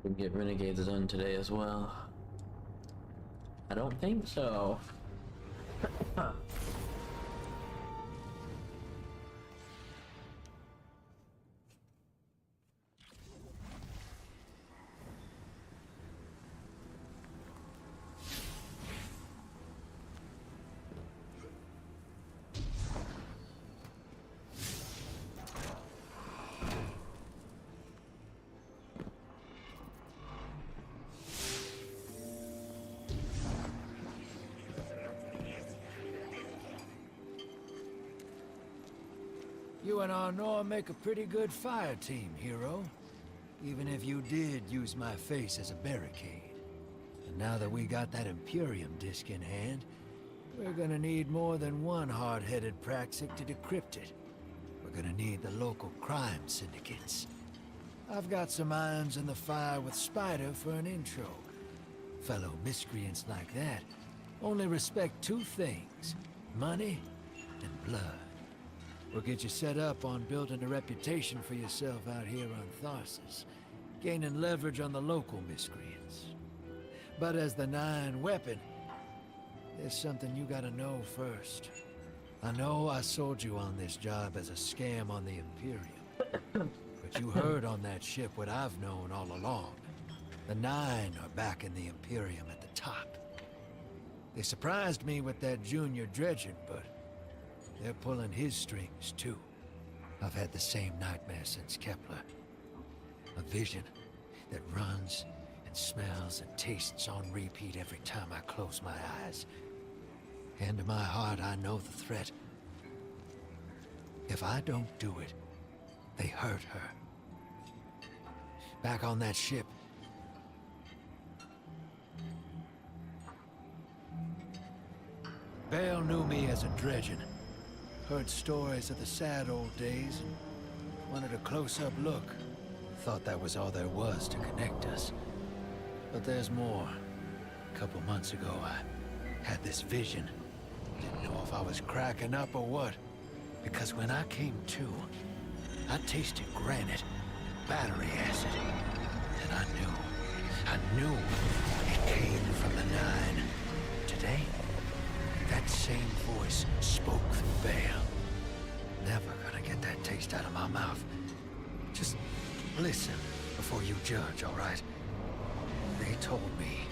We can get Renegades done today as well. I don't think so. You and Arnor make a pretty good fire team, hero. Even if you did use my face as a barricade. And now that we got that Imperium disc in hand, we're gonna need more than one hard-headed praxic to decrypt it. We're gonna need the local crime syndicates. I've got some irons in the fire with Spider for an intro. Fellow miscreants like that only respect two things: money and blood. We'll get you set up on building a reputation for yourself out here on Tharsis, gaining leverage on the local miscreants. But as the 9 weapon, there's something you gotta know first. I know I sold you on this job as a scam on the Imperium, but you heard on that ship what I've known all along. The 9 are back in the Imperium at the top. They surprised me with that junior dredger, but they're pulling his strings, too. I've had the same nightmare since Kepler. A vision that runs and smells and tastes on repeat every time I close my eyes. And in my heart, I know the threat. If I don't do it, they hurt her. Back on that ship, Bale knew me as a dredgen. Heard stories of the sad old days and wanted a close-up look. Thought that was all there was to connect us. But there's more. A couple months ago, I had this vision. Didn't know if I was cracking up or what. Because when I came to, I tasted granite, battery acid. And I knew it came from the 9. Today, that same voice spoke through Bale. Never gonna get that taste out of my mouth. Just listen before you judge, all right? They told me.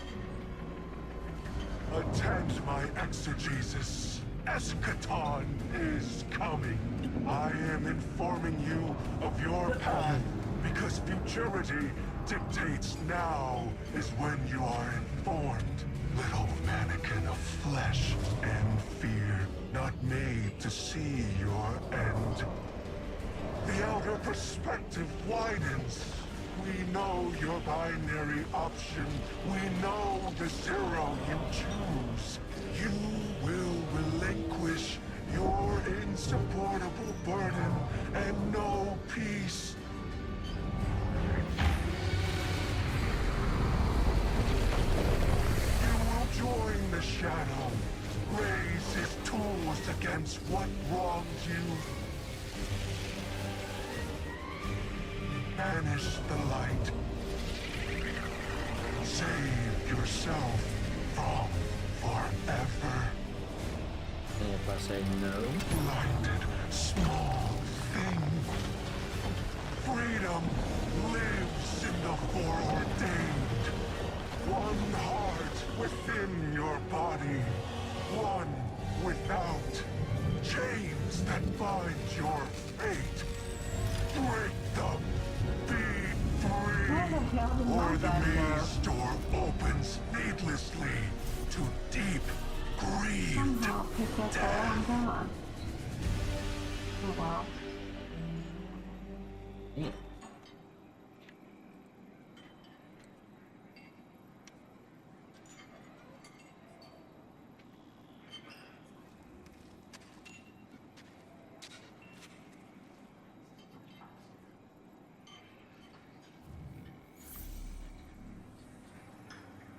Attend my exegesis. Eschaton is coming. I am informing you of your path, because futurity dictates now is when you are informed. Little mannequin of flesh and fear, not made to see your end. The outer perspective widens. We know your binary option. We know the 0 you choose. You will relinquish your insupportable burden and know peace. Join the Shadow. Raise his tools against what wronged you. Banish the light. Save yourself from forever. And if I say no? Blinded, small thing. Freedom lives in the foreordained. One heart within your body, one without. Chains that bind your fate. Break them. Be free. Or the maze door opens needlessly to deep, grieved death. Oh wow. Yeah.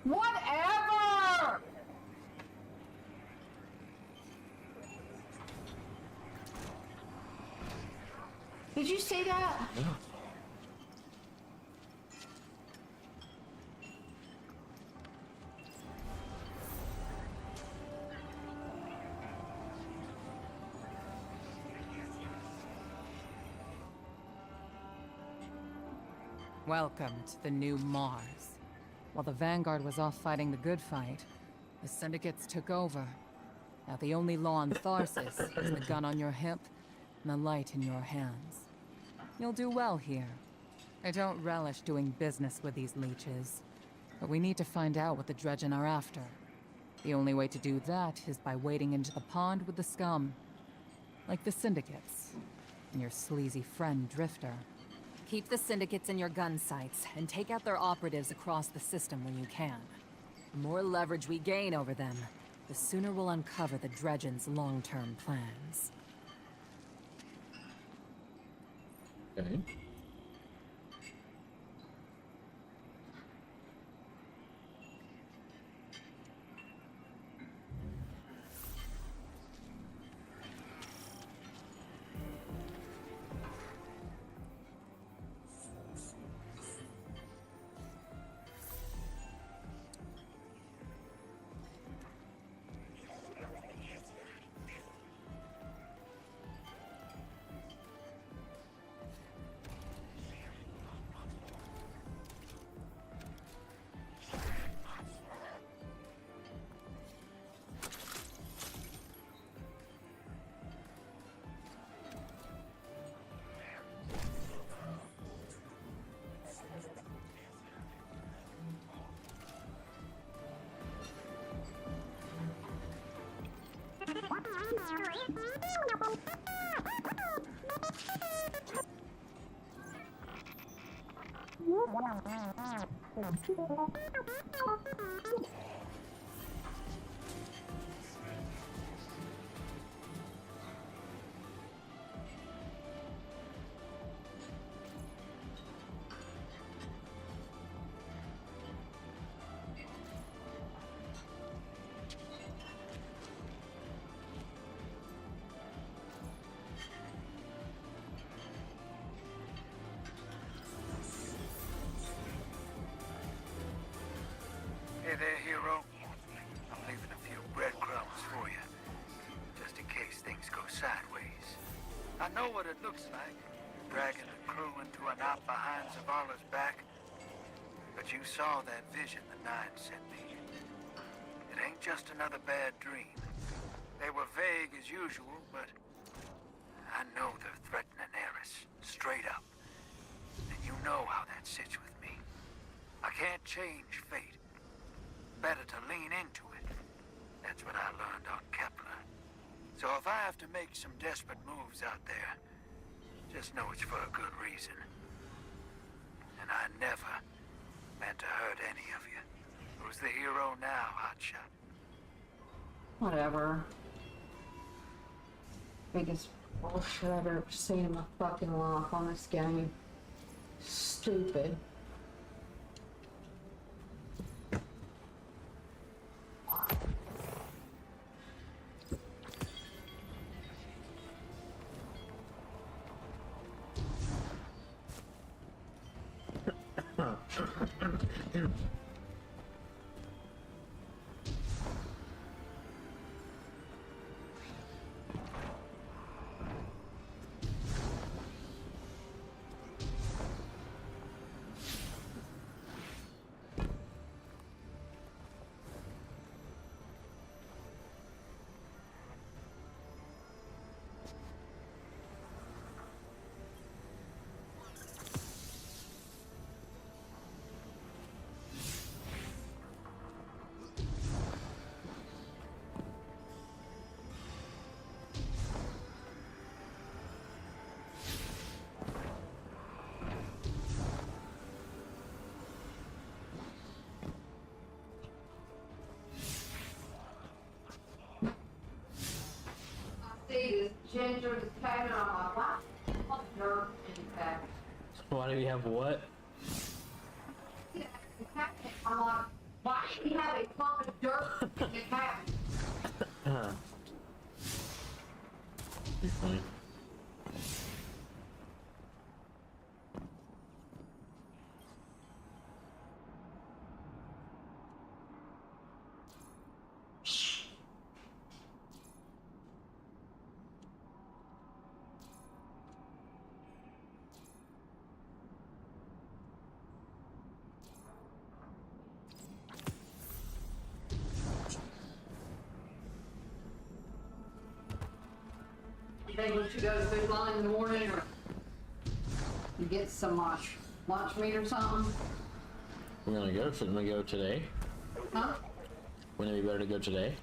Whatever! Did you see that? No. Welcome to the new Mars. While the Vanguard was off fighting the good fight, the Syndicates took over. Now the only law on Tharsis is the gun on your hip and the light in your hands. You'll do well here. I don't relish doing business with these leeches, but we need to find out what the Dredgen are after. The only way to do that is by wading into the pond with the scum. Like the Syndicates, and your sleazy friend Drifter. Keep the Syndicates in your gun sights, and take out their operatives across the system when you can. The more leverage we gain over them, the sooner we'll uncover the Dredgen's long-term plans. Okay. Hey there, hero. I'm leaving a few breadcrumbs for you, just in case things go sideways. I know what it looks like, dragging the crew into a knot behind Zavala's back. But you saw that vision the Nine sent me. It ain't just another bad dream. They were vague as usual, but I know they're threatening Eris, straight up. And you know how that sits with me. I can't change fate. Better to lean into it. That's what I learned on Kepler. So if I have to make some desperate moves out there, just know it's for a good reason. And I never meant to hurt any of you. Who's the hero now, Hotshot? Whatever. Biggest bullshit I've ever seen in my fucking life on this game. Stupid. See this ginger is tagging on my wife. What dirt in fact. Why do we have what? I'm like, why do you have a clump of dirt in the cabin? Funny. You think we should go to food line in the morning, or you get some lunch meat or something? We're gonna go. Shouldn't we go today? Huh? Wouldn't it be better to go today?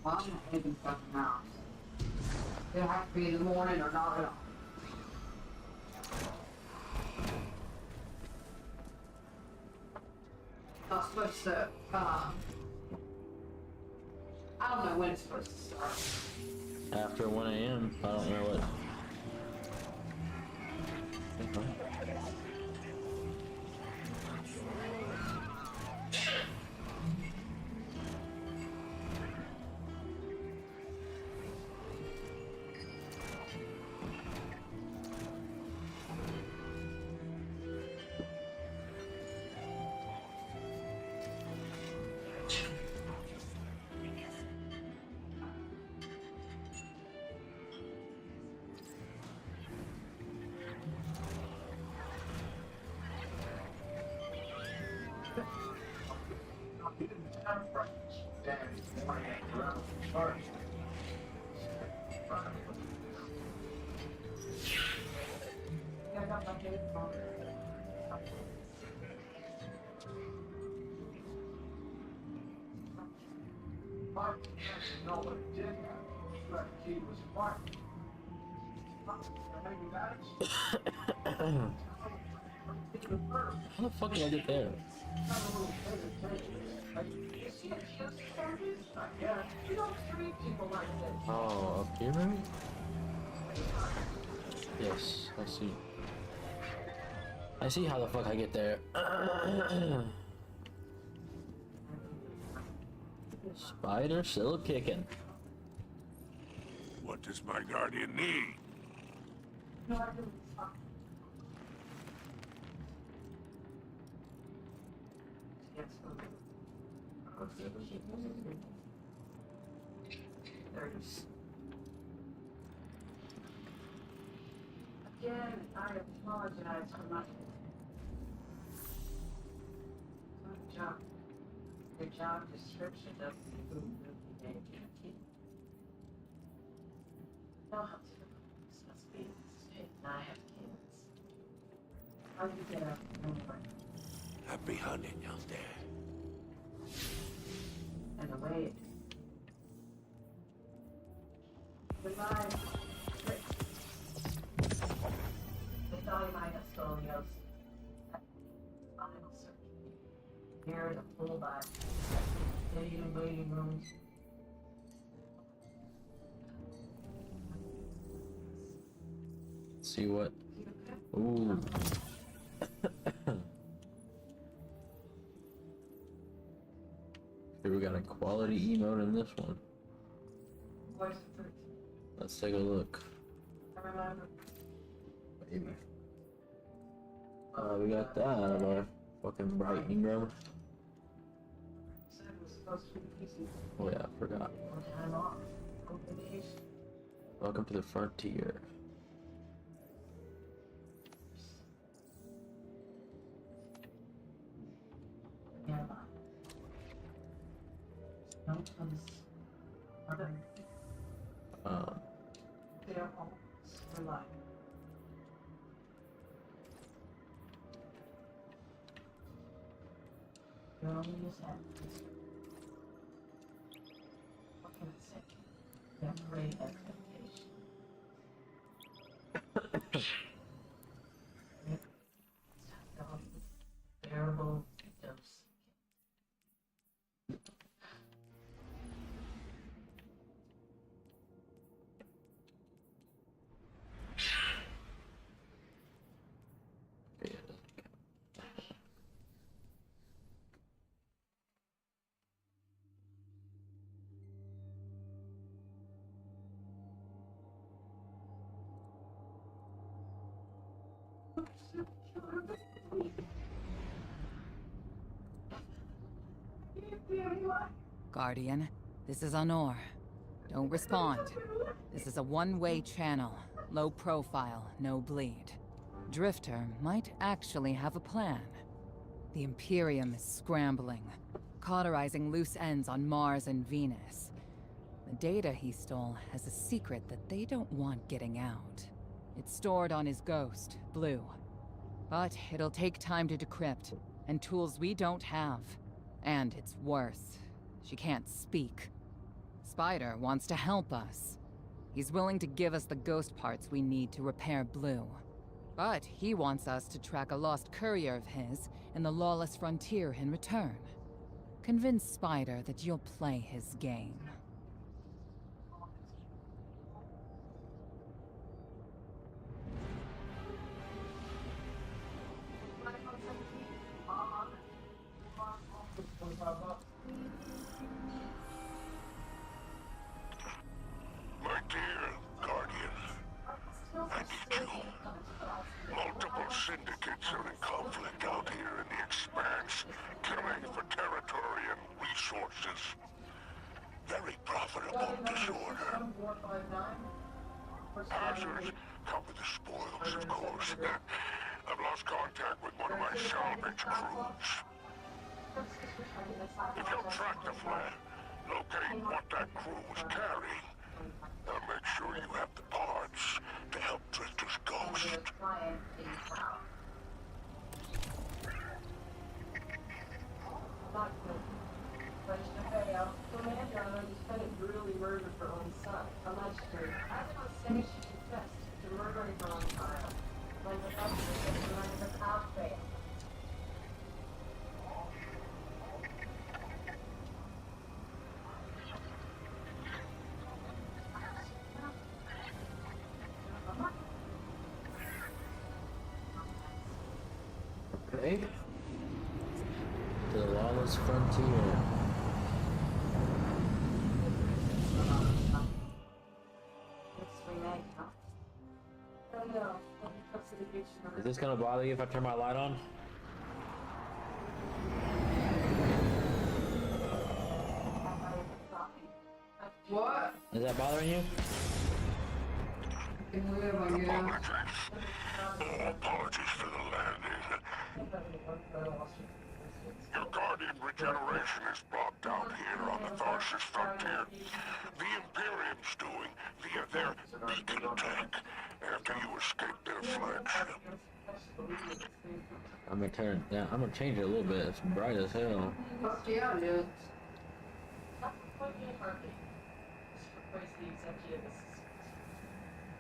Well, I'm not leaving fucking house. It'll have to be in the morning or not at all. I'm supposed to, I don't know when it's supposed to start. After 1 a.m. I don't know what. How the fuck did I get there? Oh, up here maybe? Yes, I see. I see how the fuck I get there. Spider still kicking. What does my guardian need? Again, I apologize for my your job description of the no, this must be a mistake. I have kids. How do you get up in the morning? Happy hunting out there. And the way it goodbye. They thought he might have scoliosis. Final surgery. Here the full body. Sitting in waiting rooms. See what? Ooh. Here we got a quality emote in this one. Let's take a look. Maybe. We got that out of our fucking brightening room. Oh yeah, I forgot. Welcome to the frontier. Their homes were like your only happiness. What can I say? You have great expectations. Bearable dose. Guardian, this is Honor. Don't respond. This is a one-way channel. Low profile, no bleed. Drifter might actually have a plan. The Imperium is scrambling, cauterizing loose ends on Mars and Venus. The data he stole has a secret that they don't want getting out. It's stored on his ghost, Blue. But it'll take time to decrypt, and tools we don't have. And it's worse. She can't speak. Spider wants to help us. He's willing to give us the ghost parts we need to repair Blue. But he wants us to track a lost courier of his in the lawless frontier in return. Convince Spider that you'll play his game. My dear Guardian, I need you. Multiple syndicates are in conflict out here in the Expanse, killing for territory and resources. Very profitable disorder. Hazards come with the spoils, of course. I've lost contact with one of my salvage crews. If you'll track the flare, locate what that crew was carrying, I'll make sure you have the parts to help Drifter's ghost. Brutally murdered her own son, allegedly. As it was said, she confessed to murdering her own child. When the evidence without fail. Okay. To the lawless frontier. Is this gonna bother you if I turn my light on? What? Is that bothering you? Apologies for the landing. Your Guardian regeneration is blocked out here on the Tharsis frontier. The Imperium's doing via their beacon tech after you escape their flagship. I'm gonna turn it down. I'm gonna change it a little bit. It's bright as hell. Yeah, dude.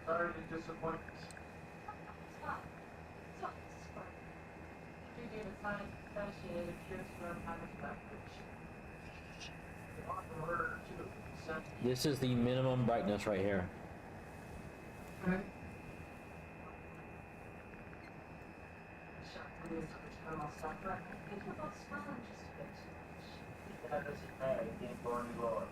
Sorry to disappoint you. This is the minimum brightness right here. That doesn't matter, you ain't going to Lord.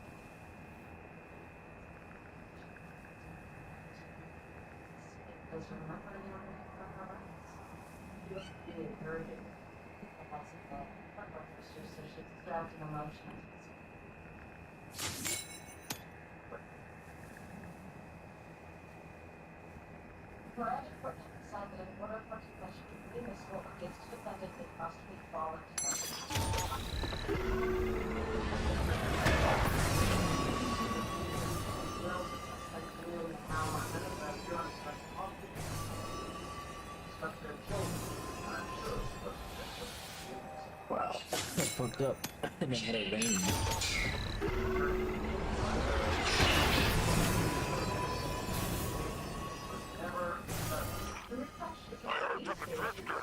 Wow, I fucked up. And it had a range. I heard from the Drifter.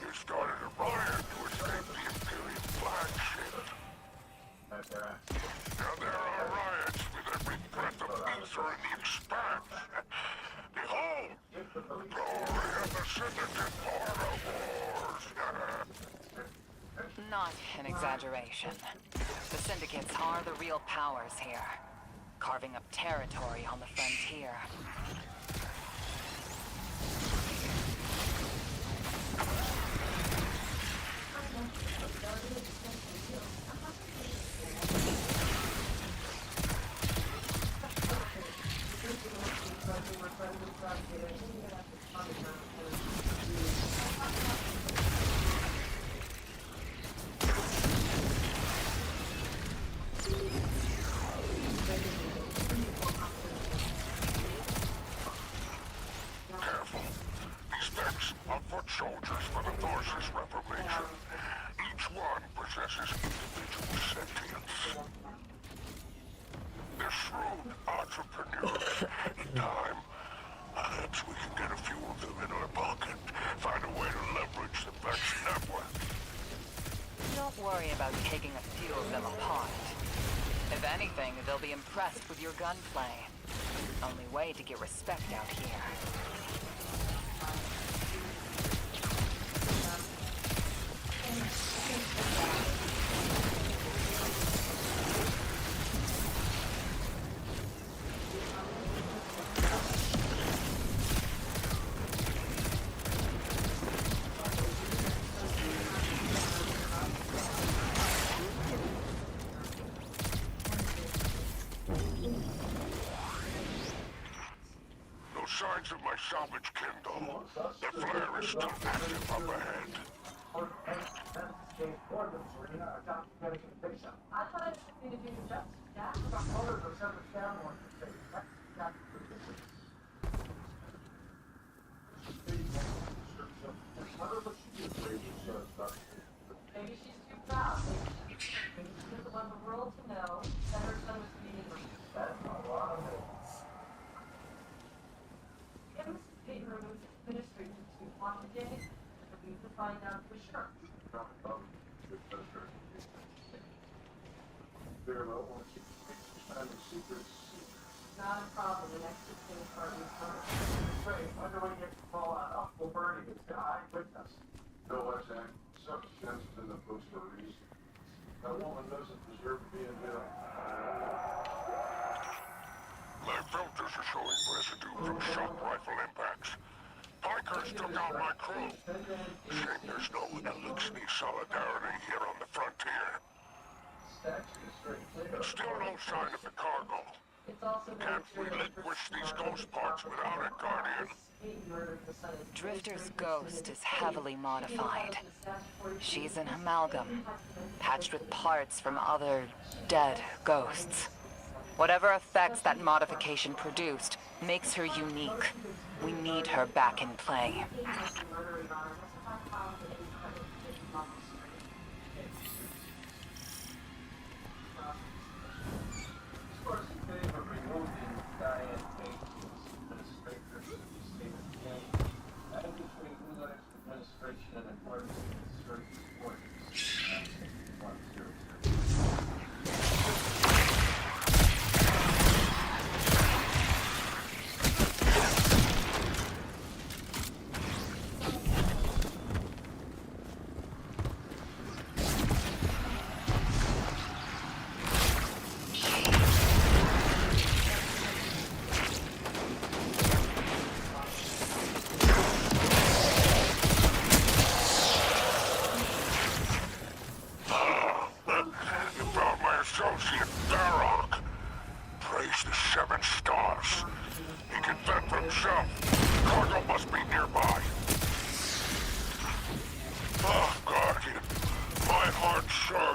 You started a riot to escape the Imperium flagship. Now there are riots with every breath of ether in the Expanse. Behold, glory of the Syndicate Border Wars. Not an exaggeration. The syndicates are the real powers here, carving up territory on the frontier. shrewd entrepreneurs. In time, perhaps we can get a few of them in our pocket. Find a way to leverage the Vex network. Don't worry about taking a few of them apart. If anything, they'll be impressed with your gunplay. Only way to get respect out here. No signs of my salvage kindle. The flare is still active up ahead. I thought I just needed to do just that. Maybe she's too proud. Maybe she doesn't want the world to know that her son was being It was being removed administrative to watch a day, but we need to find out for sure. Not a problem. The next 16 parties Great, wonder when you get to fall out. Well, Bernie is the eyewitness. No less substance than the books for a reason. That woman doesn't deserve to be in jail. My filters are showing residue from shock rifle impacts. Pikers took out my crew. Shame there's no Elixir solidarity here on the frontier. Still no sign of the cargo. It's also Can't relinquish these ghost parts without it, Guardian. Drifter's ghost is heavily modified. She's an amalgam, patched with parts from other dead ghosts. Whatever effects that modification produced makes her unique. We need her back in play.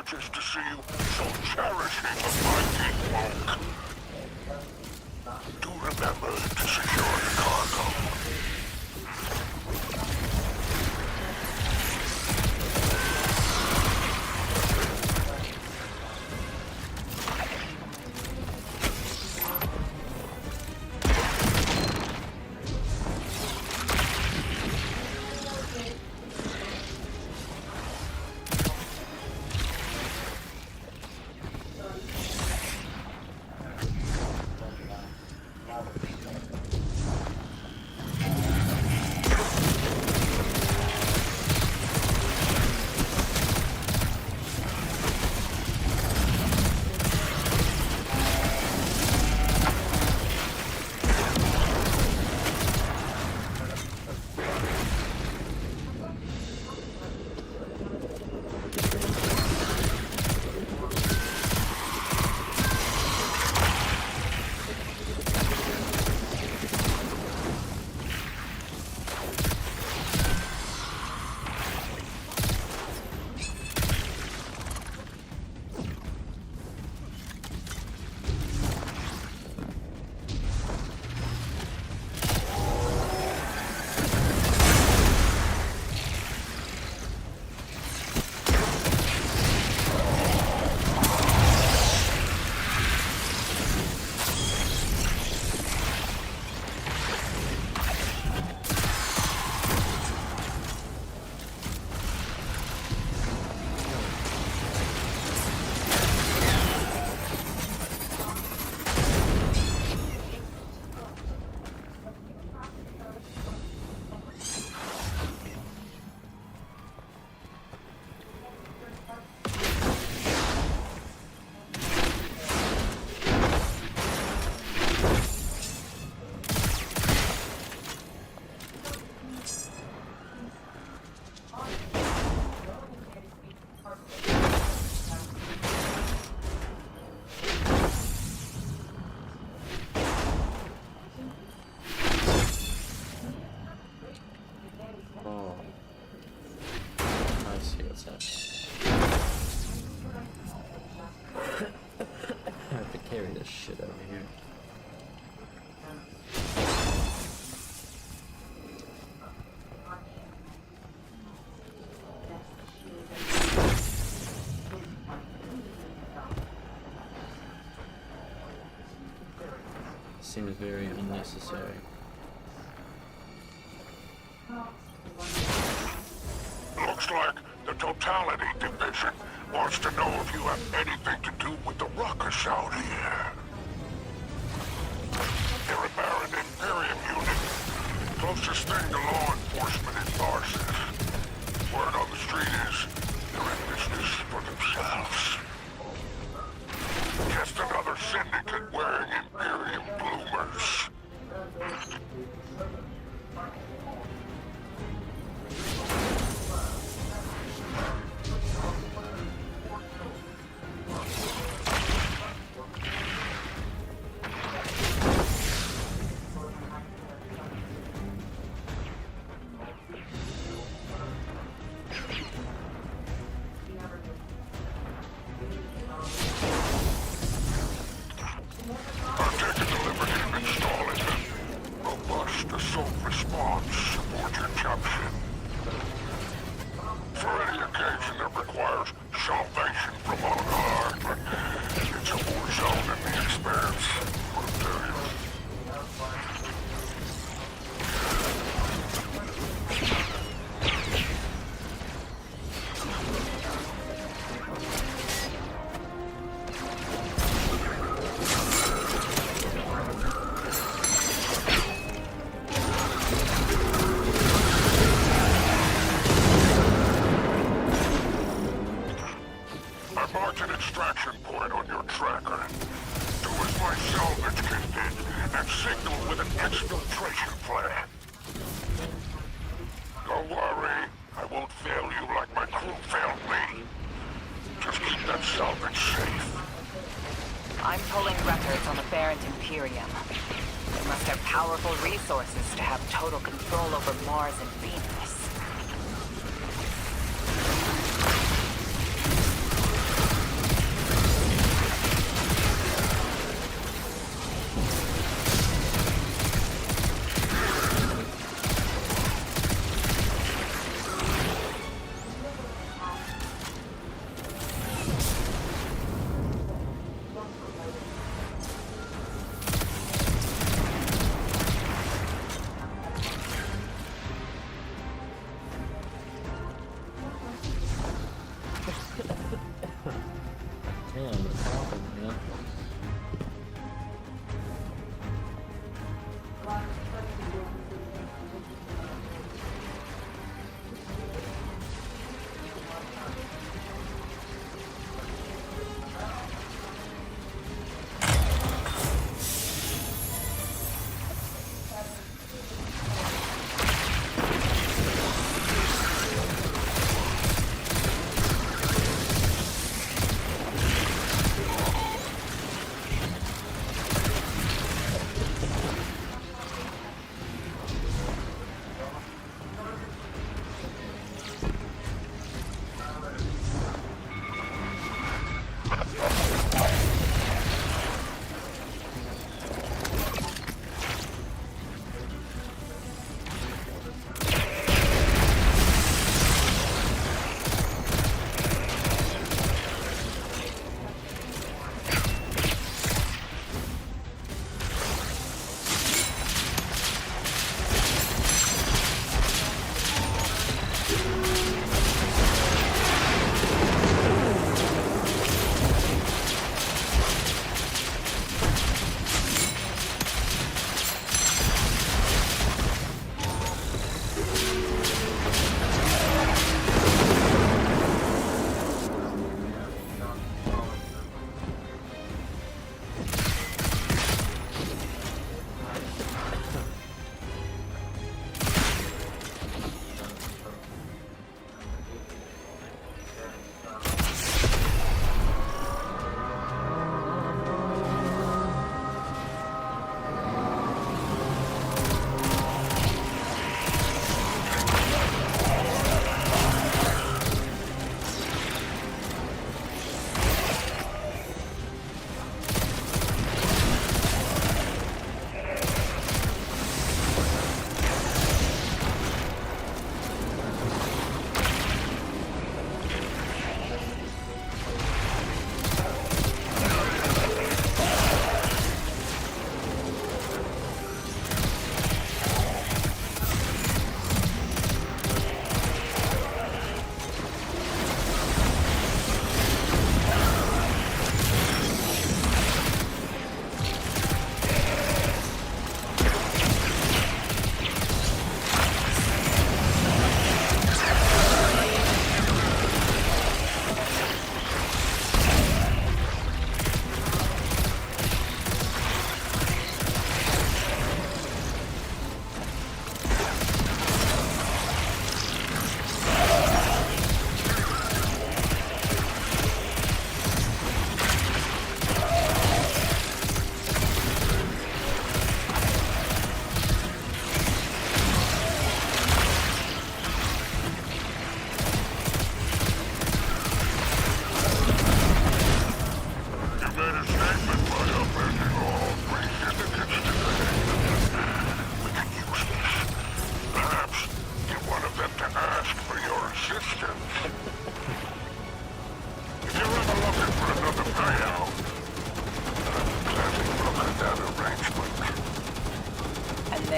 Just to see you so cherishing a mighty monk. Do remember to secure the cargo. here. Seems very unnecessary. Looks like the Totality Division wants to know if you have anything to do with the ruckus out here. They're a Baron Imperium unit. Closest thing to law enforcement in Tarsus. Word on the street is they're in business for themselves. Just another syndicate wearing Imperium bloomers. I'm pulling records on the Baron's Imperium. They must have powerful resources to have total control over Mars and Venus.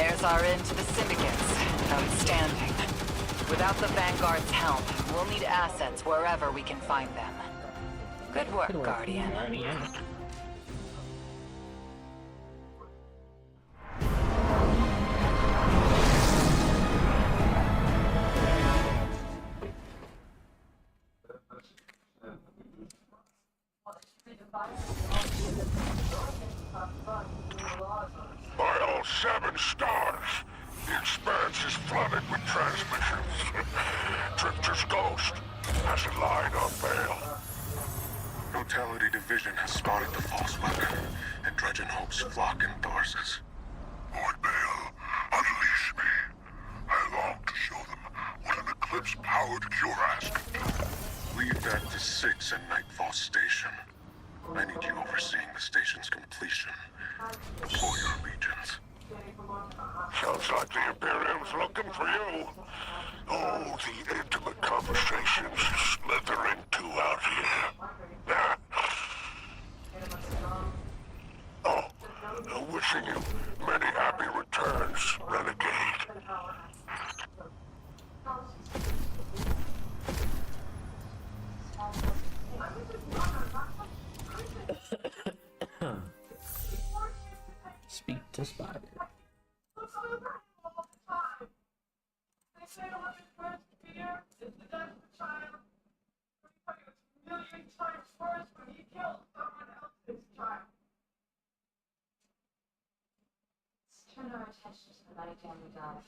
There's our end to the syndicates. Outstanding. Without the Vanguard's help, we'll need assets wherever we can find them. Good work, Guardian. By all 7 stars, the expanse is flooded with transmissions. Drifter's ghost has a line on bail. Totality Division has spotted the false weapon, and Dredgen hopes flock in Tharsis. On bail, unleash me. I long to show them what an Eclipse-powered cure ask. Leave that to 6 and Nightfall Station. I need you overseeing the station's completion. For your legions. Sounds like the Imperium's looking for you. Oh, the intimate conversations slither into out here. Oh, wishing you many happy returns, Renegade. Speak to Spider. They say to let his first fear is the death of a child. Let me tell you, it's a million times worse when he kills someone else's child. Let's turn our attention to the night down we dive.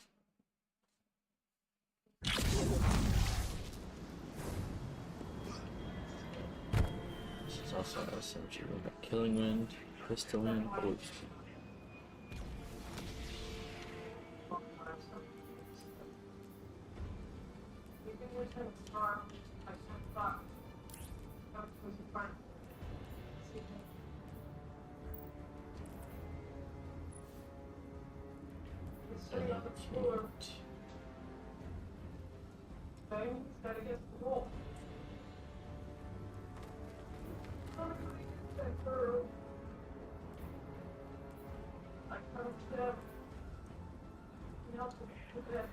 This is also a SMG robot. Killing Wind, Crystalline, Boost. You can return to tomorrow. I sent back. That was a friend. See you. He's sitting on the floor. Bang, he's got against the wall. I come to them. Help them with that.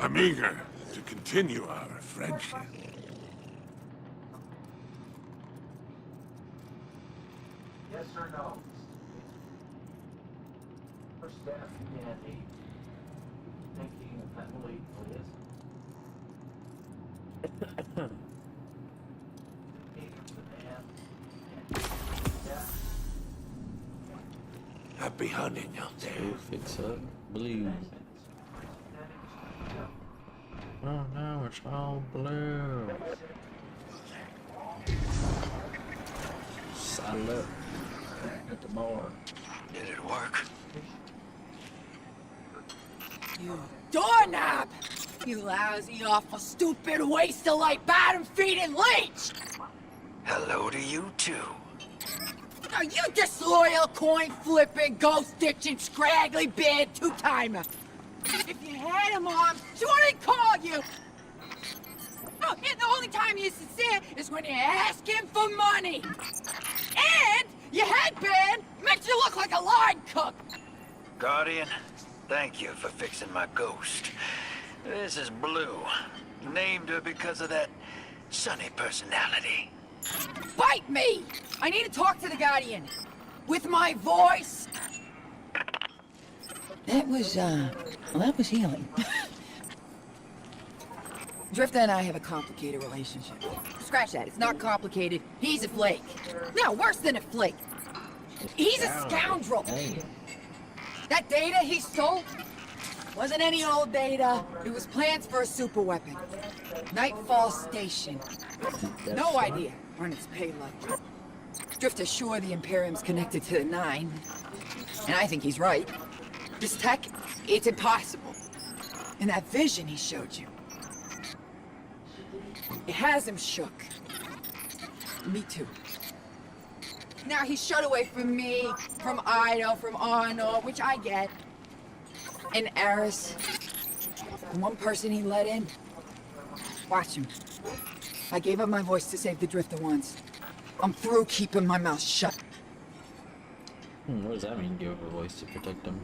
I'm eager to continue our friendship. Yes or no? First step, Andy. Thinking mentally, please. Happy hunting out there. Go fix up blue. Oh no, it's all blue. Saddle up at the bar. Did it work? You doorknob! You lousy, awful, stupid, waste of light, bottom-feeding leech! Hello to you too. Are you disloyal, coin-flipping, ghost-ditching, scraggly beard two-timer? If you had a mom, she wouldn't call you! Oh, and the only time you're sincere is when you're asking for money! And your headband makes you look like a line cook! Guardian, thank you for fixing my ghost. This is Blue. Named her because of that sunny personality. Bite me! I need to talk to the Guardian. With my voice. That was healing. Drifter and I have a complicated relationship. Scratch that, it's not complicated. He's a flake. No, worse than a flake. He's a scoundrel. Hey. That data he stole wasn't any old data. It was plans for a super weapon. Nightfall Station. No idea when it's payload. Drifter's sure the Imperium's connected to the 9. And I think he's right. This tech, it's impossible. And that vision he showed you, it has him shook. Me too. Now he's shut away from me, from Ido, from Arno, which I get. And Eris. And one person he let in. Watch him. I gave up my voice to save the Drifter once. I'm through keeping my mouth shut. What does that mean, give up a voice to protect them?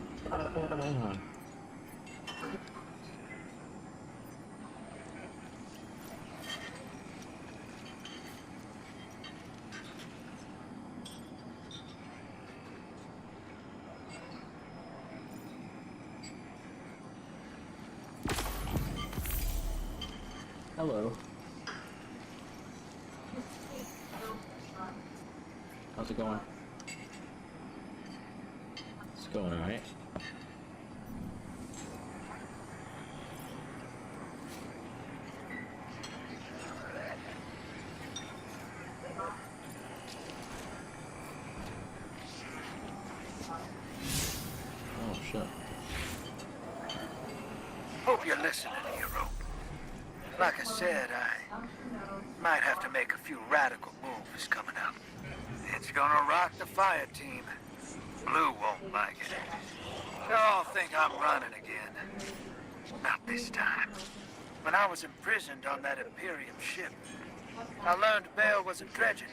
Hello. How's it going? It's going alright. Oh shit. Hope you're listening, hero. Like I said, I might have to make a few radical moves coming up. It's gonna rock the fire team. Blue won't like it. They'll all think I'm running again. Not this time. When I was imprisoned on that Imperium ship, I learned Bale was a dredger.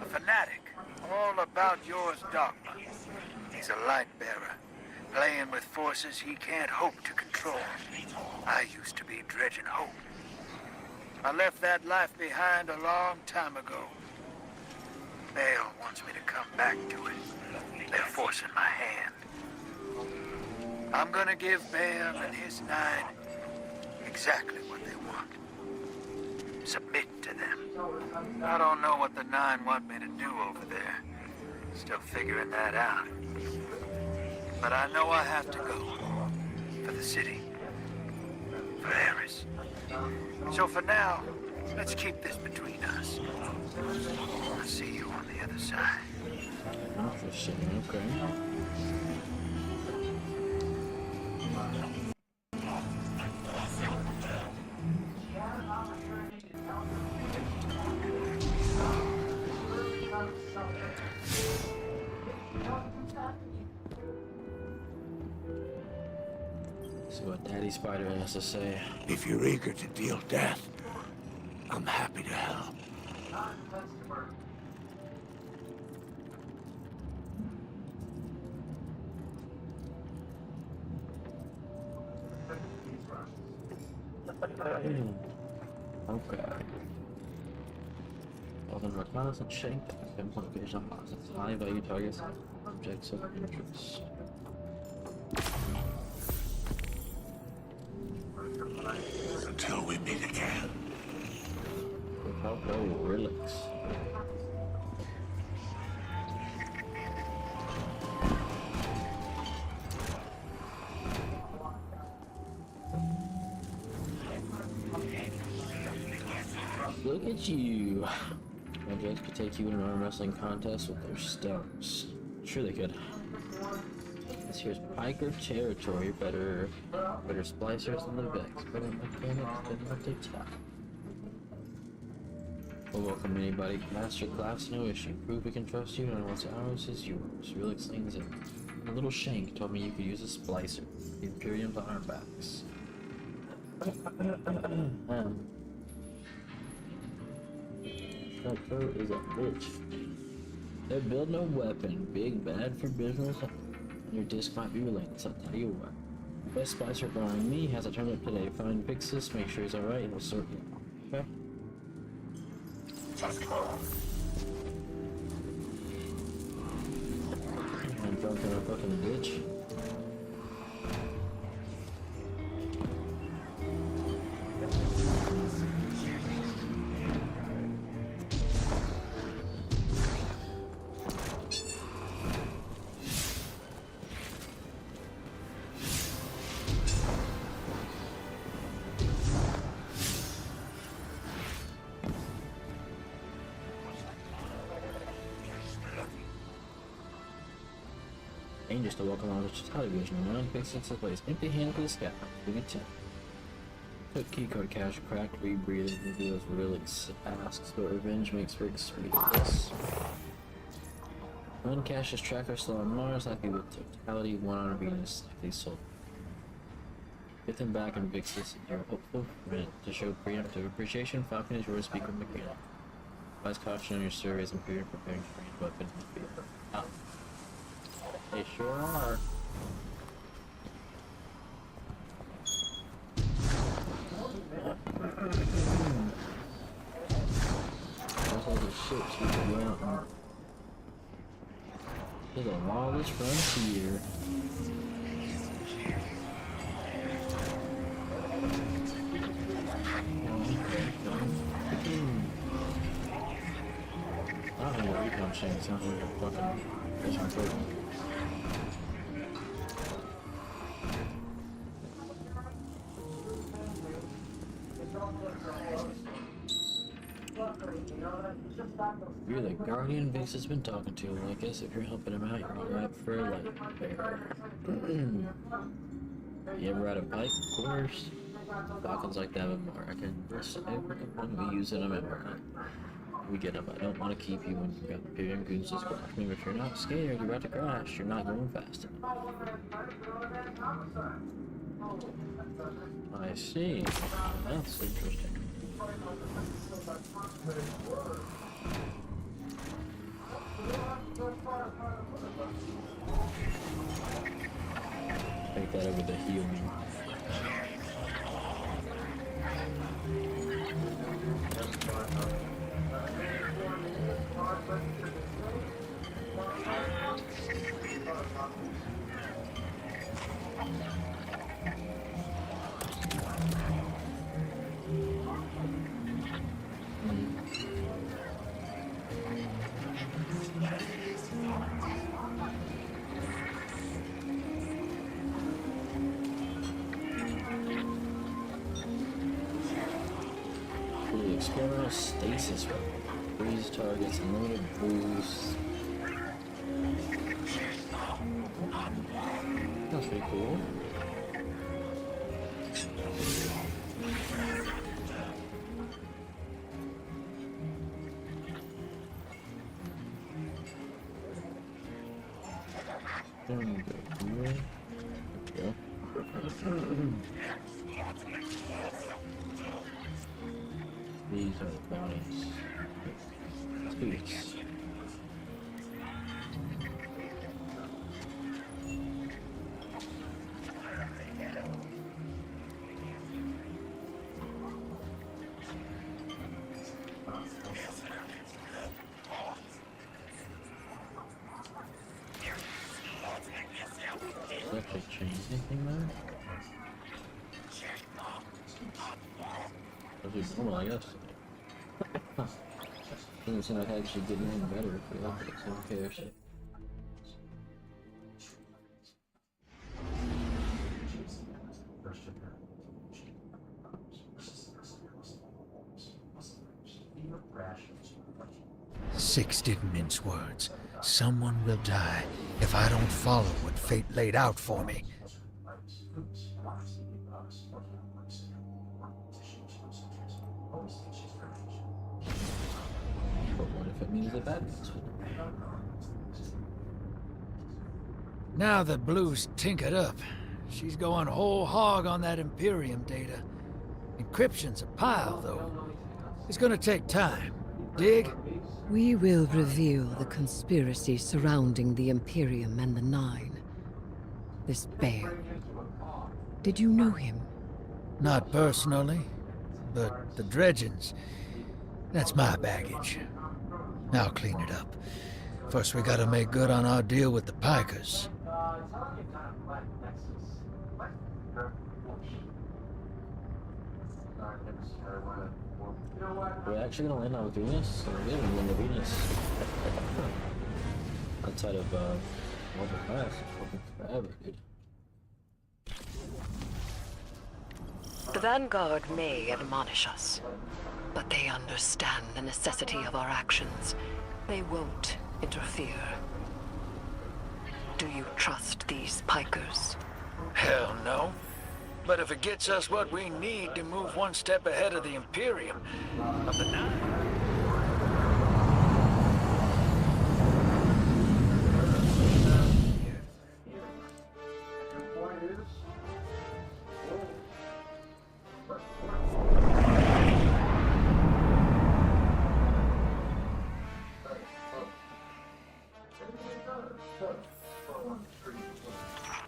A fanatic. All about yours dogma. He's a light bearer. Playing with forces he can't hope to control. I used to be dredging hope. I left that life behind a long time ago. Bale wants me to come back to it. They're forcing my hand. I'm gonna give Bale and his 9 exactly what they want. Submit to them. I don't know what the 9 want me to do over there. Still figuring that out. But I know I have to go. For the city. For Eris. So for now, let's keep this between us. I'll see you on the other side. Interesting, okay. See what Daddy Spider has to say. If you're eager to deal death, I'm happy to help. Okay. Well, reconnaissance shank, pinpoint location on Mars. High value targets, objects of interest. Until we meet again. Without no relics. Look at you. Renegades could take you in an arm wrestling contest with their stars. Sure they could. This here's Piker territory. Better splicers than the Vex. Better mechanics than what they tell. We'll welcome anybody. Master class, no issue. Prove we can trust you, and what's ours is yours. Real explains it. A little shank told me you could use a splicer. The Imperium's on our backs. That crow is a bitch. They build no weapon. Big bad for business. Your disc might be related, so I'll tell you what. Best splicer barring me has a tournament today. Find Pixis, make sure he's alright, and we'll sort you out. Okay? I'm drunk in a fucking bitch. Dangerous to walk along with television. One picks into place. Empty hand for the scout. Give it 10. Took keycard cash, cracked, rebreathing, reveals relics, asks, but revenge makes Rick speechless. Uncashes tracker still on Mars, happy with totality, one on Venus, likely sold. Get them back and Vixus, you're hopeful to show preemptive appreciation. Falcon is yours, speaker mechanic. Advise caution on your surveys and period preparing to range weapon in the field. Ah. They sure are. There's all the ships we can go out and... There's a lawless frontier. I don't know what recon chain sounds like a fucking fishing turtle. You're the guardian Vix has been talking to. I guess if you're helping him out, you're alright for a light bearer. You ever ride a bike? Of course. Falcons like that, but more. I can list every component we use in them at work. We get them. I don't want to keep you when you've got the Imperium goons to squash me, but if you're not scared, you're about to crash. You're not going fast enough. I see. That's interesting. Take that over the healing. Experimental stasis weapon. Freeze targets, unlimited boost. That's pretty cool. There we go. These are the bounties. Sweet. Does that actually change anything there? That's normal, I guess. Doesn't seem like I actually get anything better if we look at it, so who cares? Six didn't mince words. Someone will die if I don't follow what fate laid out for me. It means the bad ones. Now that Blue's tinkered up, she's going whole hog on that Imperium data. Encryption's a pile, though. It's gonna take time. Dig? We will reveal the conspiracy surrounding the Imperium and the Nine. This bear. Did you know him? Not personally, but the dredgings. That's my baggage. I'll clean it up. First, we gotta make good on our deal with the Pikers. We're actually gonna land on Venus? So we're gonna land on Venus. Outside of, Mortal Class. It's taking forever, dude. The Vanguard may admonish us, but they understand the necessity of our actions. They won't interfere. Do you trust these pikers? Hell no. But if it gets us what we need to move one step ahead of the Imperium, of the Nine...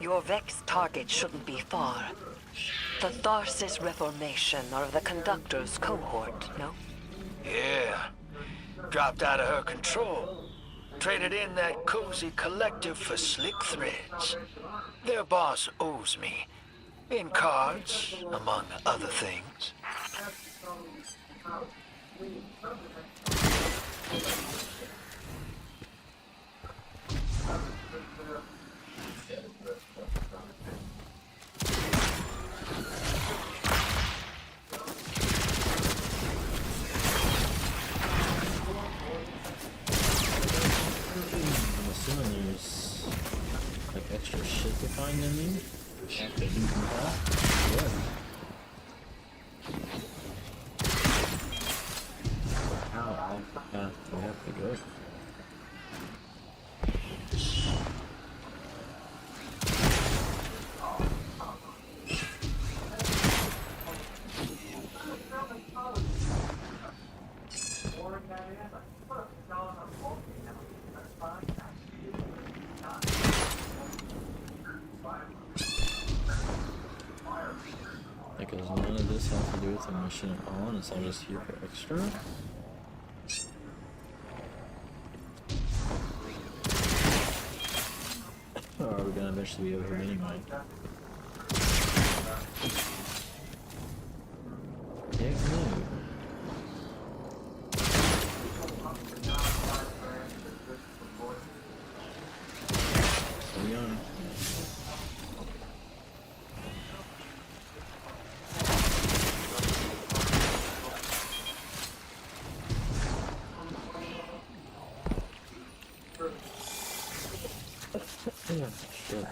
Your Vex target shouldn't be far. The Tharsis Reformation are the Conductor's cohort, no? Yeah. Dropped out of her control. Traded in that cozy collective for slick threads. Their boss owes me. In cards, among other things. I'm assuming there's like extra shit to find in there. After looting that. Yeah. Ow. Yeah, we have to go. Because none of this has to do with the mission at all, and it's all just here for extra. Or are we gonna eventually be over here anyway? Heck no. So we on. Yeah, shit.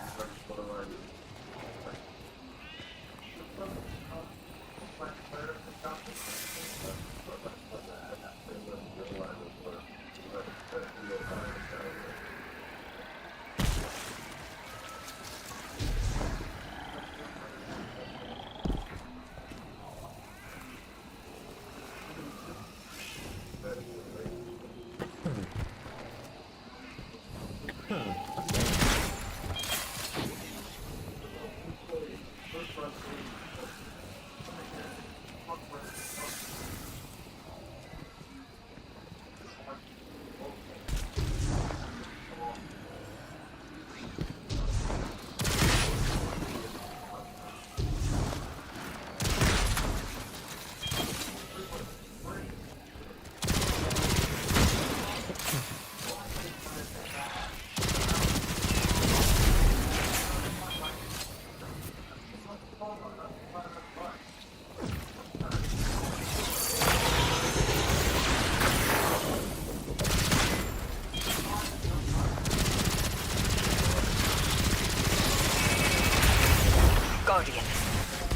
Guardian,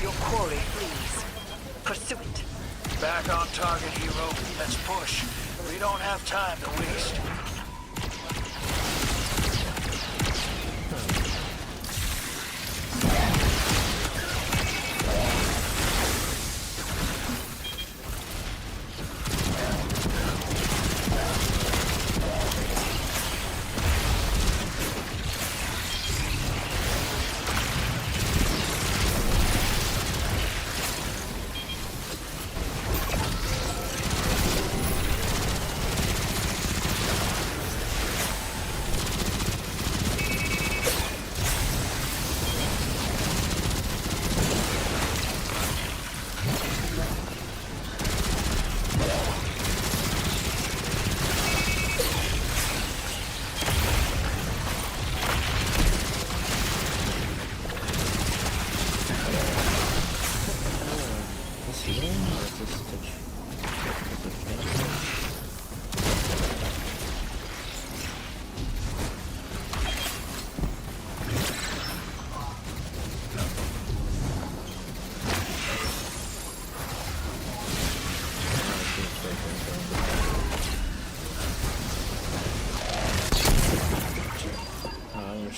your quarry flees. Pursue it. Back on target, hero. Let's push. We don't have time to waste.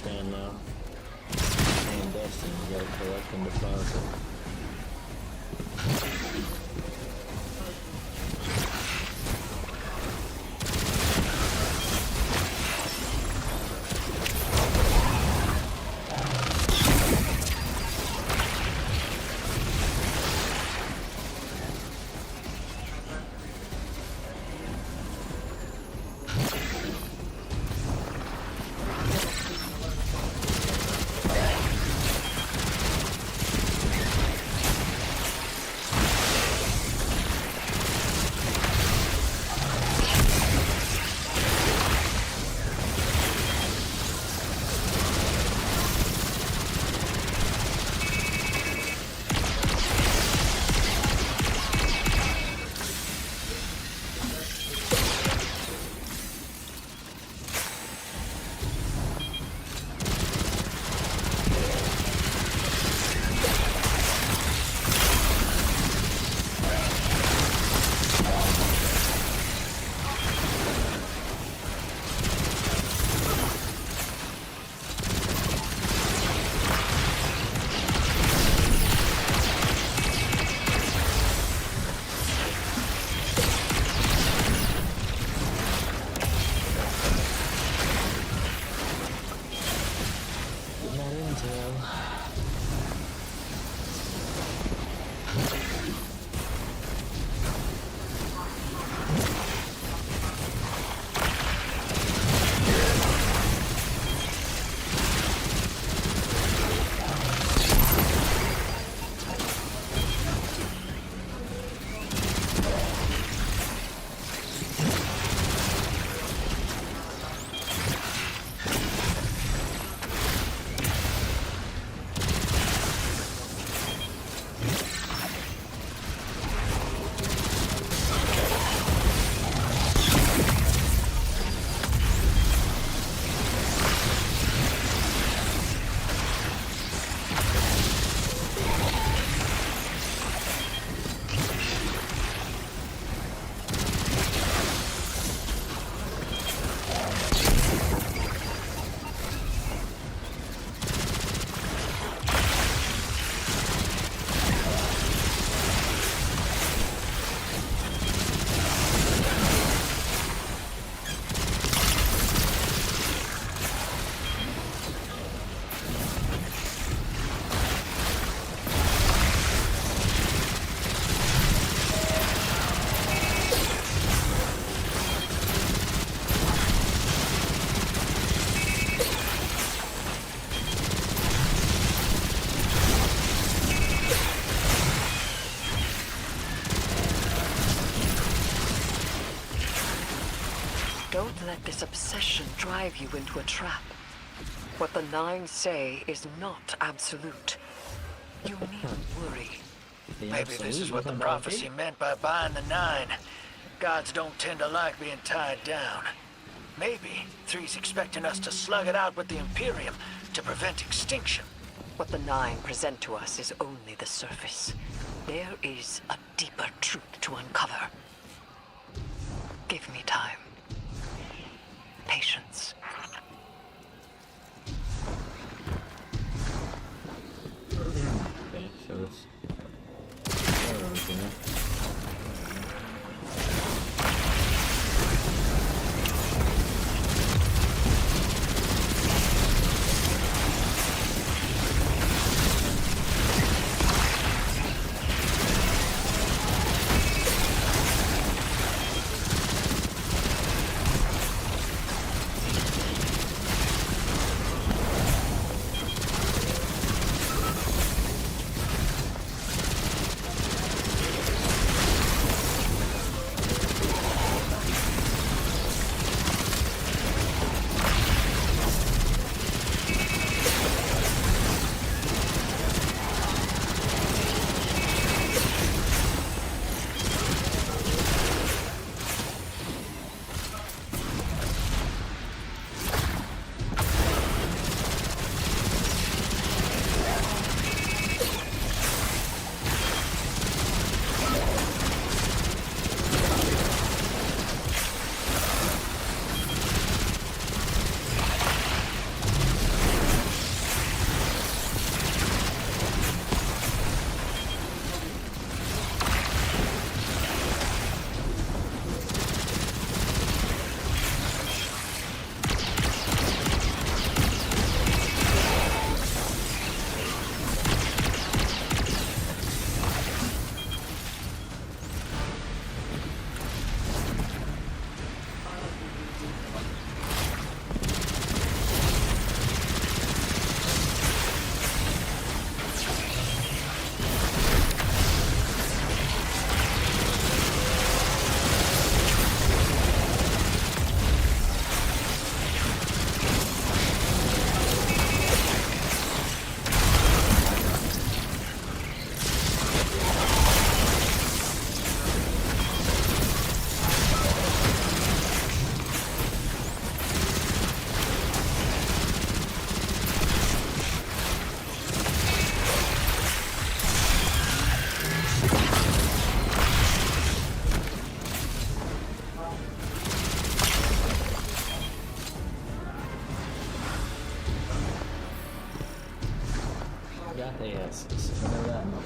understand now. Paying Destiny, you gotta collect and deposit. Don't let this obsession drive you into a trap. What the Nine say is not absolute. You needn't worry. Maybe this is what the prophecy meant by buying the Nine. Gods don't tend to like being tied down. Maybe 3's expecting us to slug it out with the Imperium to prevent extinction. What the Nine present to us is only the surface. There is a deeper truth to uncover. Give me time. Patience. Okay, so it's... Got their asses. I know that much.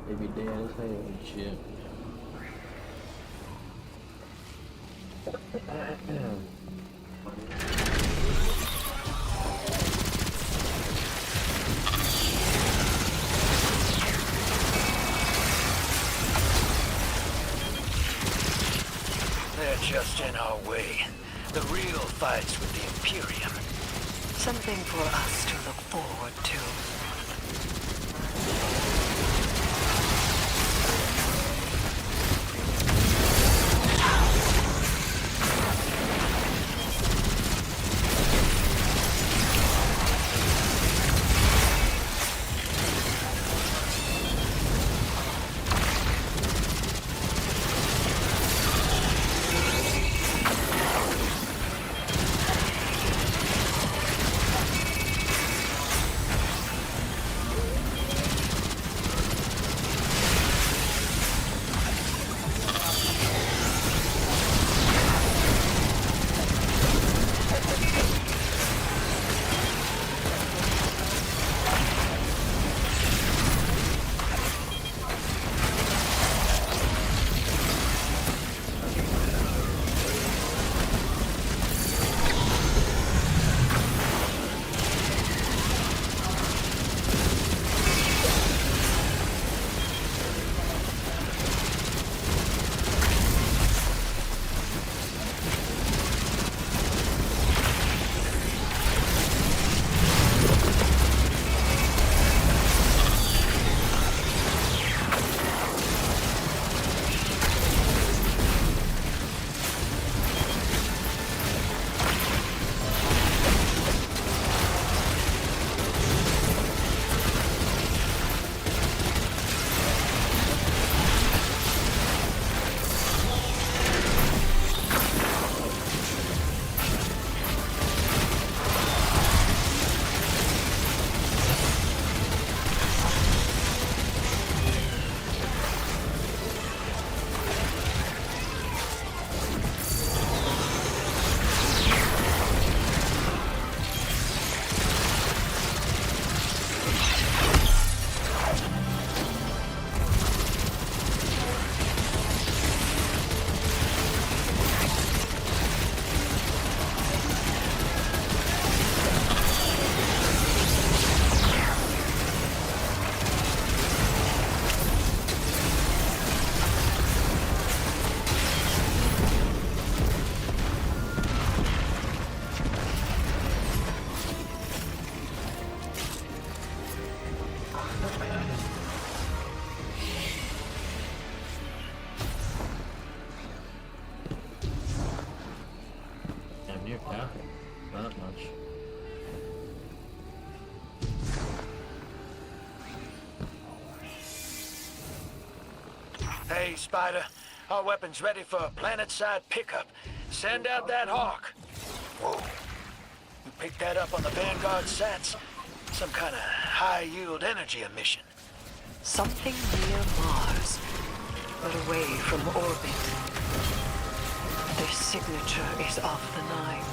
They be dead as hell and shit. They're just in our way. The real fight's with the Imperium. Something for us to look forward to. Hey, Spider. Our weapon's ready for a planet-side pickup. Send out that hawk. Whoa. You picked that up on the Vanguard sats? Some kind of high-yield energy emission. Something near Mars, but away from orbit. Their signature is of the Nine.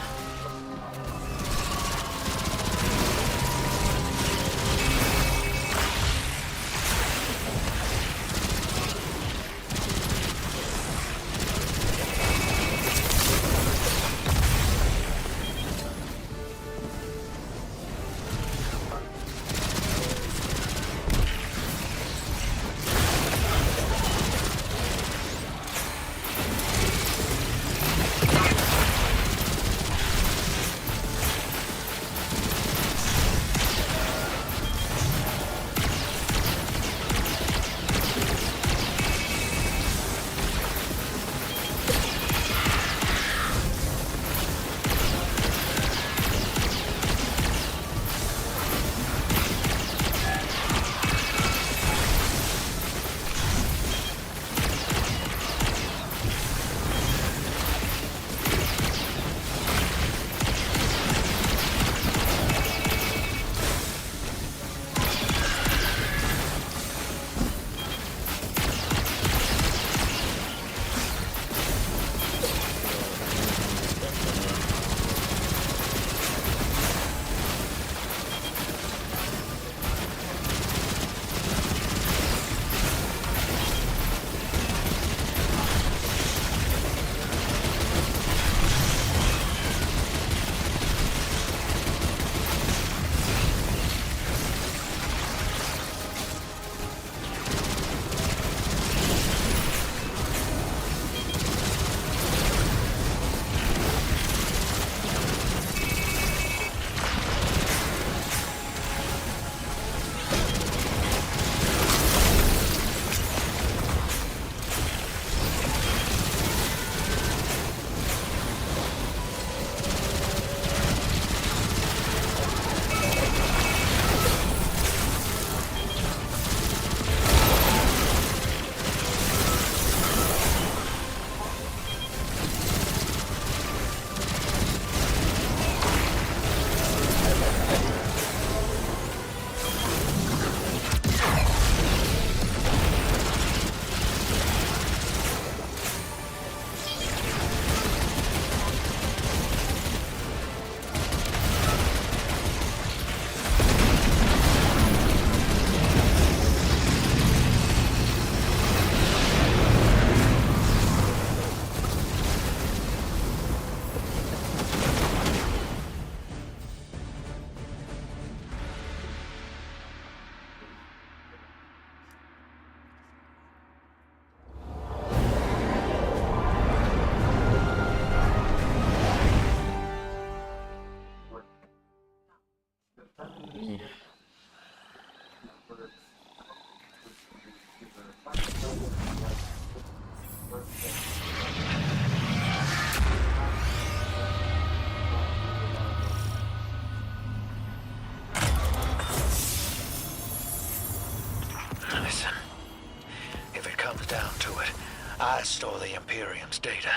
I stole the Imperium's data.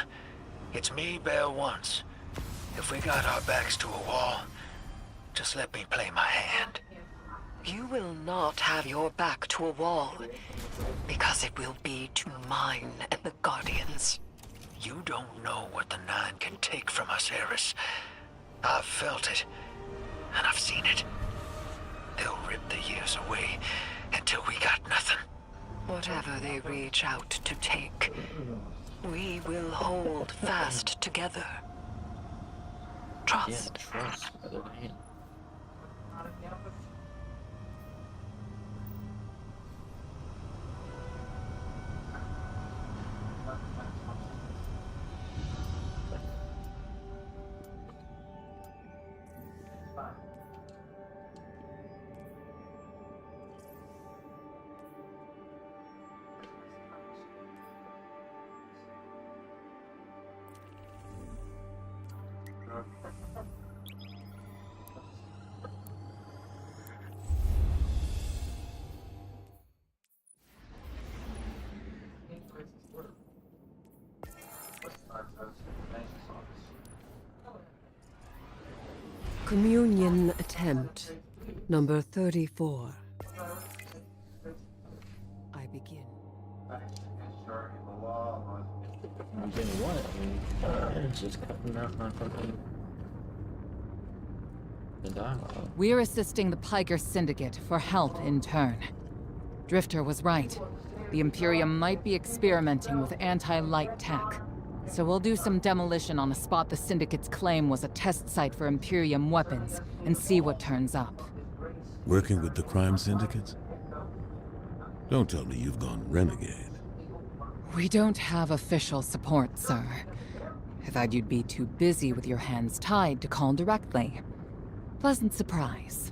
It's me, bear once. If we got our backs to a wall, just let me play my hand. You will not have your back to a wall, because it will be to mine and the Guardians. You don't know what the Nine can take from us, Eris. I've felt it, and I've seen it. They'll rip the years away until we got nothing. Whatever they reach out to take, we will hold fast together. Trust. Yeah, trust, brother man. Communion attempt, number 34. I begin. I'm getting what? I mean, it's just cutting out my fucking... the dialogue. We're assisting the Piker Syndicate for help in turn. Drifter was right. The Imperium might be experimenting with anti-light tech. So we'll do some demolition on a spot the Syndicate's claim was a test site for Imperium weapons, and see what turns up. Working with the crime syndicates? Don't tell me you've gone renegade. We don't have official support, sir. I thought you'd be too busy with your hands tied to call directly. Pleasant surprise.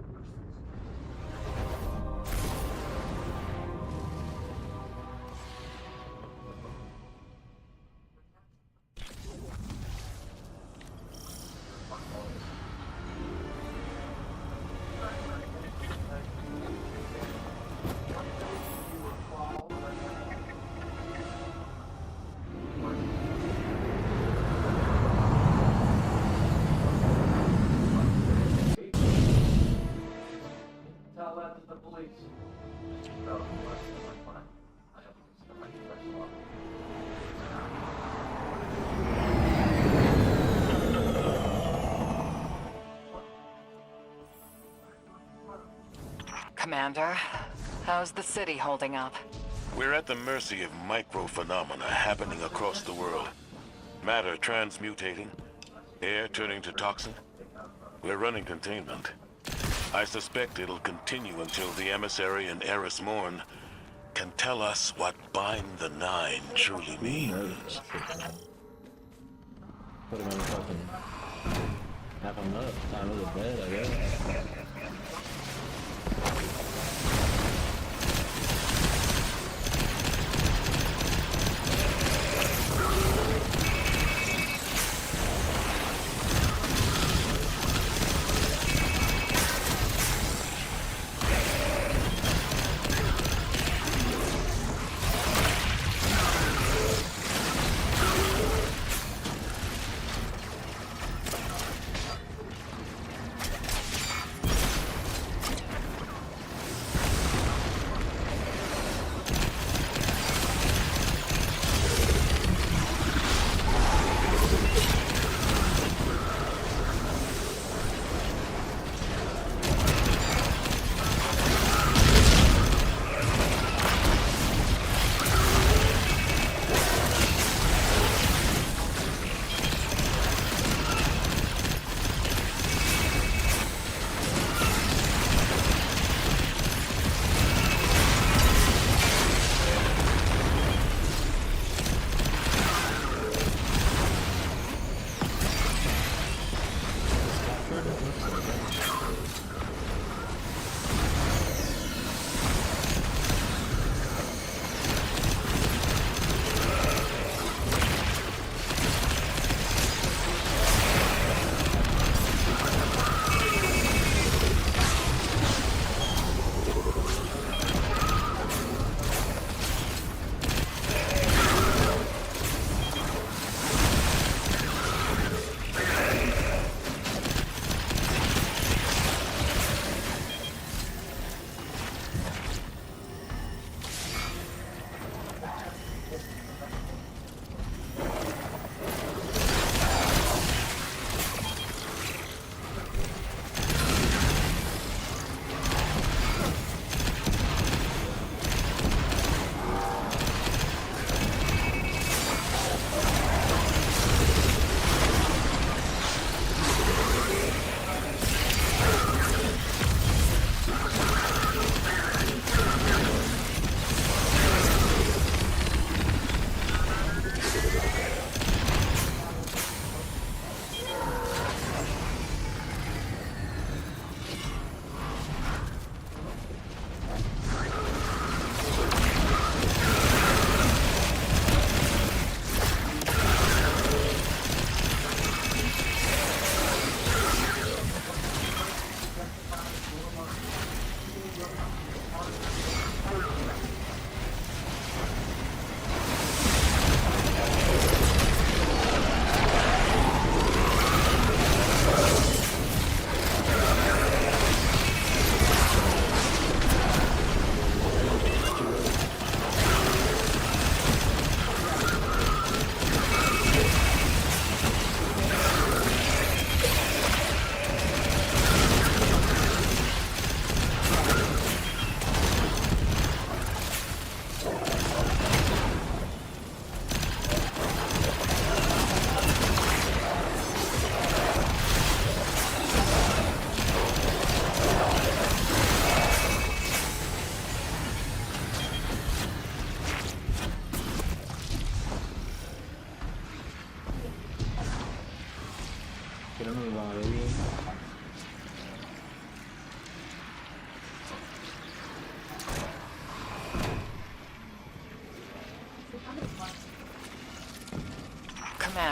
Tell that to the police. Commander, how's the city holding up? We're at the mercy of micro-phenomena happening across the world. Matter transmutating, air turning to toxin. We're running containment. I suspect it'll continue until the emissary and Eris Morn can tell us what bind the Nine truly means. Put him in the fucking... have him up. Time of the bed, I guess.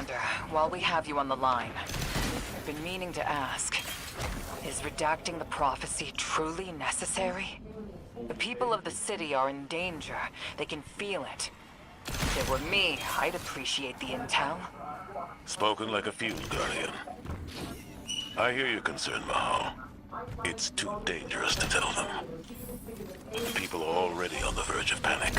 Commander, while we have you on the line, I've been meaning to ask, is redacting the prophecy truly necessary? The people of the city are in danger. They can feel it. If it were me, I'd appreciate the intel. Spoken like a field guardian. I hear your concern, Mahal. It's too dangerous to tell them. The people are already on the verge of panic.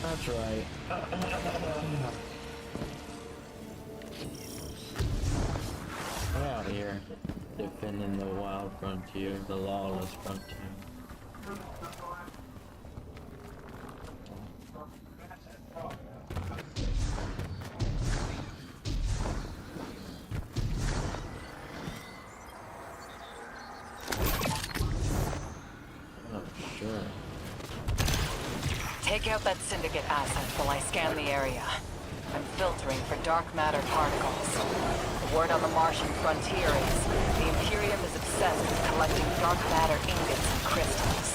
That's right. We're out here, defending the wild frontier, the lawless frontier. Oh, sure. Take out that Syndicate asset while I scan the area. I'm filtering for dark matter particles. The word on the Martian frontier is the Imperium is obsessed with collecting dark matter ingots and crystals.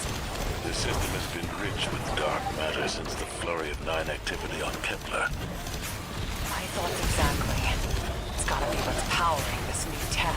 The system has been rich with dark matter since the flurry of 9 activity on Kepler. My thoughts exactly. It's gotta be what's powering this new tech.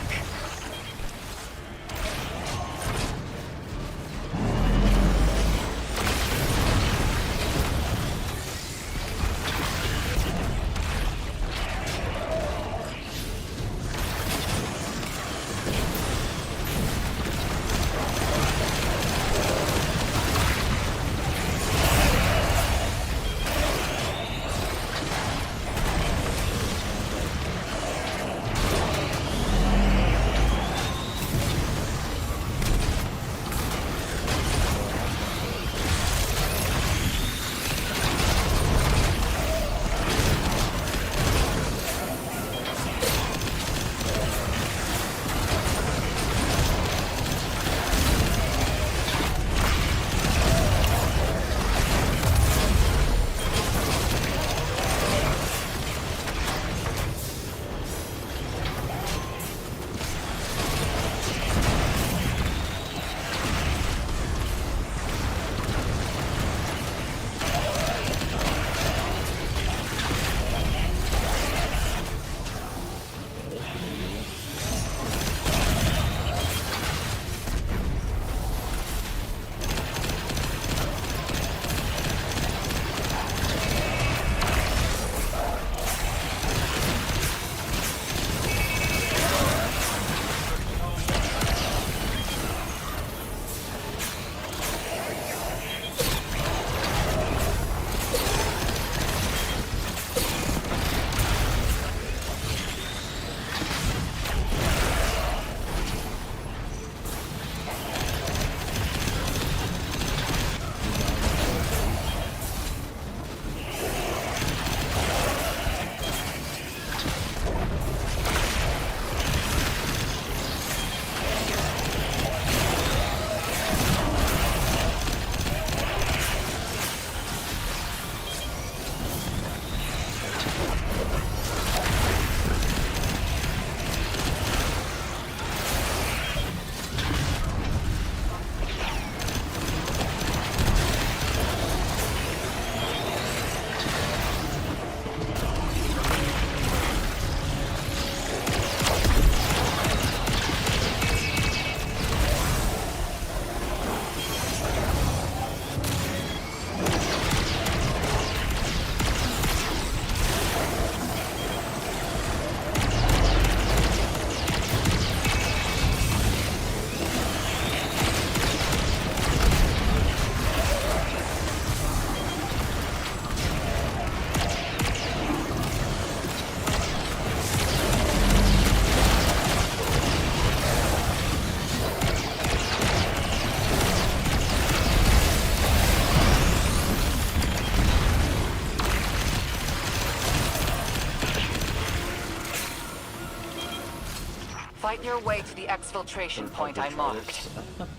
Fight your way to the exfiltration point I marked.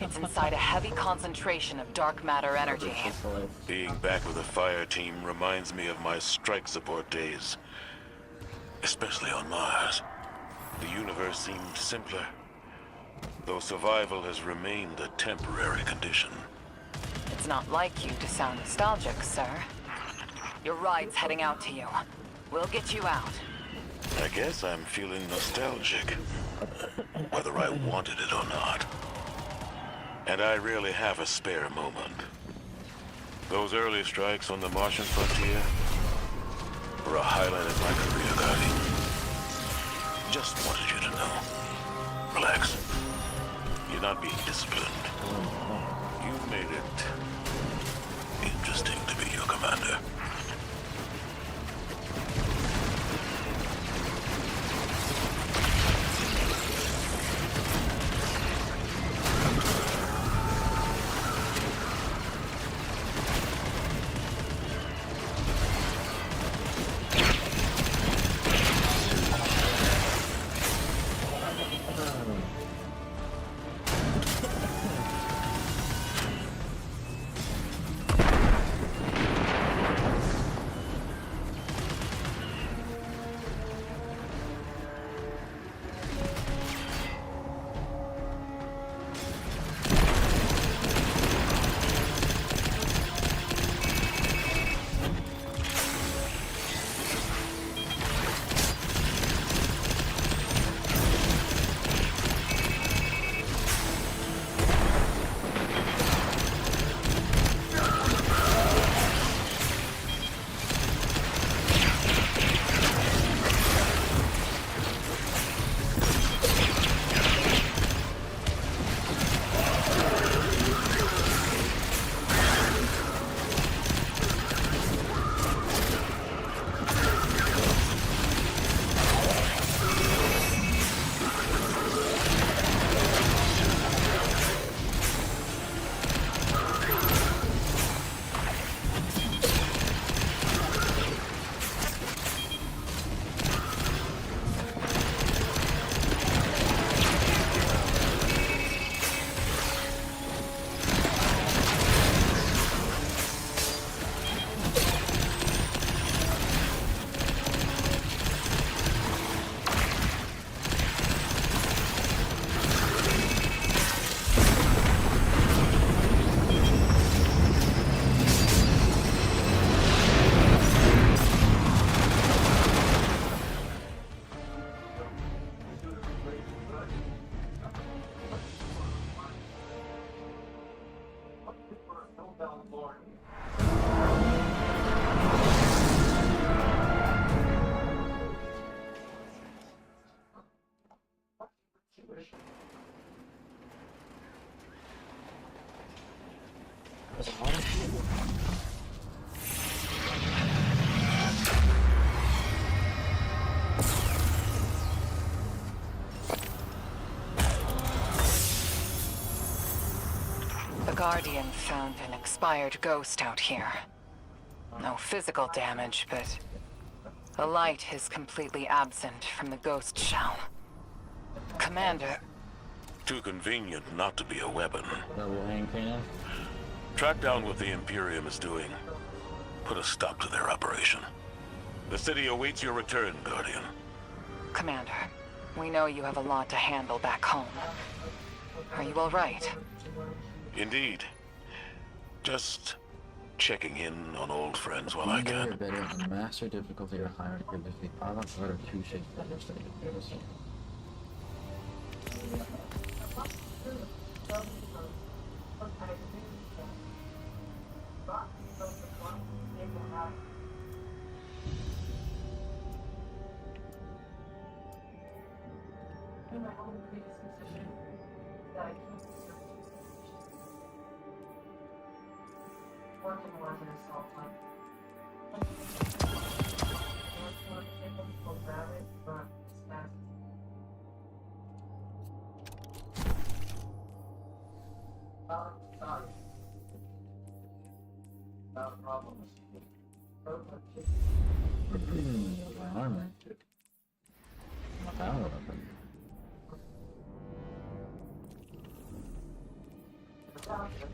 It's inside a heavy concentration of dark matter energy. Being back with a fire team reminds me of my strike support days. Especially on Mars. The universe seemed simpler, though survival has remained a temporary condition. It's not like you to sound nostalgic, sir. Your ride's heading out to you. We'll get you out. I guess I'm feeling nostalgic, whether I wanted it or not. And I rarely have a spare moment. Those early strikes on the Martian frontier were a highlight of my career, Guardian. Just wanted you to know. Relax. You're not being disciplined. You've made it interesting to be your commander. The Guardian found an expired ghost out here. No physical damage, but the light is completely absent from the ghost shell. Commander... Too convenient not to be a weapon. Double hand cannon. Track down what the Imperium is doing. Put a stop to their operation. The city awaits your return, Guardian. Commander, we know you have a lot to handle back home. Are you all right? Indeed. Just checking in on old friends while I Better, can. better than master difficulty or higher difficulty. Avant-garde or two shapes understudy. In my own previous position, that I can't working was an assault line. Grab it, but it's fast. Sorry. Not a problem. Armor. Power weapon.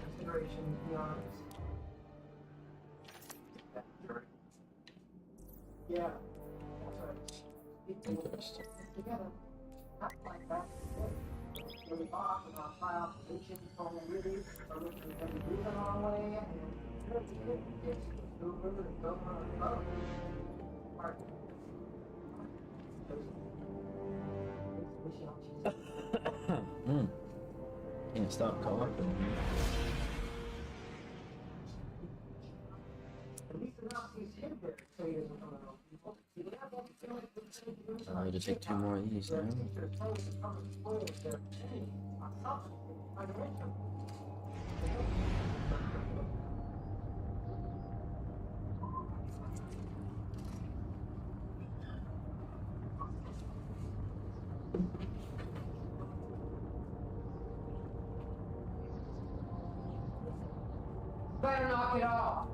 considerations beyond this. Yeah, that's right. Interesting. Together, not like that. Really off about file position, only really, or looking at the reason on way, and it's over and over and over. Can't stop coughing. At least enough he's hid there, so he doesn't come around people. I need to take 2 more of these now. Better knock it off.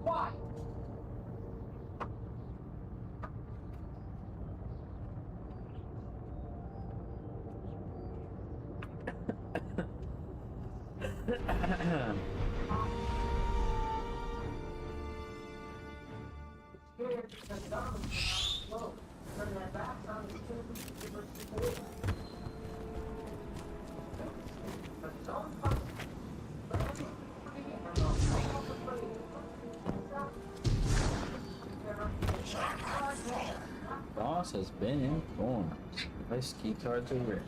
Why? Boss has been informed. Device key cards are ready.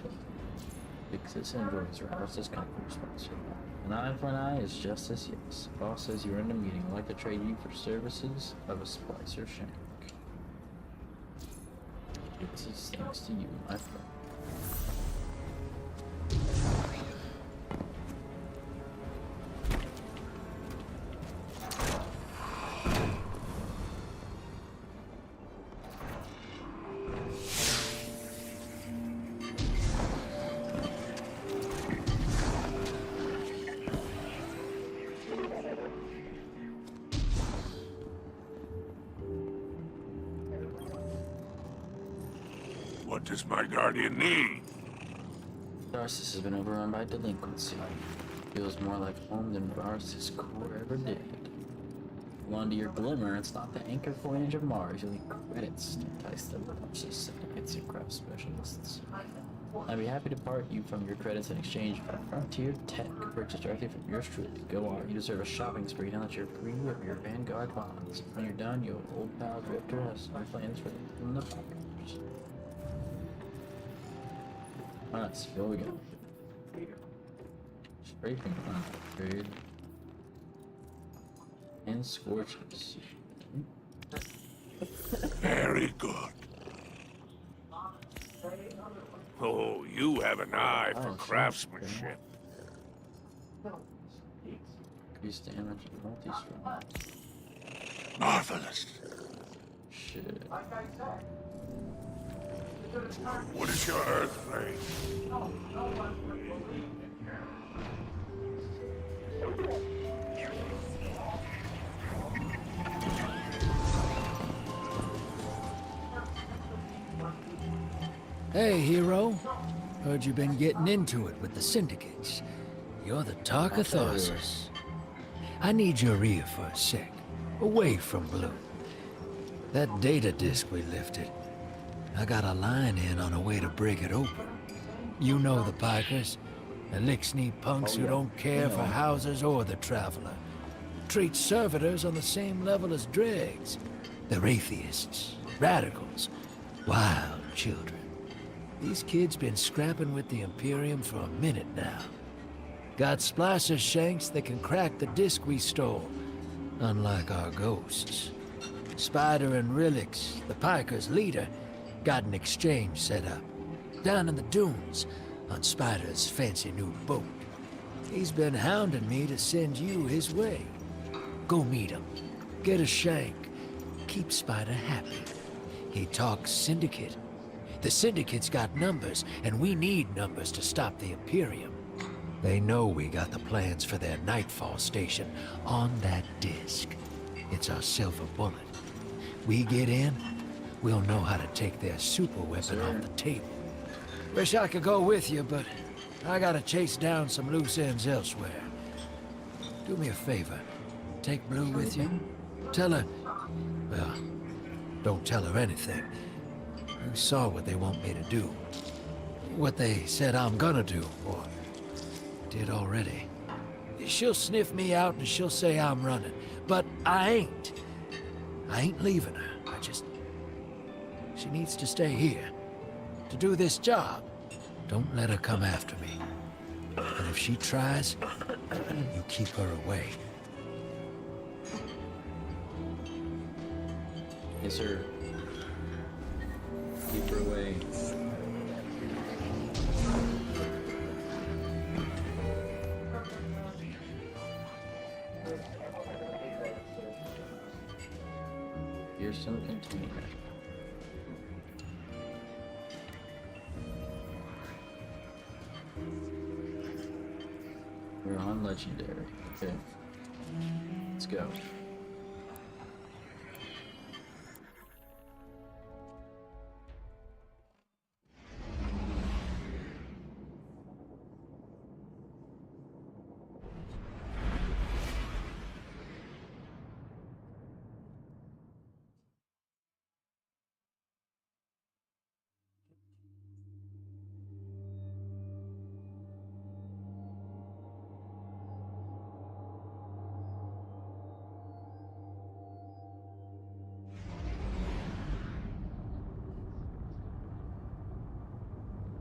Exists and enjoys request as company sponsor. An eye for an eye is justice, yes. Boss says you're in a meeting. I'd like to trade you for services of a splicer shank. This is thanks to you, my friend. What does my guardian need? Narcissus has been overrun by delinquency. Feels more like home than Narcissus core ever did. Hold on to your glimmer, it's not the anchor voyage of Mars. You'll need credits to entice the Narcissus syndicates and craft specialists. I'd be happy to part you from your credits in exchange for Frontier Tech, purchased directly from yours truly. Go on, you deserve a shopping spree now that you're free of your Vanguard bonds. When you're done, your old pal Drifter has some plans for the pockets. Alright, here we go. Scraping upgrade. And scorches. Very good. Oh, you have an eye for craftsmanship. Increased damage and multi-strong. Marvelous. Shit. What is your earth ray? Hey, hero. Heard you've been getting into it with the syndicates. You're the talk of Tharsis. I need your ear for a sec. Away from Blue. That data disk we lifted. I got a line in on a way to break it open. You know the Pikers. The lick-sneak punks who don't care for houses or the traveler. Treat servitors on the same level as dregs. They're atheists, radicals, wild children. These kids been scrapping with the Imperium for a minute now. Got splicer shanks that can crack the disc we stole, unlike our ghosts. Spider and Relix, the Pikers' leader, got an exchange set up, down in the dunes, on Spider's fancy new boat. He's been hounding me to send you his way. Go meet him, get a shank, keep Spider happy. He talks Syndicate. The Syndicate's got numbers, and we need numbers to stop the Imperium. They know we got the plans for their Nightfall station on that disc. It's our silver bullet. We get in, we'll know how to take their super weapon off the table. Wish I could go with you, but I gotta chase down some loose ends elsewhere. Do me a favor. Take Blue with you. Tell her... Well, don't tell her anything. You saw what they want me to do. What they said I'm gonna do, or did already. She'll sniff me out and she'll say I'm running. But I ain't. I ain't leaving her. She needs to stay here. To do this job. Don't let her come after me. And if she tries, you keep her away. Yes, sir. Keep her away. Here's some container. We're on Legendary. Okay. Let's go.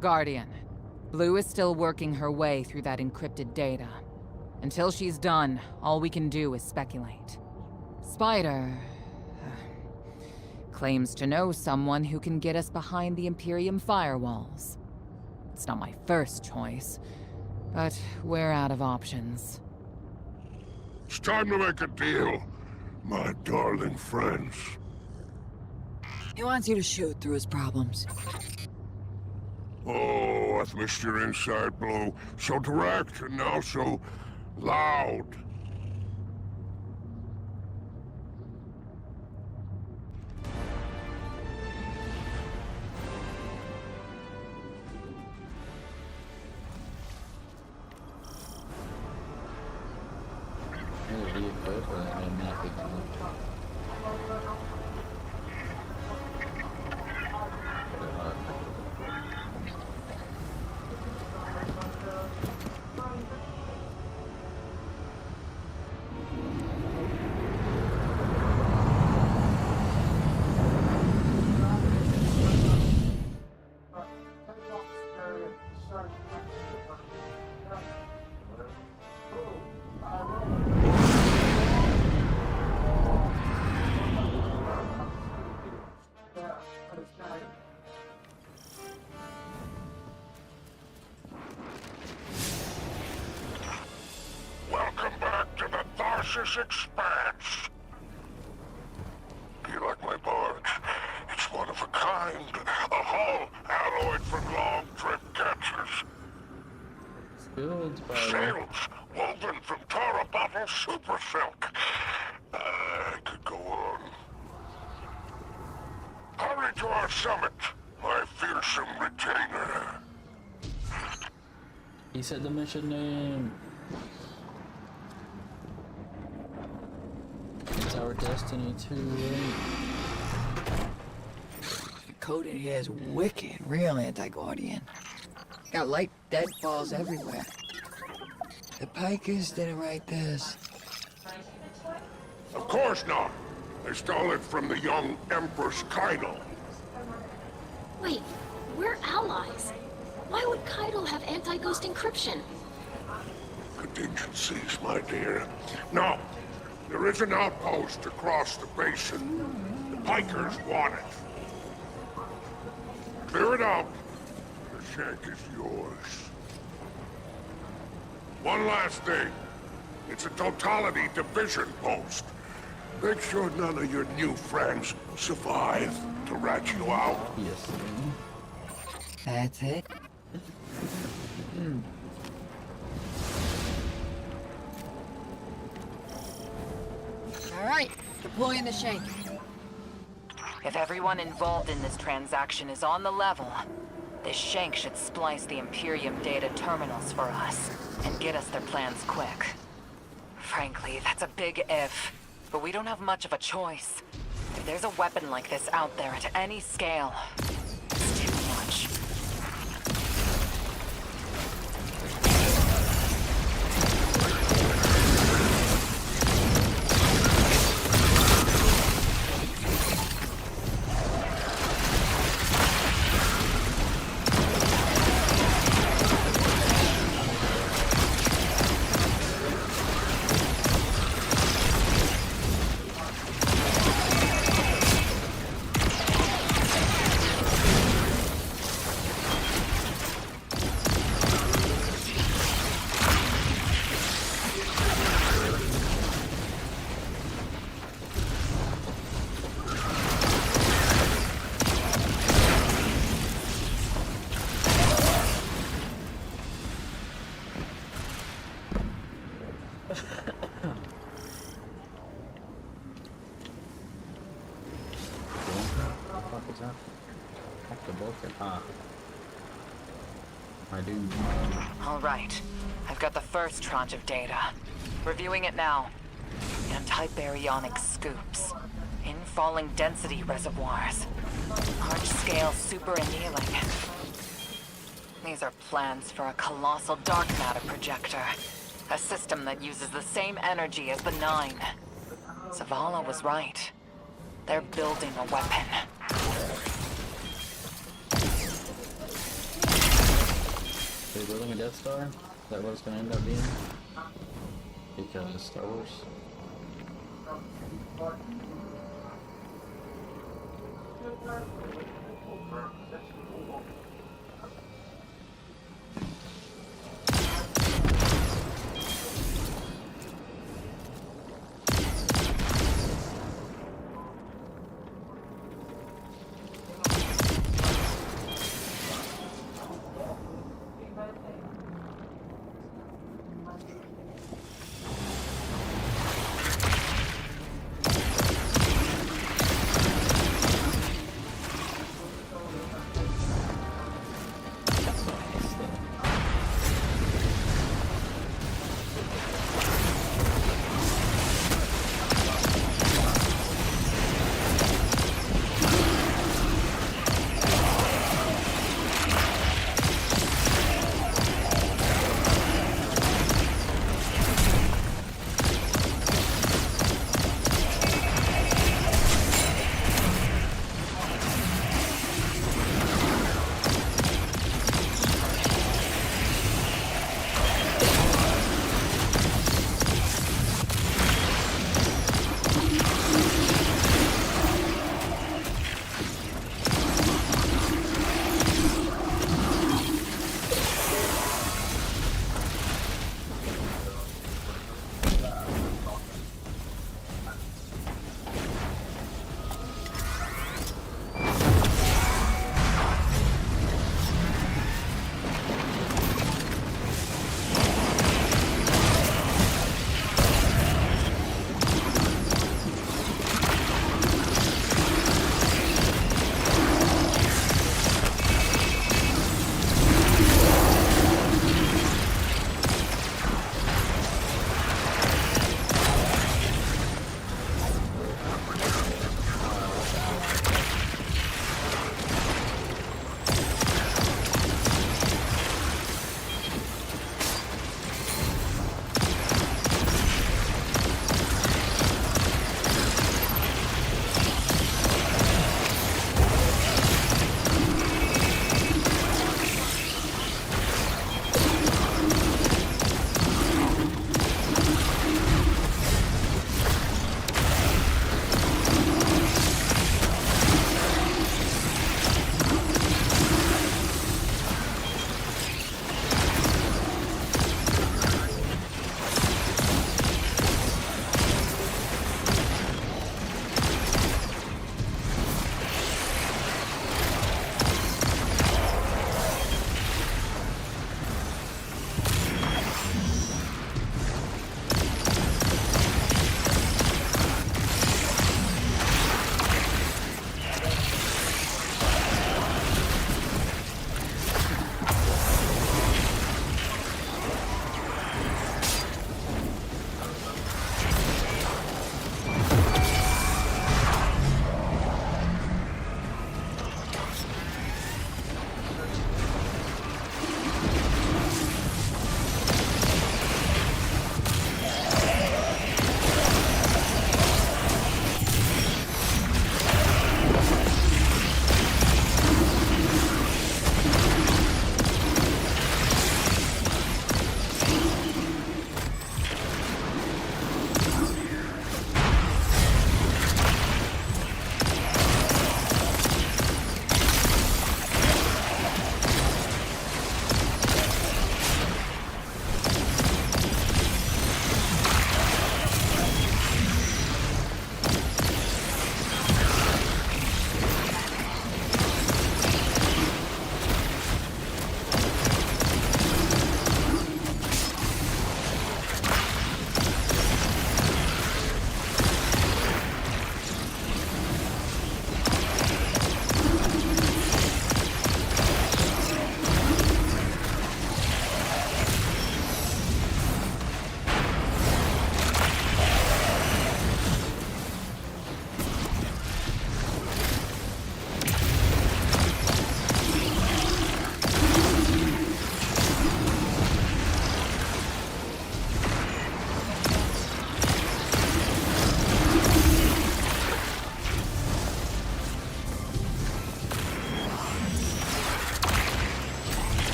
Guardian, Blue is still working her way through that encrypted data. Until she's done, all we can do is speculate. Spider... claims to know someone who can get us behind the Imperium firewalls. It's not my first choice, but we're out of options. It's time to make a deal, my darling friends. He wants you to shoot through his problems. Oh, I've missed your inside blow. So direct and now so loud. Welcome back to the Tharsis Expanse. Do you like my barge? It's one of a kind. A hull alloyed from long trip captures. Good, Spider. Sails woven from Tara bottle super silk. I could go on. Hurry to our summit, my fearsome retainer. He said the mission name. It's our destiny to win. The code in here is wicked, real anti-Guardian. Got light deadfalls everywhere. The Pikers didn't write this. Of course not. They stole it from the young Empress Kaido. Wait, we're allies. Why would Kaido have anti-ghost encryption? Contingencies, my dear. No, there is an outpost across the basin. The Pikers want it. Clear it out. The shank is yours. One last thing. It's a totality division post. Make sure none of your new friends survive to rat you out. Yes. That's it? All right, deploying the shank. If everyone involved in this transaction is on the level, This shank should splice the Imperium data terminals for us, and get us their plans quick. Frankly, that's a big if, but we don't have much of a choice. If there's a weapon like this out there at any scale, it's too much. All right. I've got the first tranche of data. Reviewing it now. Anti-baryonic scoops. Infalling density reservoirs. Large-scale super-annealing. These are plans for a colossal dark matter projector. A system that uses the same energy as the Nine. Zavala was right. They're building a weapon. Are they building a Death Star? Is that what it's gonna end up being? Because Star Wars.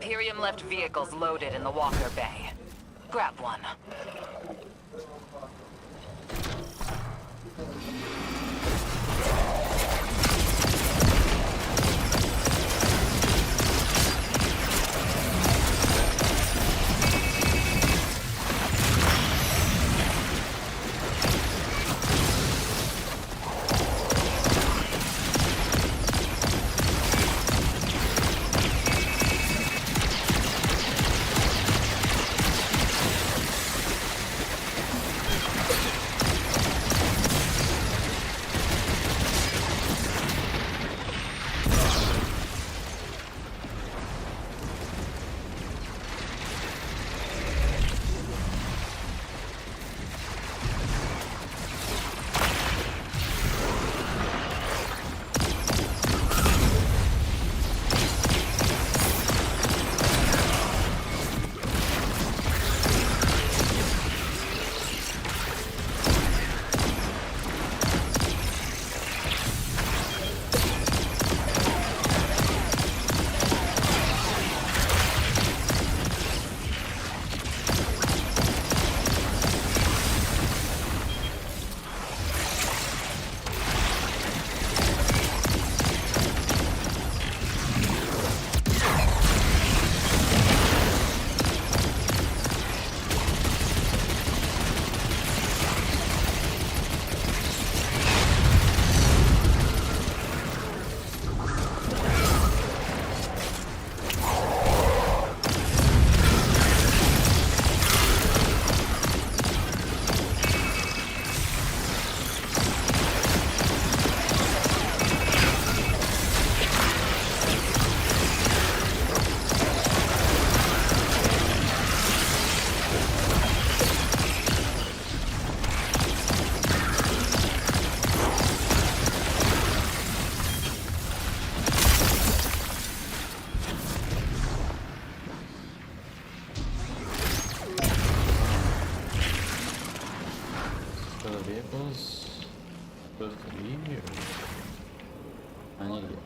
Imperium left vehicles loaded in the Walker Bay. Grab one. I need to get...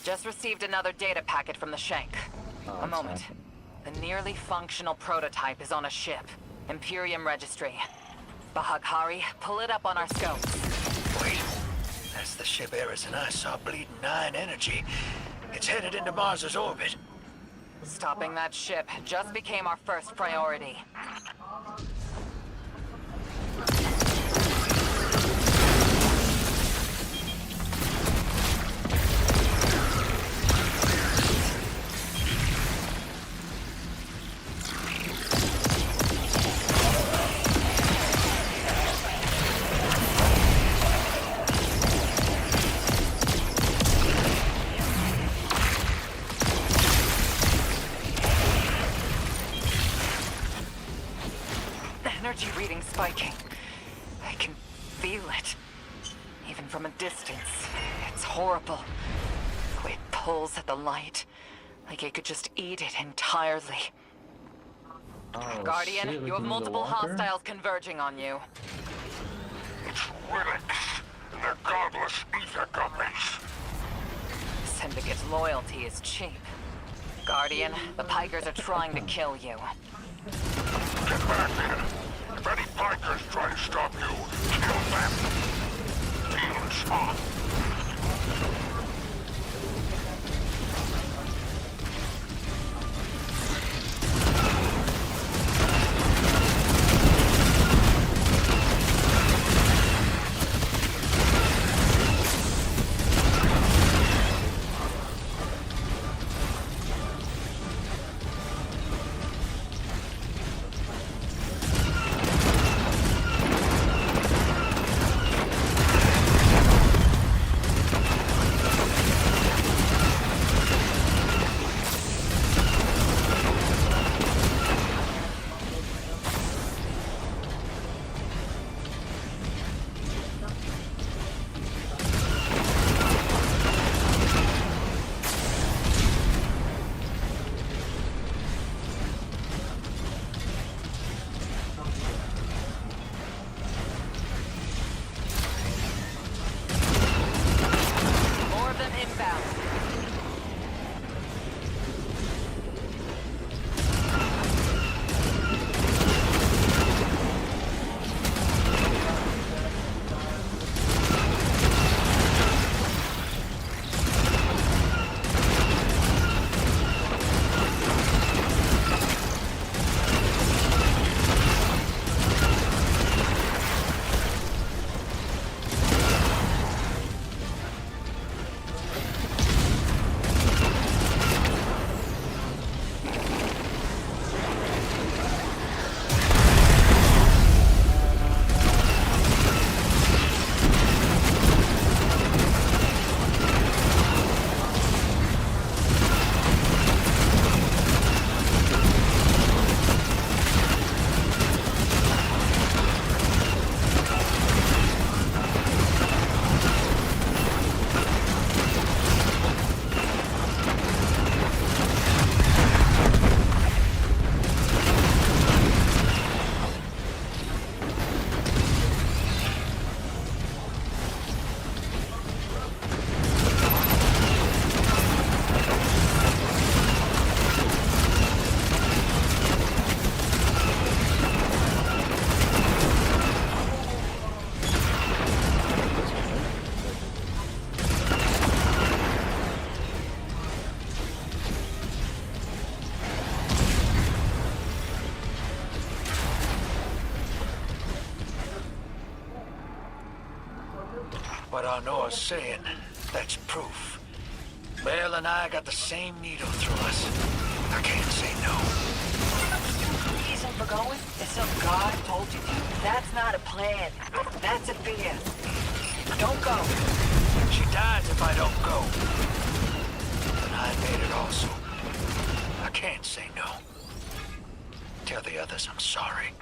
Just received another data packet from the Shank. Oh, A moment. sorry. The nearly functional prototype is on a ship. Imperium Registry. Bahaghari, pull it up on our scopes. Wait, that's the ship Eris and I saw bleeding 9 energy. It's headed into Mars's orbit. Stopping that ship just became our first priority. Energy reading spiking. I can feel it. Even from a distance. It's horrible. The way it pulls at the light. Like it could just eat it entirely. Oh, Guardian, shit, we you have can use the multiple walker? hostiles converging on you. It's relics, and they're godless ether gummies. Syndicate's loyalty is cheap. Guardian, the Pikers are trying to kill you. Get back! If any Pikers try to stop you, kill them! Deal shot! What I know is saying, that's proof. Belle and I got the same needle through us. I can't say no. Reason for going? Is some god told you to? That's not a plan. That's a fear. Don't go. She dies if I don't go. But I made it also. I can't say no. Tell the others I'm sorry.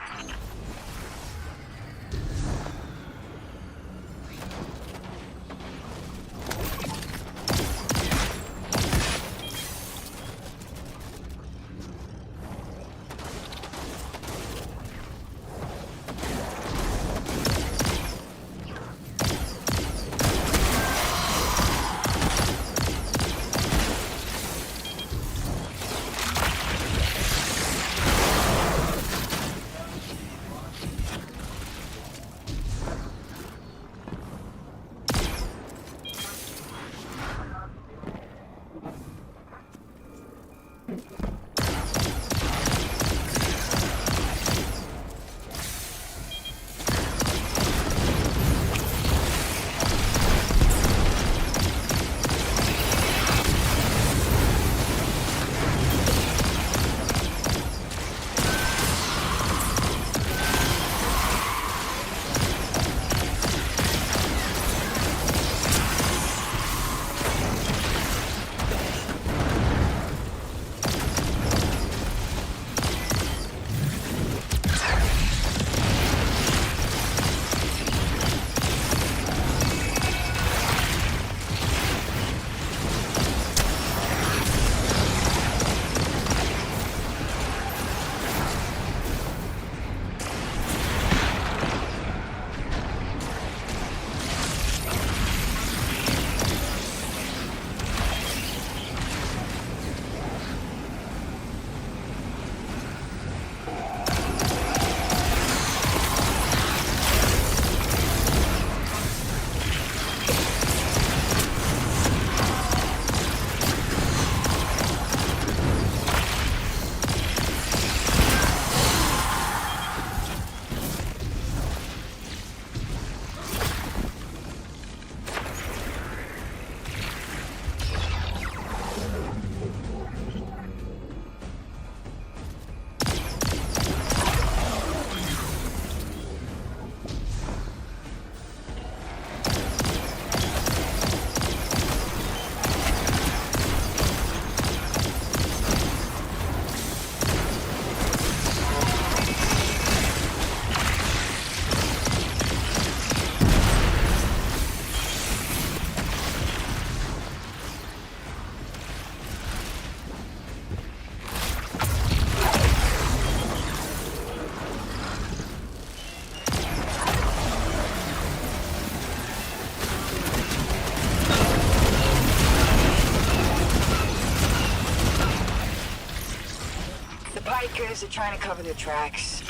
Bikers are trying to cover their tracks.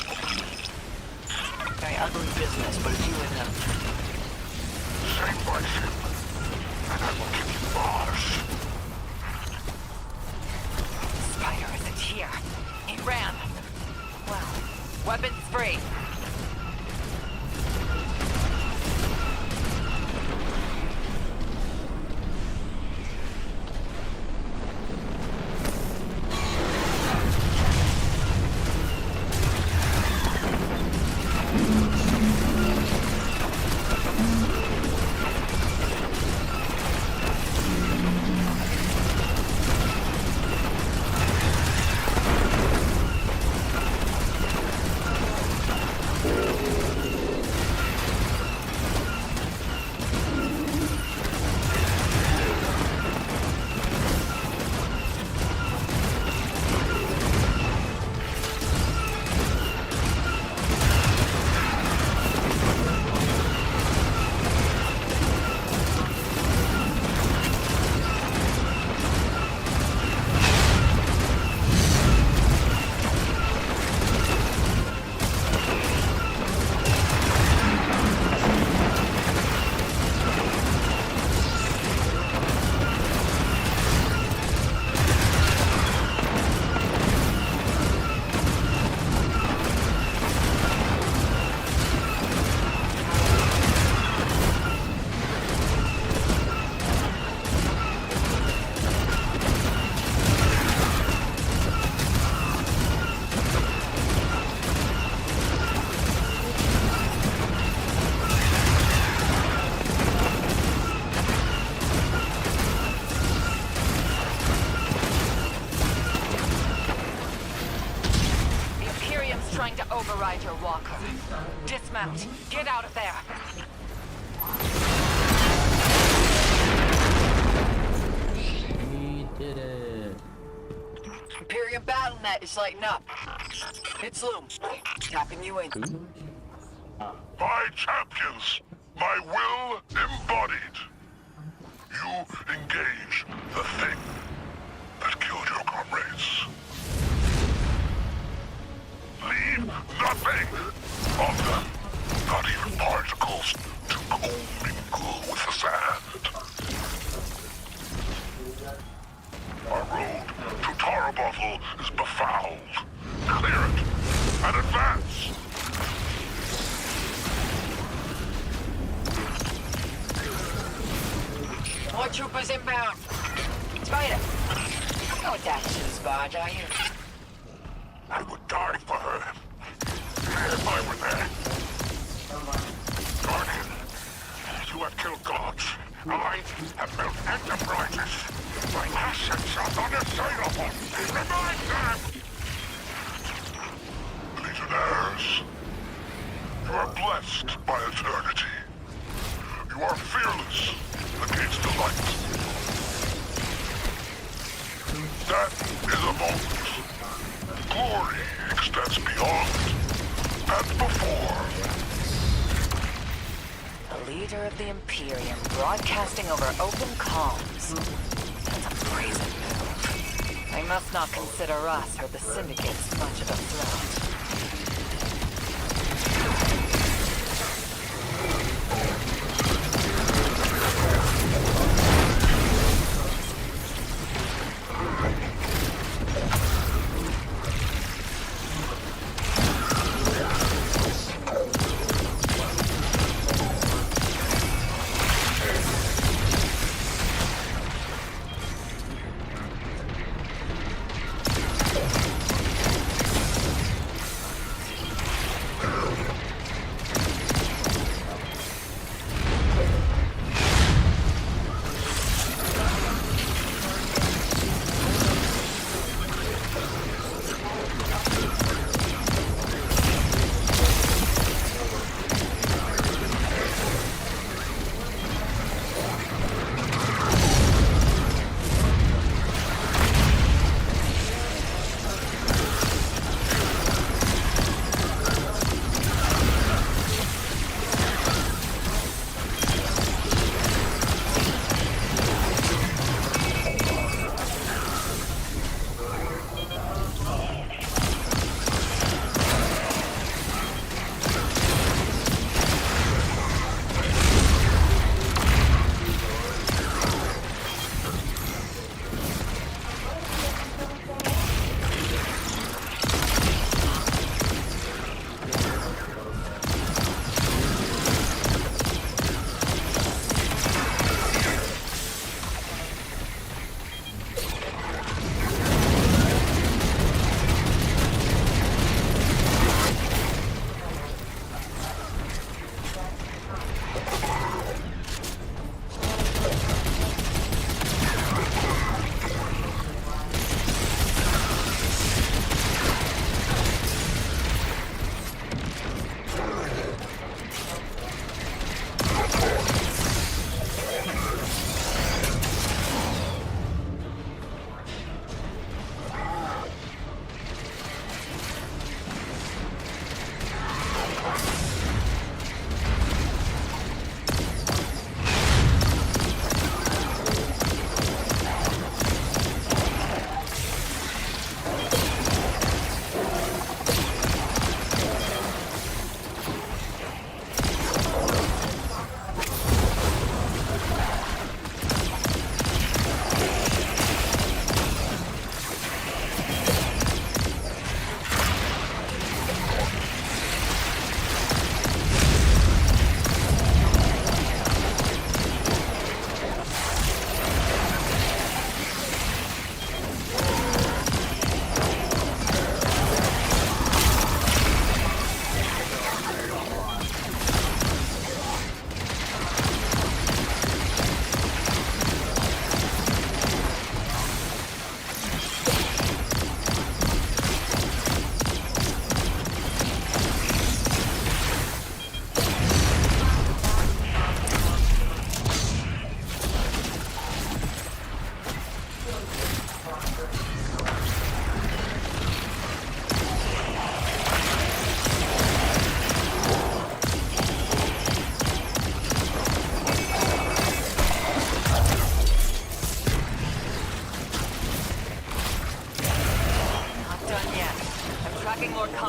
Very ugly business, but it's you and them. Same my ship, and I will give you Mars. Spider isn't here. He ran. Well, weapons free. Dismount. Get out of there. We did it. Imperium BattleNet is lighting up. It's Loom. Tapping you in. My champions, my will embodied. You engage the thing that killed your comrades. Leave nothing of them, not even particles, to commingle with the sand. Our road to Tarabothel is befouled. Clear it and advance. More troopers inbound. Spider. No attached barge, are you? I would die for her if I were there. Guardian, you have killed gods. I have built enterprises. My assets are unassailable. Revive them! Legionnaires, you are blessed by eternity. You are fearless against the light. That is a moment. Glory extends beyond and before. The leader of the Imperium broadcasting over open comms. That's a brazen move. They must not consider us or the Syndicates much of a threat.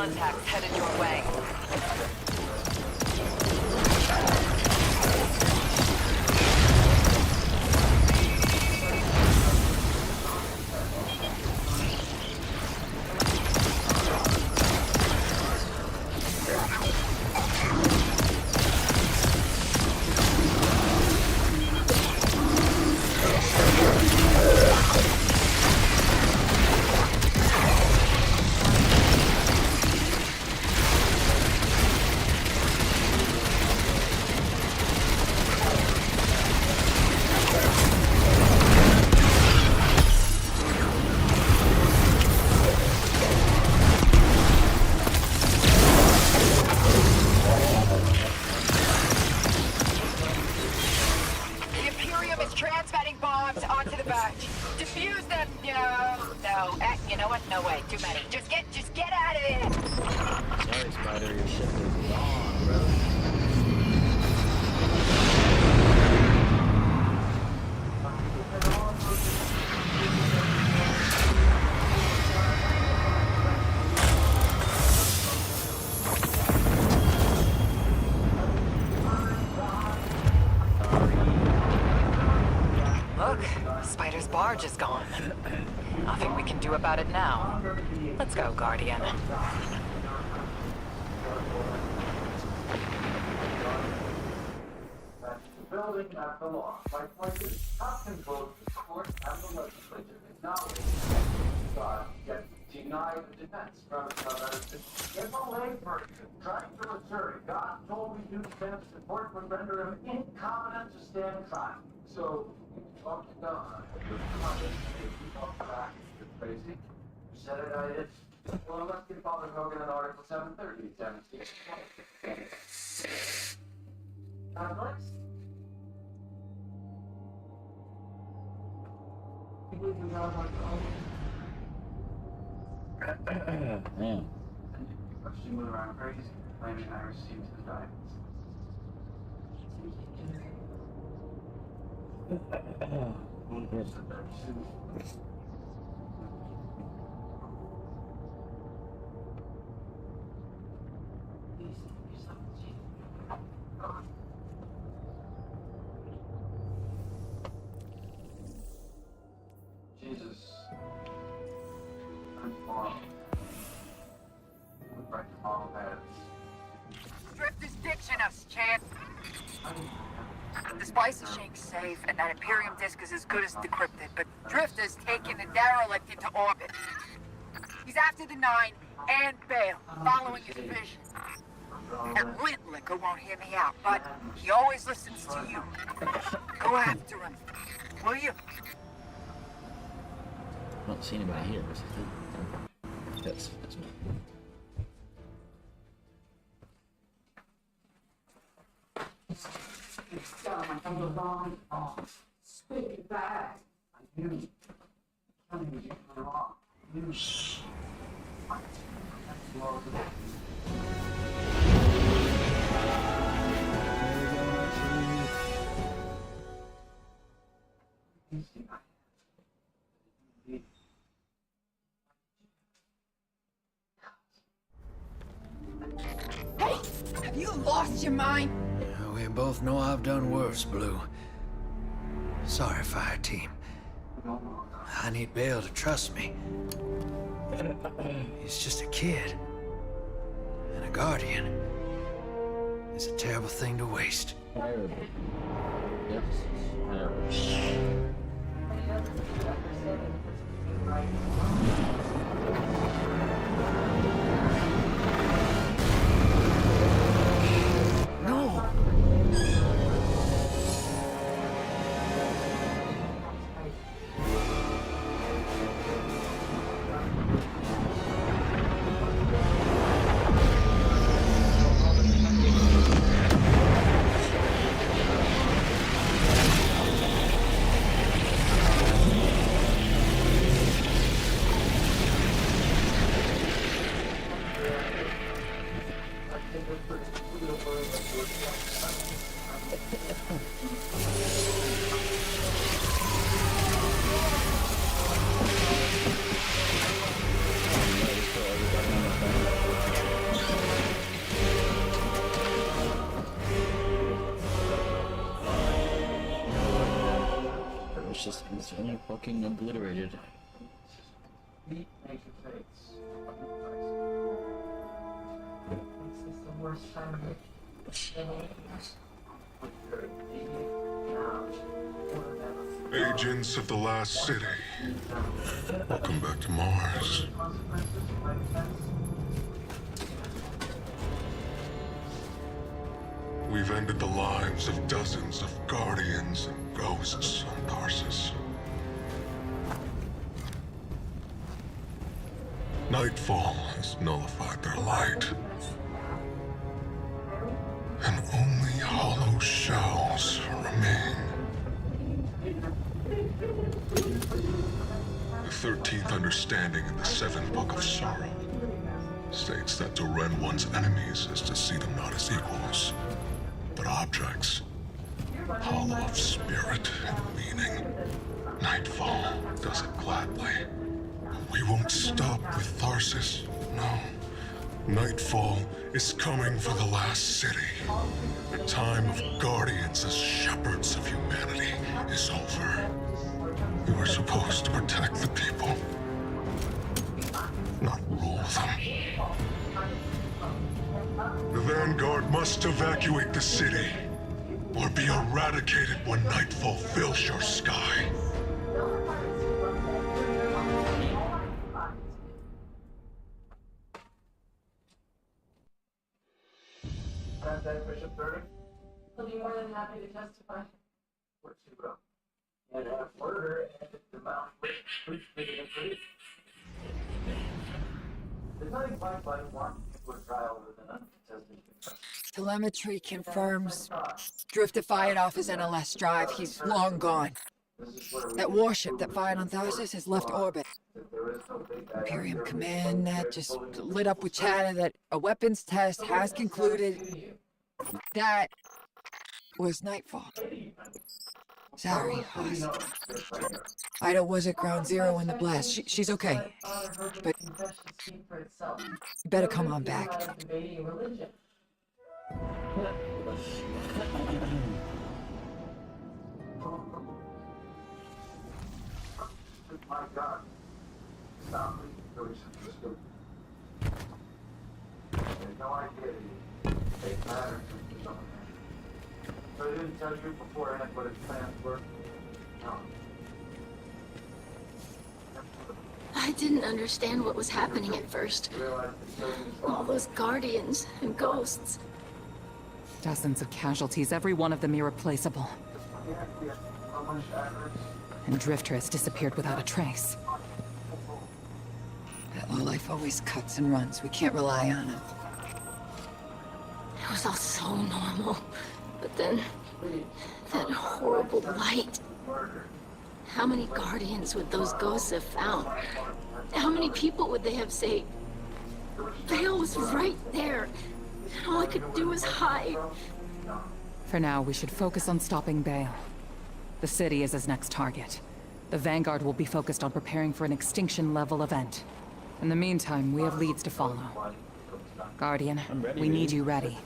contacts headed your way. Sorry, Spider, your shift is gone, brother. Look, Spider's barge is gone. Nothing we can do about it now. Let's go, Guardian. Building at the law. My point is, top control of the court and the legislature is now yet denied the defense from another. If a layperson trying to assert God told me to stand support would render him incompetent to stand trial. So, talk to God. You talk back. You're crazy. You said it, I did. Well, let's get Father Hogan in Article 730, 17. God bless. Man. She moved around crazy, claiming I received his guidance. Jesus. I'm wrong. Right to all heads. Drift is ditching us, Chad. The Spicer Shank's safe, and that Imperium disk is as good as decrypted, but Drift is taking the derelict into orbit. He's after the Nine and Bale, following his vision. And Lintlicker won't hear me out, but he always listens to you. Go after him, will you? I don't see anybody here. That's me. Speak back. I knew. Something was going wrong. You. Shh. Hey! Have you lost your mind? We both know I've done worse, Blue. Sorry, fire team. I need Bale to trust me. He's just a kid. And a guardian. It's a terrible thing to waste. Terrible. Yes, terrible. just instantly fucking obliterated. Meet major fates. This is the worst time of it. Agents of the Last City, welcome back to Mars. We've ended the lives of dozens of guardians and ghosts on Tarsus. Nightfall has nullified their light. And only hollow shells remain. The 13th understanding in the 7th Book of Sorrow states that to rend one's enemies is to see them not as equals, but objects, hollow of spirit and meaning. Nightfall does it gladly. We won't stop with Tarsus, no. Nightfall is coming for the Last City. The time of guardians as shepherds of humanity is over. We were supposed to protect the people, not rule them. The Vanguard must evacuate the city, or be eradicated when nightfall fills your sky. Bishop Burning? He'll be more than happy to testify. Where's he from? And murder and the amount which there's nothing quite like one into a trial with an uncontested confession. Telemetry confirms Drift fired off his NLS drive. He's long gone. That warship that fired on Tharsis has left orbit. Imperium Command that just lit up with chatter that a weapons test has concluded. That was Nightfall. Sorry, Hoss. Ida was at ground zero in the blast. She's okay. But you better come on back. My God. Stop me. I had no idea it mattered to something. So I didn't tell you beforehand what his plans were? No. I didn't understand what was happening at first. All those guardians and ghosts. Dozens of casualties, every one of them irreplaceable. And Drifter has disappeared without a trace. That lowlife always cuts and runs. We can't rely on him. It was all so normal. But then, that horrible light. How many guardians would those ghosts have found? How many people would they have saved? Vale was right there. And all I could do was hide. For now, we should focus on stopping Bale. The city is his next target. The Vanguard will be focused on preparing for an extinction-level event. In the meantime, we have leads to follow. Guardian, we need you ready.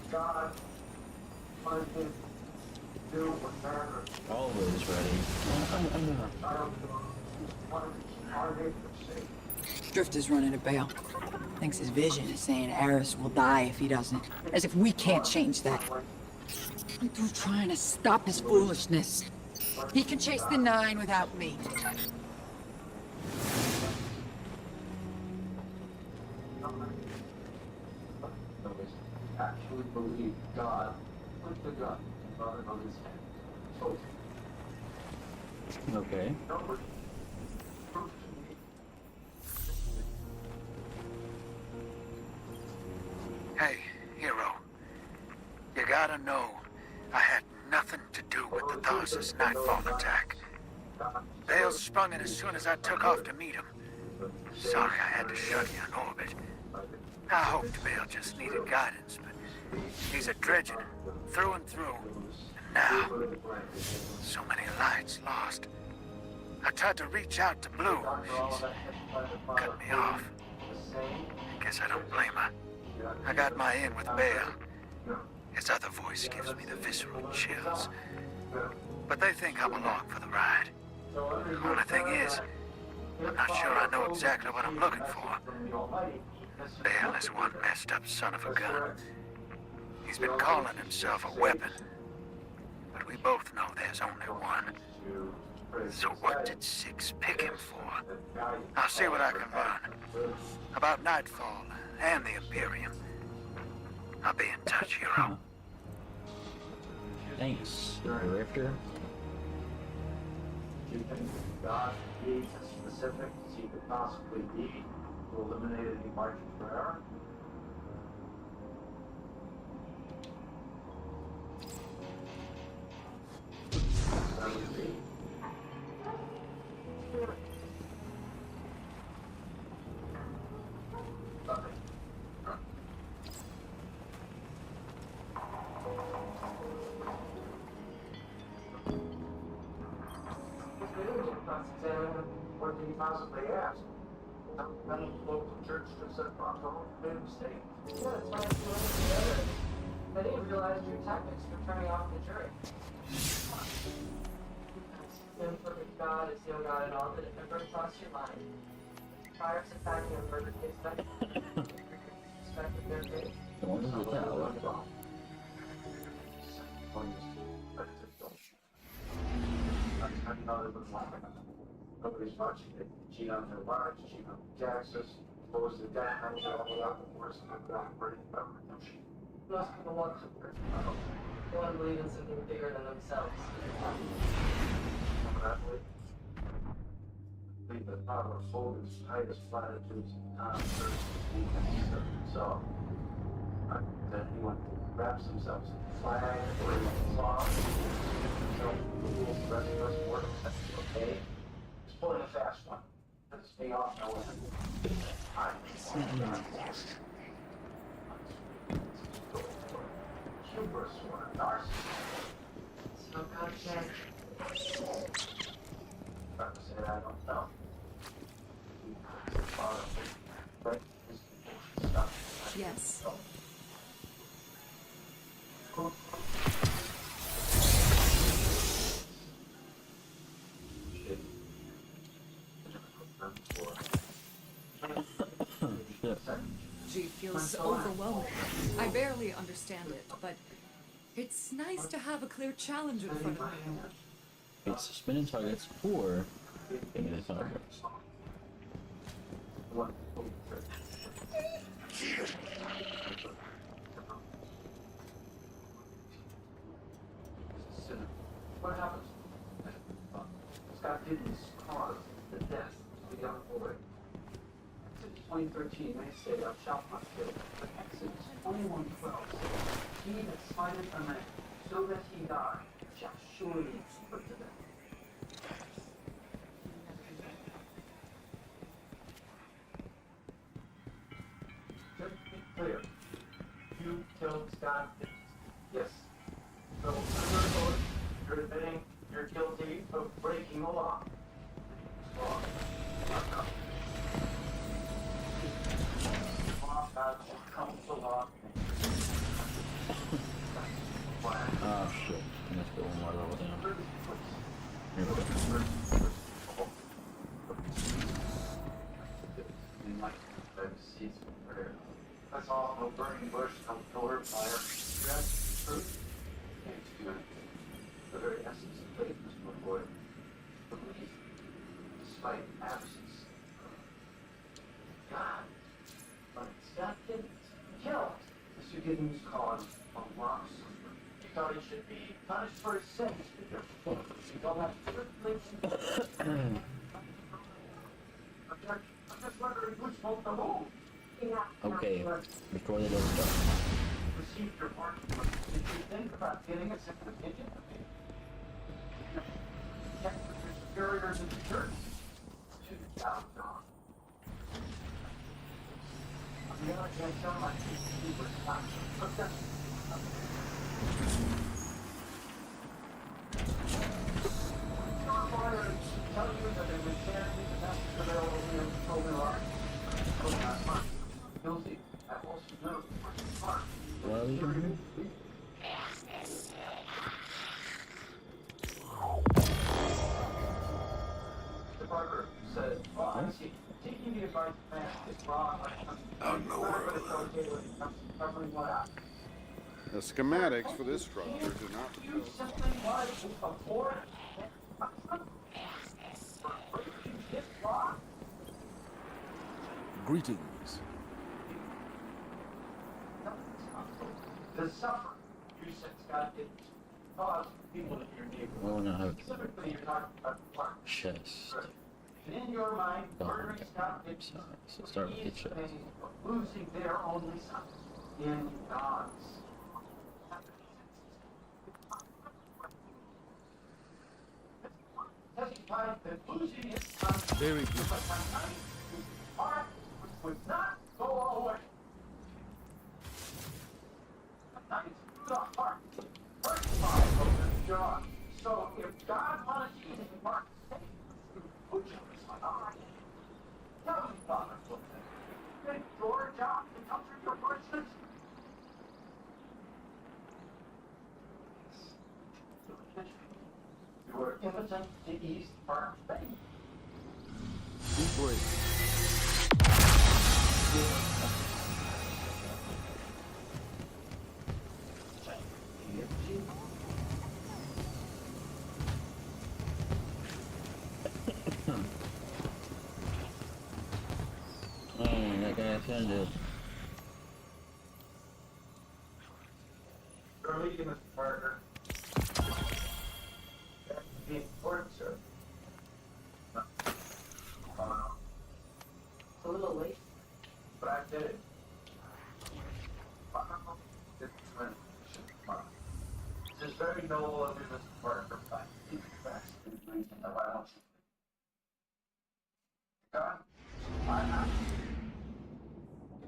Always ready. Drifter's running a Bale. Thinks his vision is saying Eris will die if he doesn't. As if we can't change that. I'm through trying to stop his foolishness. He can chase the 9 without me. Actually believe God put the gun and brought it on his head. So, Okay. nobody proved to me. Hey, hero. You gotta know, I had nothing to do with the Tharsis Nightfall attack. Bale sprung it as soon as I took off to meet him. Sorry I had to shut you in orbit. I hoped Bale just needed guidance, but he's a dredgen, through and through. And now, so many lights lost. I tried to reach out to Blue. She's cut me off. I guess I don't blame her. I got my in with Bale. His other voice gives me the visceral chills. But they think I'm along for the ride. Only thing is, I'm not sure I know exactly what I'm looking for. Bale is one messed up son of a gun. He's been calling himself a weapon. But we both know there's only one. So what did Six pick him for? I'll see what I can learn. About Nightfall and the Imperium. I'll be in touch, hero. Thanks, Rifter. Do you think God needs as specific as he could possibly be to eliminate any margin for error? That would be. Nothing. What did he possibly ask? None of the local church just said, "Oh, made a mistake." Yeah, that's why it's going together. I didn't realize your tactics for turning off the jury. The imperfect God is no God at all, that it never crossed your mind. Prior to finding a murder case, that suspected their fate. The one with the tower. Nobody's watching it. Cheat on their wives, cheat on their taxes, close the debt, and all without the force of the operating redemption. Most people want comfort. They want to believe in something bigger than themselves. Believe that power of Hogan's tightest platitudes and non-church of himself. That anyone who wraps themselves in the flag or in the law, themselves in the rules, the rest of us work, that's okay. Just pulling a fast one. Let's stay off now. Hubris or a narcissist. So God said, About to say I don't know. But stuff. Yes. Gee, feels overwhelming. I barely understand it, but it's nice to have a clear challenge in front of me. It's suspended targets or getting the targets. What happens? Scott Diddy's caused the death of the young boy. Since 2013, they say I shall not kill. But since 2112, he that smiteth a man, so that he die, shall surely be put to death. Just to be clear, you killed Scott Diddy. Yes. So, you're admitting you're guilty of breaking the law. Law. God will come to law. Oh shit. Let's go one more level down. Here we go. That's all. No burning bush, no pillar, fire. That's truth. Thanks to the very essence of faith, Mr. McCoy. Belief, despite absence. God. But Scott Giddens killed Mr. Giddens' cause of loss. You thought he should be punished for his sins, but you don't have to I'm just wondering who smoked the moon. Okay, before they don't start. Received your pardon. Did you think about getting a second opinion? Check with your superiors in the church. To down dog. On the other hand, so much you were not. But that's tell you that they would share the best available here in Golden Rock. Guilty. I also know smart. Well, Parker said, well, I see, taking the advice of man is wrong. Out in the world. The schematics for this structure do not You simply want to afford Greetings. the suffer. You said Scott did cause people in your neighborhood. Oh no. Specifically, you're talking about Clark. Chest. And in your mind, Oh, murdering okay. Scott did So start with the chest. losing their only son in God's. Testified that losing his son Very good. heart would not go away. Not through the heart. First part of John. So if God wanted you to mark put you in my heart. Tell me, Father, then your job to comfort your parishioners. You were impotent to ease firm faith. Be brave. Oh, that guy offended. Your leading, Mr. Parker. That's the important, sir. It's a little late, but I did it. This is very noble of you, Mr. Parker, but it's best in reason of violence. God,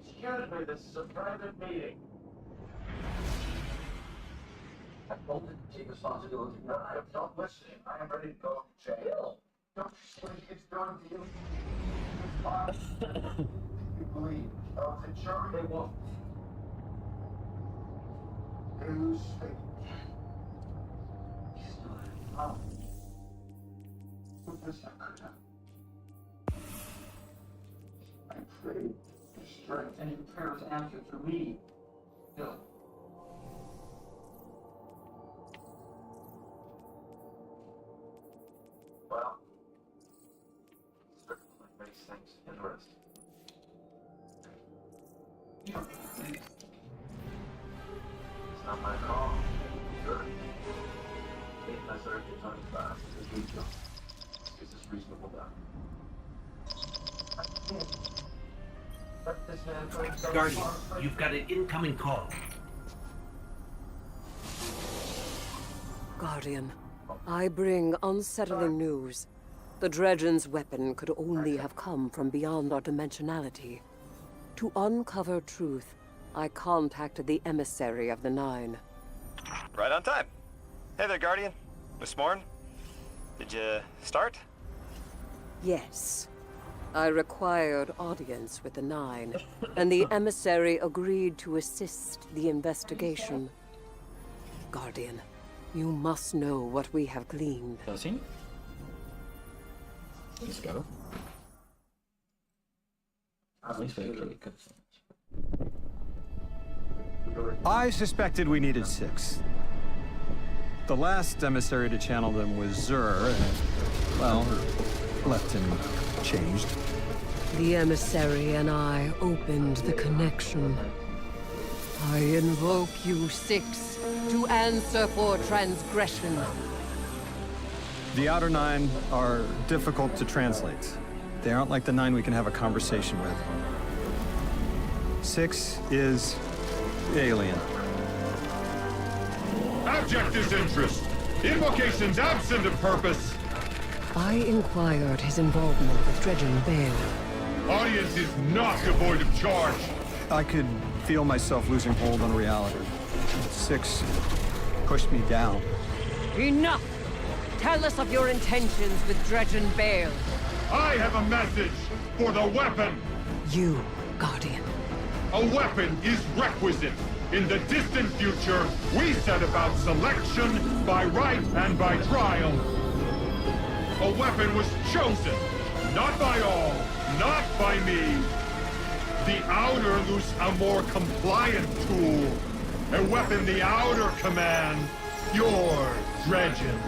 excuse me, this is a private meeting. I told you to take responsibility. No, I don't listen. I am ready to go to jail. Don't you see what it's doing to you? It's fine. You believe. I was sure they won't. They lose faith. He's not. Oh. What this I could have. I prayed for strength, and your prayer was answered through me. Bill. Well, certainly makes things interesting. It's not my call. Sure. Take my search is on fast as usual. Is this reasonable now? I can't. Let this man go so Guardian, far. you've got an incoming call. Guardian, I bring unsettling news. The Dredgen's weapon could only have come from beyond our dimensionality. To uncover truth, I contacted the emissary of the Nine. Right on time. Hey there, Guardian. Miss Morn. Did you start? Yes. I required audience with the Nine, and the emissary agreed to assist the investigation. Guardian, you must know what we have gleaned. Does he? Let's go. At least we actually could. I suspected we needed 6. The last emissary to channel them was Zur, and, well, left him changed. The emissary and I opened the connection. I invoke you 6 to answer for transgression. The Outer 9 are difficult to translate. They aren't like the 9 we can have a conversation with. 6 is alien. Abject disinterest. Invocations absent of purpose. I inquired his involvement with Dredgen Bale. Audience is not devoid of charge. I could feel myself losing hold on reality. 6 pushed me down. Enough! Tell us of your intentions with Dredgen Bale. I have a message for the weapon. You, Guardian. A weapon is requisite. In the distant future, we set about selection by right and by trial. A weapon was chosen Not by all, not by me. The Outer loose a more compliant tool. A weapon the Outer command. Yours, Dredgen.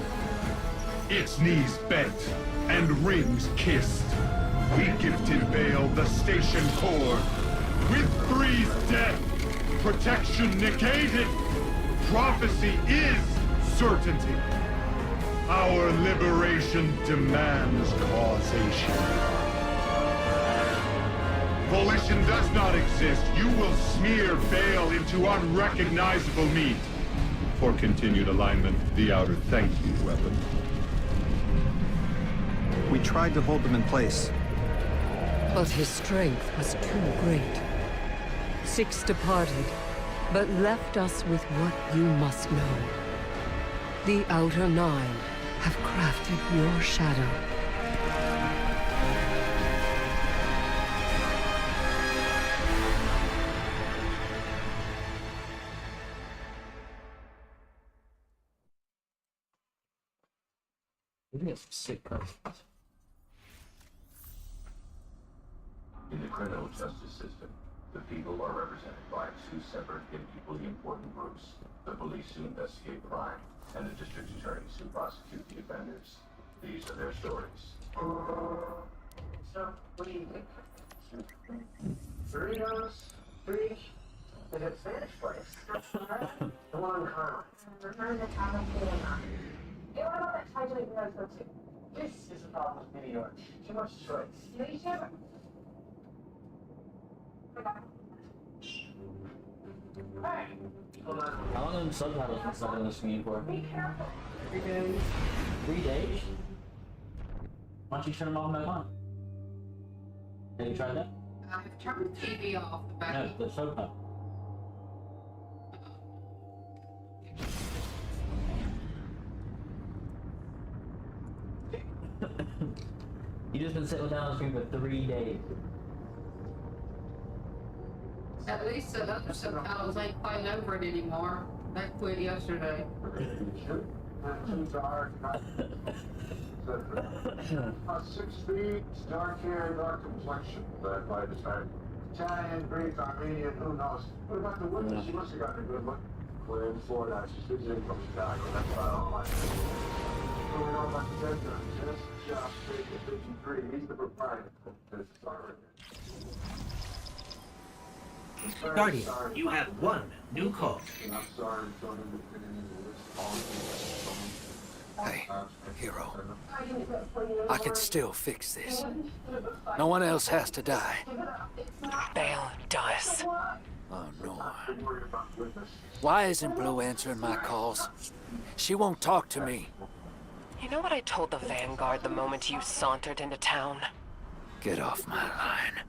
Its knees bent and rings kissed. We gifted Bale the station core. With Three's death, protection negated. Prophecy is certainty. Our liberation demands causation. Volition does not exist. You will smear Bale into unrecognizable meat. For continued alignment, the Outer thank you, weapon. We tried to hold them in place. But his strength was too great. 6 departed, but left us with what you must know. The Outer 9 have crafted your shadow. We get some sick customs. In the criminal justice system, the people are represented by 2 separate and equally important groups. The police who investigate crime, and the district attorneys who prosecute the offenders. These are their stories. So, what do you think? Burritos? Free? Is it Spanish place? The one on Carmine. Return to town of Panama. Yeah, what about that Thai joint you guys go to? This is the problem with New York. Too much choice. You eat it? Hey! Hold on. How long have subtitles been stuck on the screen for? Be careful. 3 days. 3 days? Why don't you turn them off and back on? Have you tried that? I've turned the TV off the back. No, the subtitle. You just been sitting down on the screen for 3 days. At least the other subtitles ain't playing over it anymore. They quit yesterday. Too dark. 6 feet, dark hair, dark complexion. Led by the type. Italian, Greek, Armenian, who knows? What about the woman? She must have gotten a good look. We're in Florida. She's visiting from Chicago. That's about all I know. What do we know about the dead guns? This is Josh Baker, 53. He's the proprietor. This is already. Guardian, you have 1 new call. Hey, Hero. I can still fix this. No one else has to die. Bale does. Oh, no. Why isn't Blue answering my calls? She won't talk to me. You know what I told the Vanguard the moment you sauntered into town? Get off my line.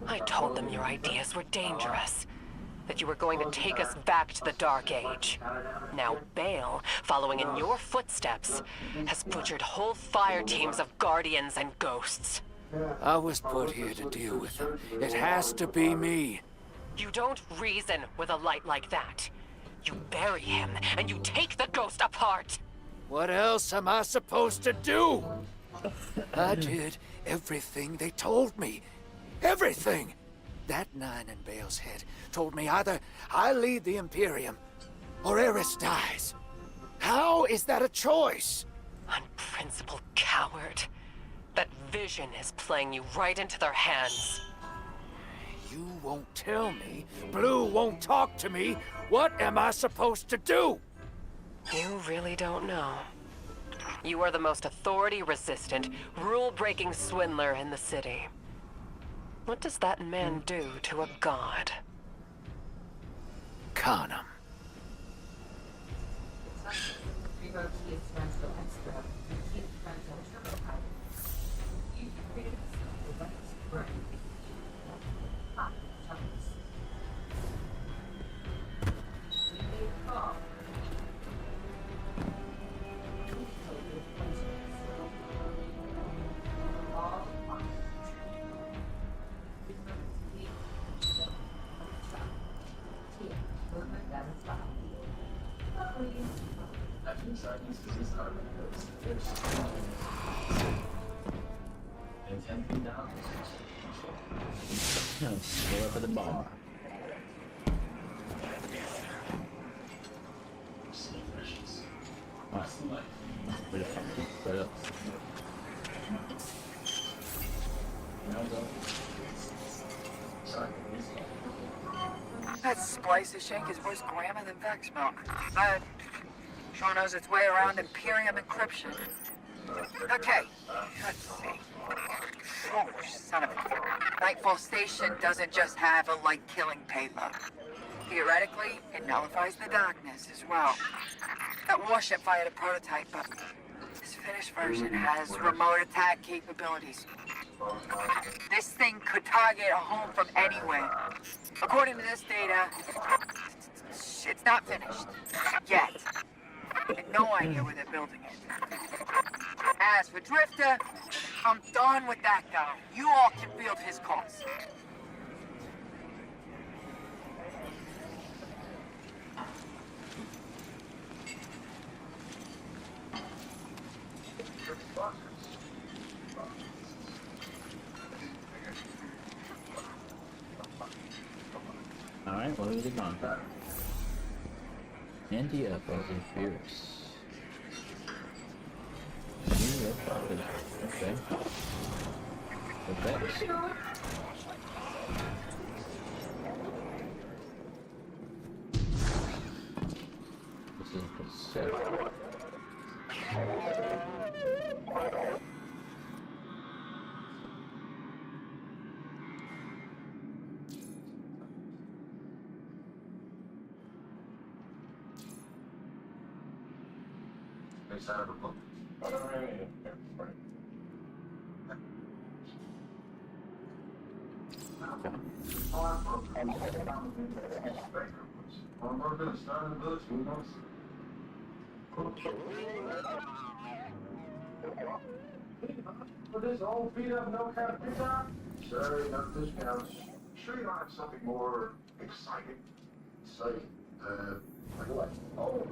I told them your ideas were dangerous. That you were going to take us back to the Dark Age. Now Bale, following in your footsteps, has butchered whole fire teams of Guardians and Ghosts. I was put here to deal with them. It has to be me. You don't reason with a light like that. You bury him, and you take the Ghost apart! What else am I supposed to do? I did everything they told me. Everything! That 9 in Bale's head told me either I lead the Imperium or Eris dies. How is that a choice? Unprincipled coward. That vision is playing you right into their hands. You won't tell me. Blue won't talk to me. What am I supposed to do? You really don't know. You are the most authority-resistant, rule-breaking swindler in the city. What does that man do to a god? Con him. Scroll up at the bottom. Right up. That splicer shank is worse grammar than Vex milk. But sure knows its way around Imperium encryption. Okay, let's see. Oh, son of a... Nightfall Station doesn't just have a light-killing payload. Theoretically, it nullifies the darkness as well. That warship fired a prototype, but this finished version has remote attack capabilities. This thing could target a home from anywhere. According to this data, it's not finished. Yet. And no idea where they're building it. As for Drifter, I'm done with that guy. You all can field his calls. Alright, what is it on? Anti-up over Fierce. Okay. Okay. This is the set. For this old beat up no kind of pickup? Sorry, no discounts. Sure you don't have something more exciting? Exciting? Like what? Oh,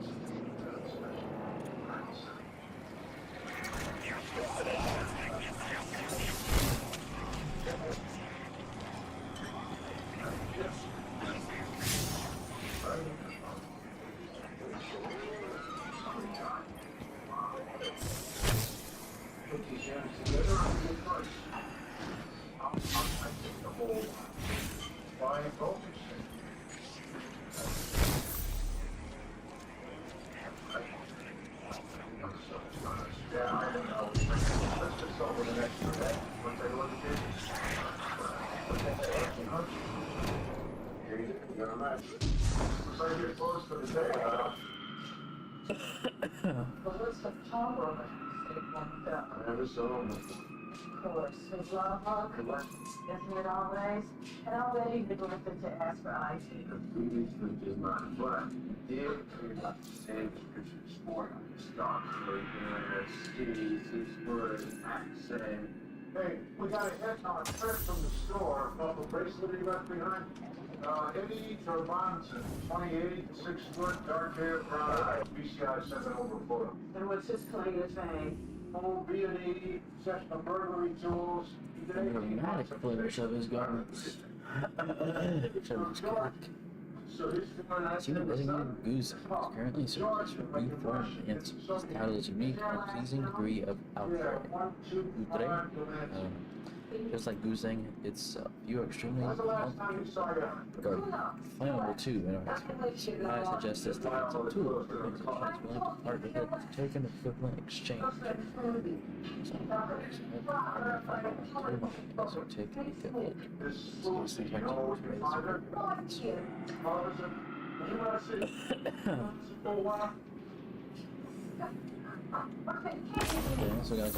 Of course, his love hug, isn't it always? And already neglected to ask for ID. The previously did not, but did clear up the same description this morning. Stop skinny, 6 foot, saying, hey, we got a headcount fresh from the store. Off a bracelet he left behind. Eddie Turbanson, 28, 6 foot, dark hair, brown eyes. BCI sent it over a photo. And what's his claim to fame? Home B&E, possession of burglary tools. Dramatic flavors of his garments. Seen designated goose is currently served as reformed against style is unique and pleasing degree of outre. Just like goosing itself, you are extremely flammable too in our experience. I suggest this defensive tool for making chance willing to part with it to take an equivalent exchange. So take the equivalent. These things like okay, also got a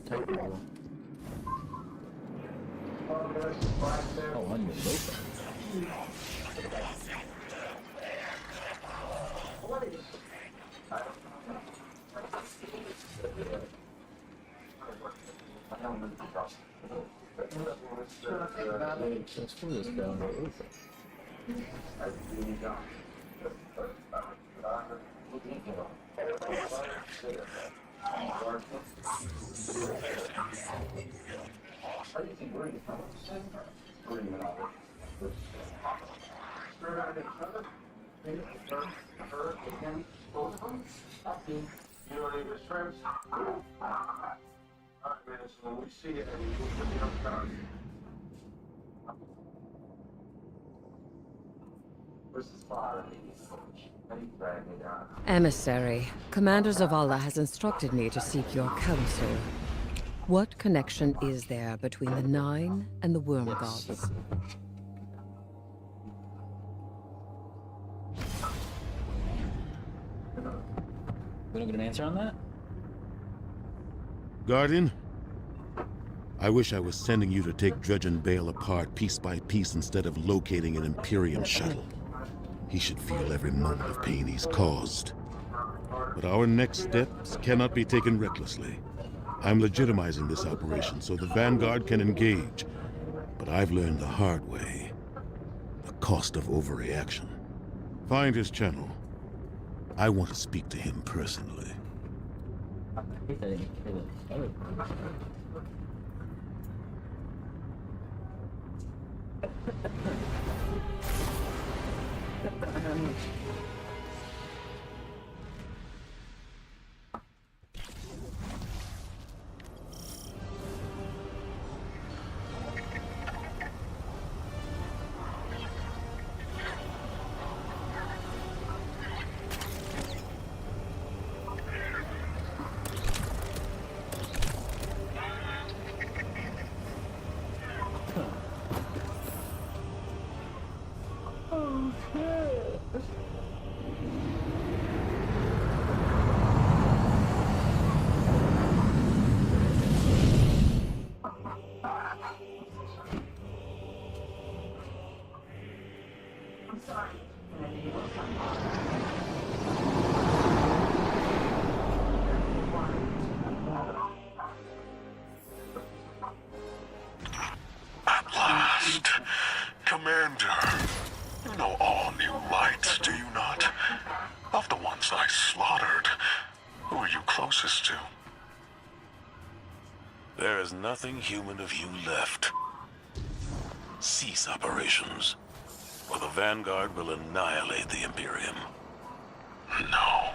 type rule. Oh, on your sofa. Let's pull this down the roof. You don't need the shrimps? Alright, man, so when we see it, we'll put the other guys. This is fire. Emissary, Commanders of Allah has instructed me to seek your counsel. What connection is there between the Nine and the Worm Gods? We don't get an answer on that? Guardian? I wish I was sending you to take Dredge and Bale apart piece by piece instead of locating an Imperium shuttle. He should feel every moment of pain he's caused. But our next steps cannot be taken recklessly. I'm legitimizing this operation so the Vanguard can engage. But I've learned the hard way. The cost of overreaction. Find his channel. I want to speak to him personally. I hate that I didn't hear that. At last. Commander, you know all new lights, do you not? Of the ones I slaughtered, who are you closest to? There is nothing human of you left. Cease operations, or the Vanguard will annihilate the Imperium. No.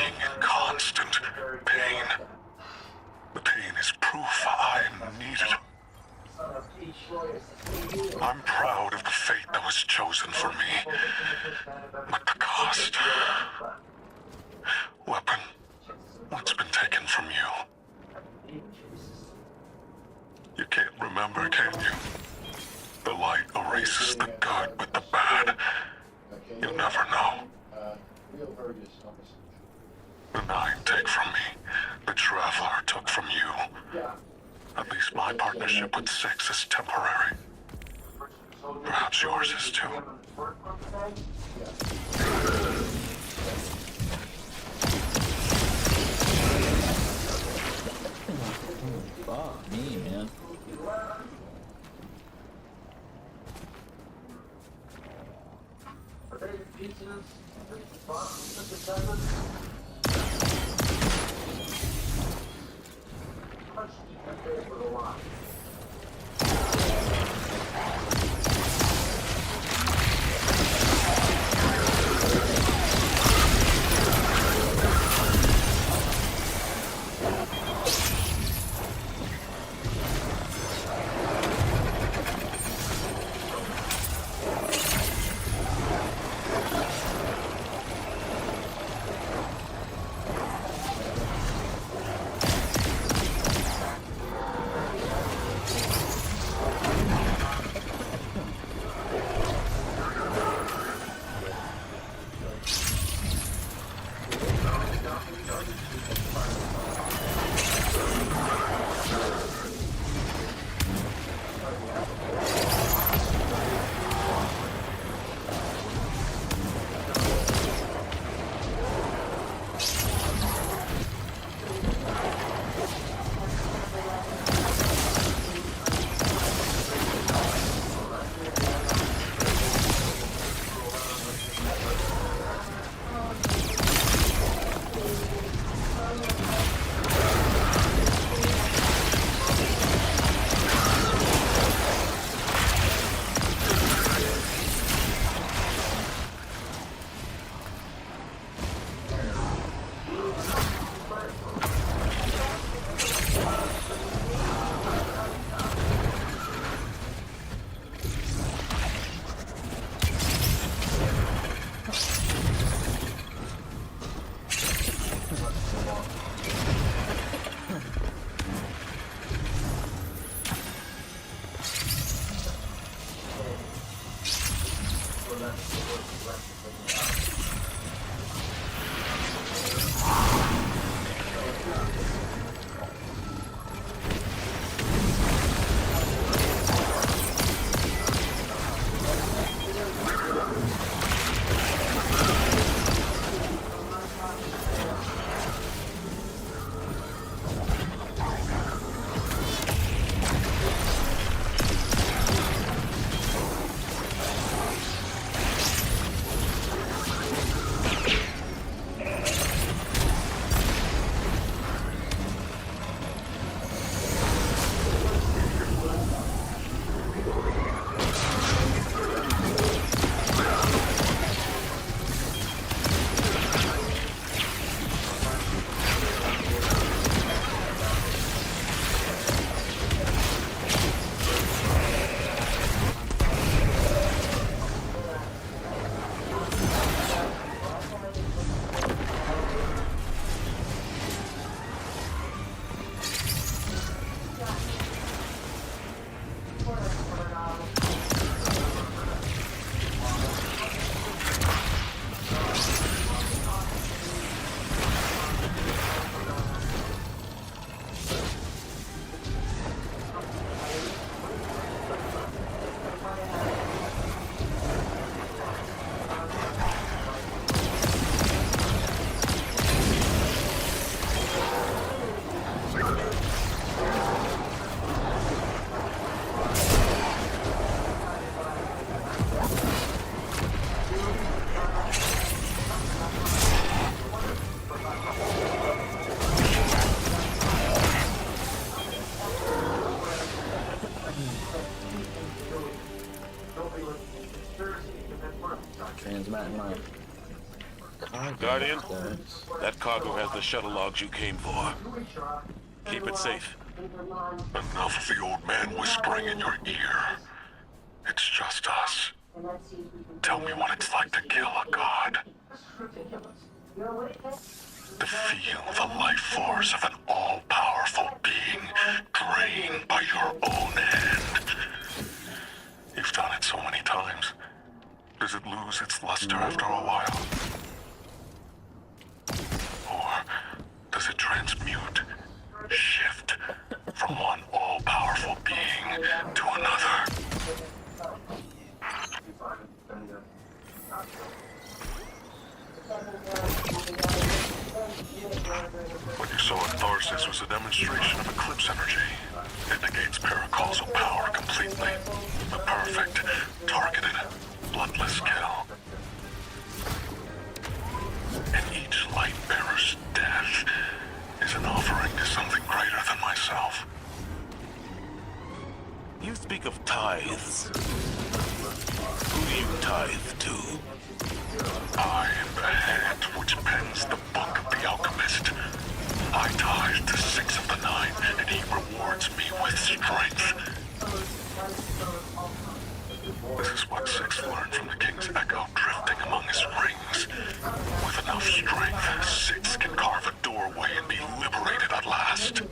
being in constant pain. The pain is proof I am needed. I'm proud of the fate that was chosen for me. But the cost... Weapon, what's been taken from you? You can't remember, can you? The light erases the good with the bad. You'll never know. The Nine take from me. The Traveler took from you. At least my partnership with Six is temporary. Perhaps yours is too. Fuck me, man. Transmat my Guardian, That cargo has the shuttle logs you came for. Keep it safe. Enough of the old man whispering in your ear. It's just us. Tell me what it's like to kill a god. To feel the life force of an all-powerful being drained by your own hand. You've done it so many times. Does it lose its luster after a while? Or does it transmute, shift from one all-powerful being to another? What you saw in Tharsis was a demonstration of eclipse energy. It negates paracausal power completely. A perfect, targeted, bloodless kill. And each light bearer's death is an offering to something greater than myself. You speak of tithes. Who do you tithe to? I am the hand which pens the book of the alchemist. I tithe to 6 of the 9, and he rewards me with strength. This is what 6 learned from the King's Echo drifting among his rings. With enough strength, 6 can carve a doorway and be liberated at last.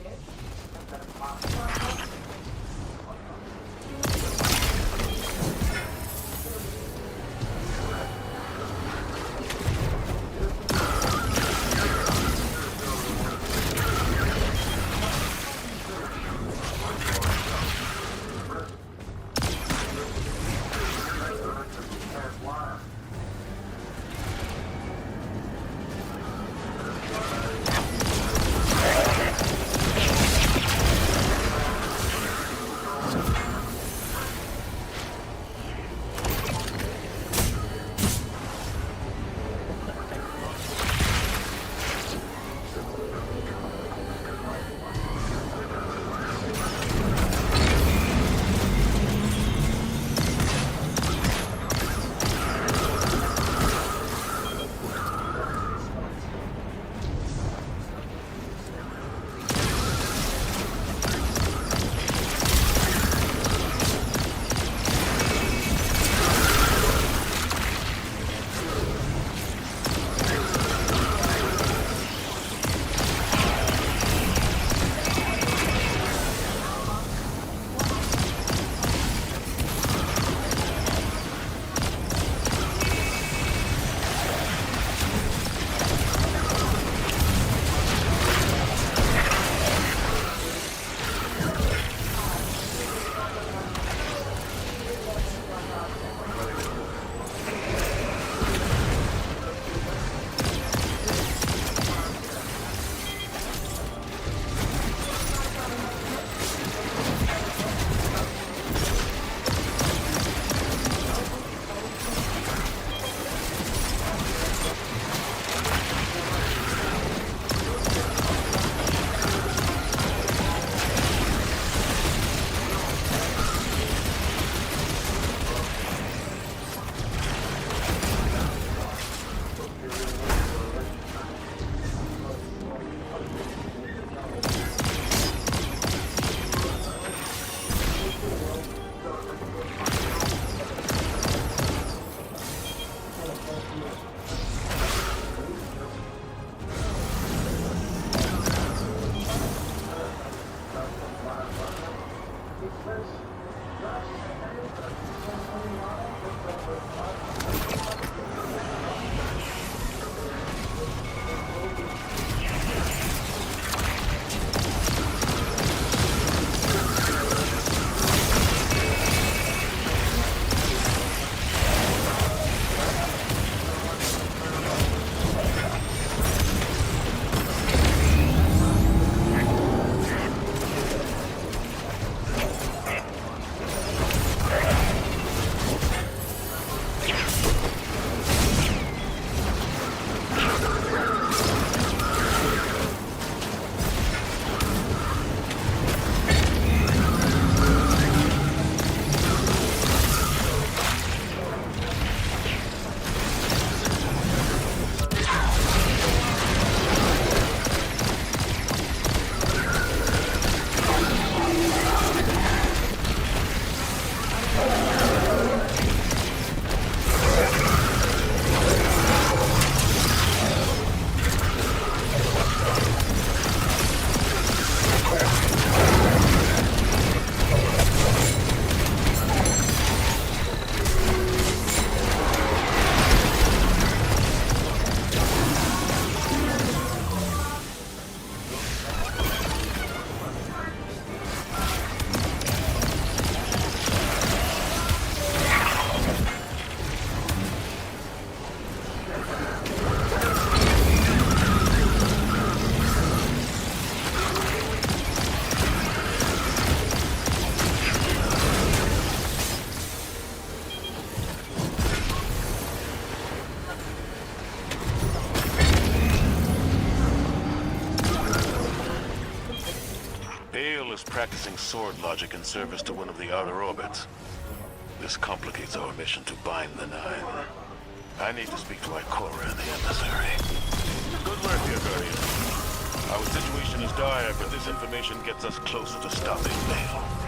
was practicing sword logic in service to one of the outer orbits. This complicates our mission to bind the Nine. I need to speak to Ikora and the emissary. Good work here, Guardian. Our situation is dire, but this information gets us closer to stopping Bale.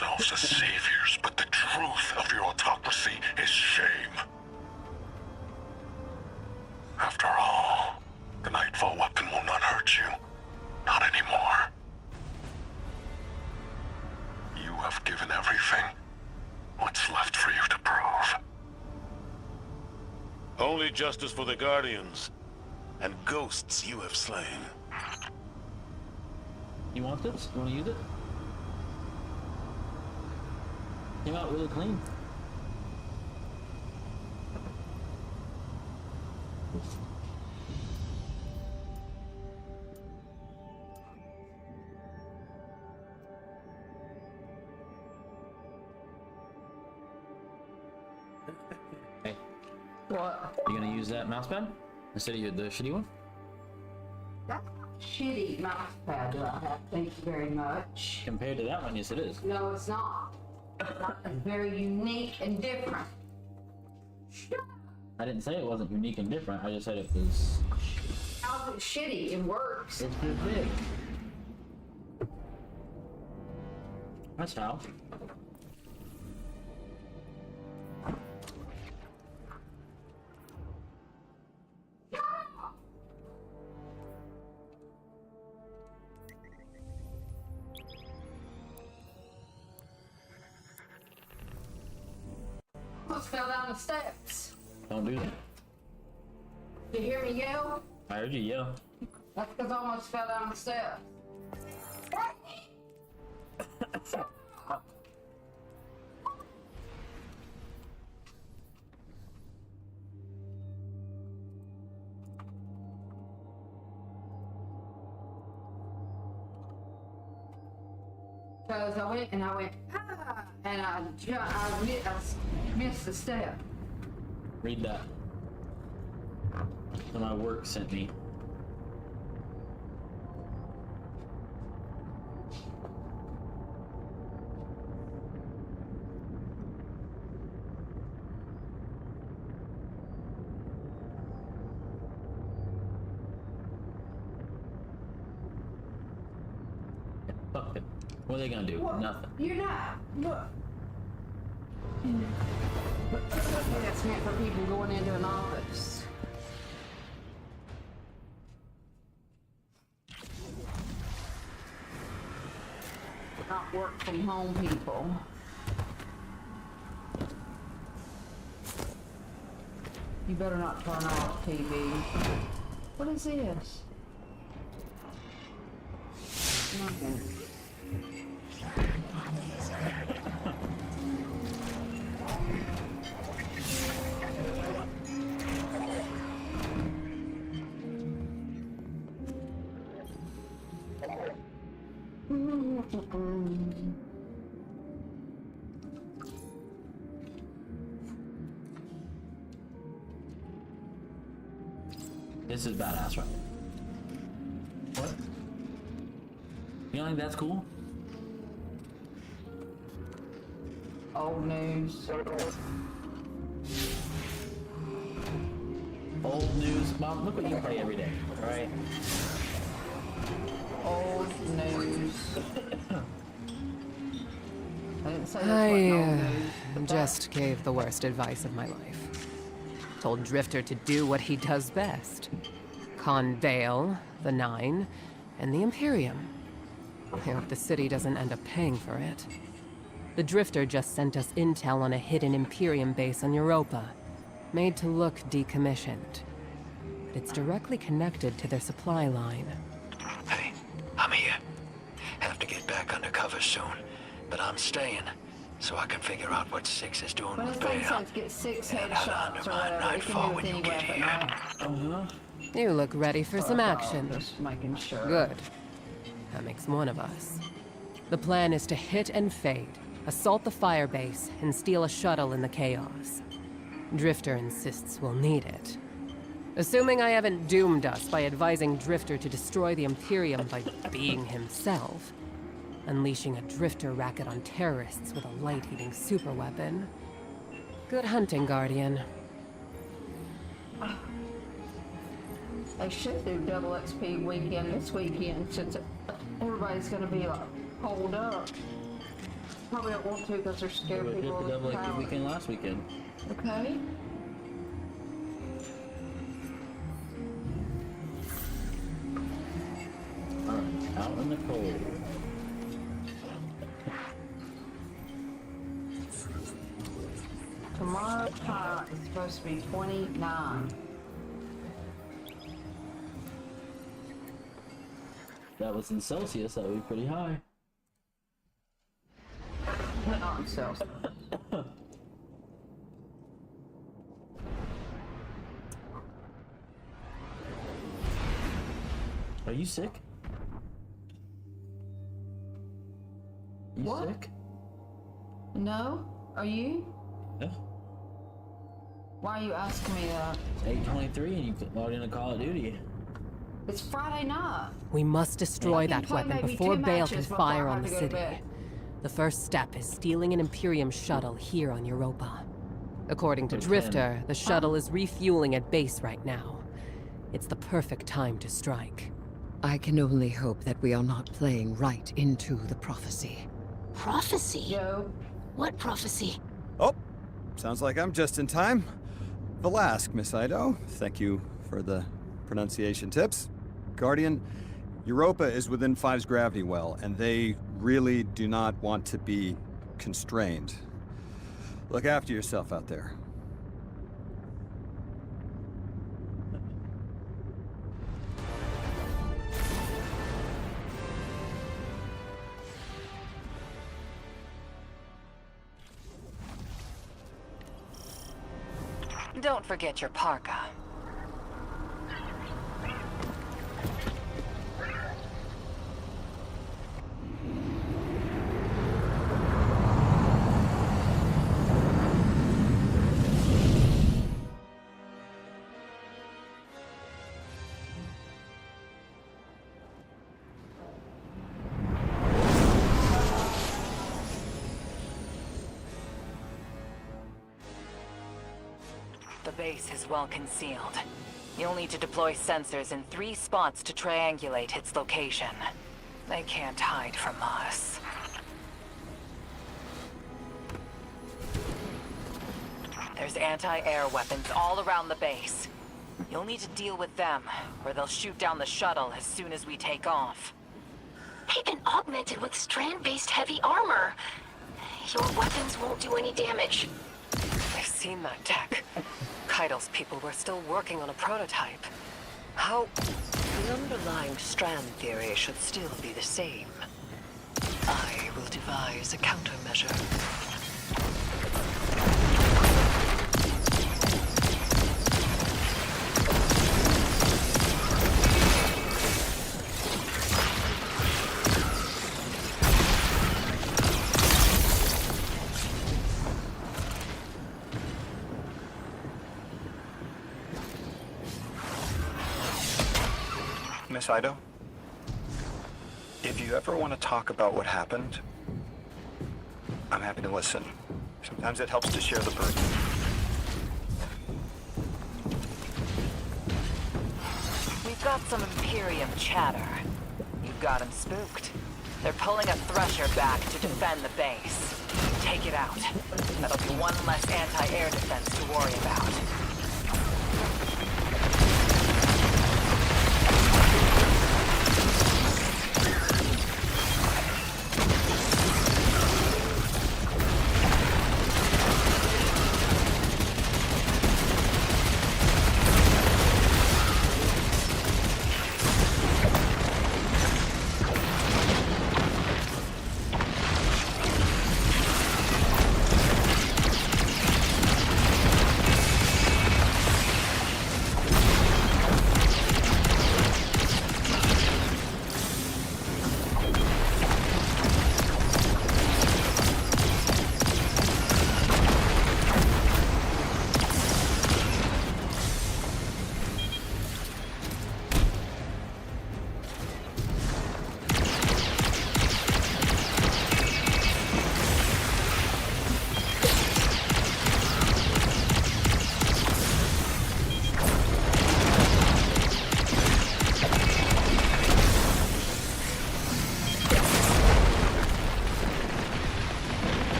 yourselves as saviors, but the truth of your autocracy is shame. After all, the Nightfall weapon will not hurt you. Not anymore. You have given everything. What's left for you to prove? Only justice for the Guardians, and ghosts you have slain. You want this? You want to use it? Came out really clean. Hey. What? You gonna use that mousepad instead of the shitty one? That's a shitty mouse pad that I have. Thank you very much. Compared to that one, yes it is. No, it's not. It's very unique and different. I didn't say it wasn't unique and different, I just said it was... How's it shitty? It works. It's too big. That's how. almost fell down the steps. Don't do that. Did you hear me yell? I heard you yell. That's because I almost fell down the steps. Because I went, ah, and I missed the step. Read that. That my work sent me. Fuck it. What are they gonna do? What? Nothing. You're not. Look. That's meant for people going into an office. Not work from home people. You better not turn off TV. What is this? Nothing. This is badass, right? What? You don't think that's cool? Old news. Old news. Mom, look what you play every day, alright? Old news. I just gave the worst advice of my life. Told Drifter to do what he does best. Con Vale, the Nine, and the Imperium. I hope the city doesn't end up paying for it. The Drifter just sent us intel on a hidden Imperium base on Europa, made to look decommissioned. But it's directly connected to their supply line. Hey, I'm here. Have to get back undercover soon, but I'm staying so I can figure out what Six is doing When with it takes Vale. us to get 6 And how to headshots or undermine whatever, we Nightfall can do when with you any get weapon, here. right? You look ready for some action. Just making sure. Good. That makes one of us. The plan is to hit and fade, assault the firebase, and steal a shuttle in the chaos. Drifter insists we'll need it. Assuming I haven't doomed us by advising Drifter to destroy the Imperium by being himself, unleashing a Drifter racket on terrorists with a light-eating superweapon. Good hunting, Guardian. They should do double XP weekend this weekend since everybody's gonna be like holed up. Probably don't want to because they're scared We did people the will double power. weekend last weekend. Okay. Alright, out in the cold. Tomorrow's high is supposed to be 29. That was in Celsius, that would be pretty high. Not in Celsius. Are you sick? You What? sick? No? Are you? Yeah. Why are you asking me that? It's 8:23 and you logged into Call of Duty. It's Friday night. We must destroy I can that play weapon maybe before 2 Bale matches can before I fire have on the to go to city. bed. The first step is stealing an Imperium shuttle here on Europa. According to Okay. Drifter, the shuttle is refueling at base right now. It's the perfect time to strike. I can only hope that we are not playing right into the prophecy. Prophecy? Yo. What prophecy? Oh, sounds like I'm just in time. Valask, Miss Ido. Thank you for the pronunciation tips. Guardian, Europa is within Five's gravity well, and they really do not want to be constrained. Look after yourself out there. Don't forget your parka. The base is well concealed. You'll need to deploy sensors in 3 spots to triangulate its location. They can't hide from us. There's anti-air weapons all around the base. You'll need to deal with them, or they'll shoot down the shuttle as soon as we take off. They've been augmented with strand-based heavy armor. Your weapons won't do any damage. I've seen that tech. Keitel's people were still working on a prototype. How? The underlying strand theory should still be the same. I will devise a countermeasure. Miss Ido, if you ever want to talk about what happened, I'm happy to listen. Sometimes it helps to share the burden. We've got some Imperium chatter. You've got them spooked. They're pulling a Thresher back to defend the base. Take it out. That'll be one less anti-air defense to worry about.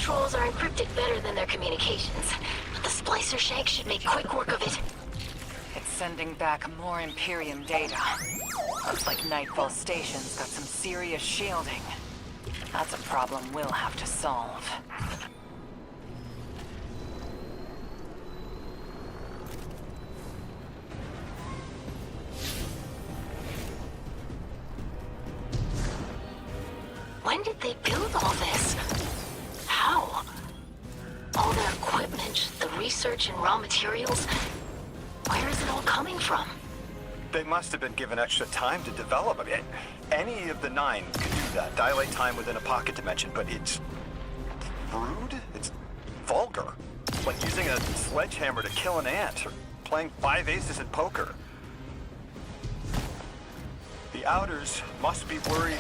controls are encrypted better than their communications, but the splicer shank should make quick work of it. It's sending back more Imperium data. Looks like Nightfall Station's got some serious shielding. That's a problem we'll have to solve. When did they build all this? How? All their equipment, the research and raw materials, where is it all coming from? They must have been given extra time to develop. I mean, any of the 9 could do that. Dilate time within a pocket dimension, but it's rude? It's vulgar. It's like using a sledgehammer to kill an ant, or playing 5 aces in poker. The Outers must be worried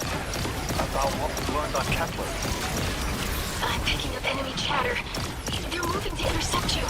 about what we learned on Kepler. I'm picking up enemy chatter. They're moving to intercept you.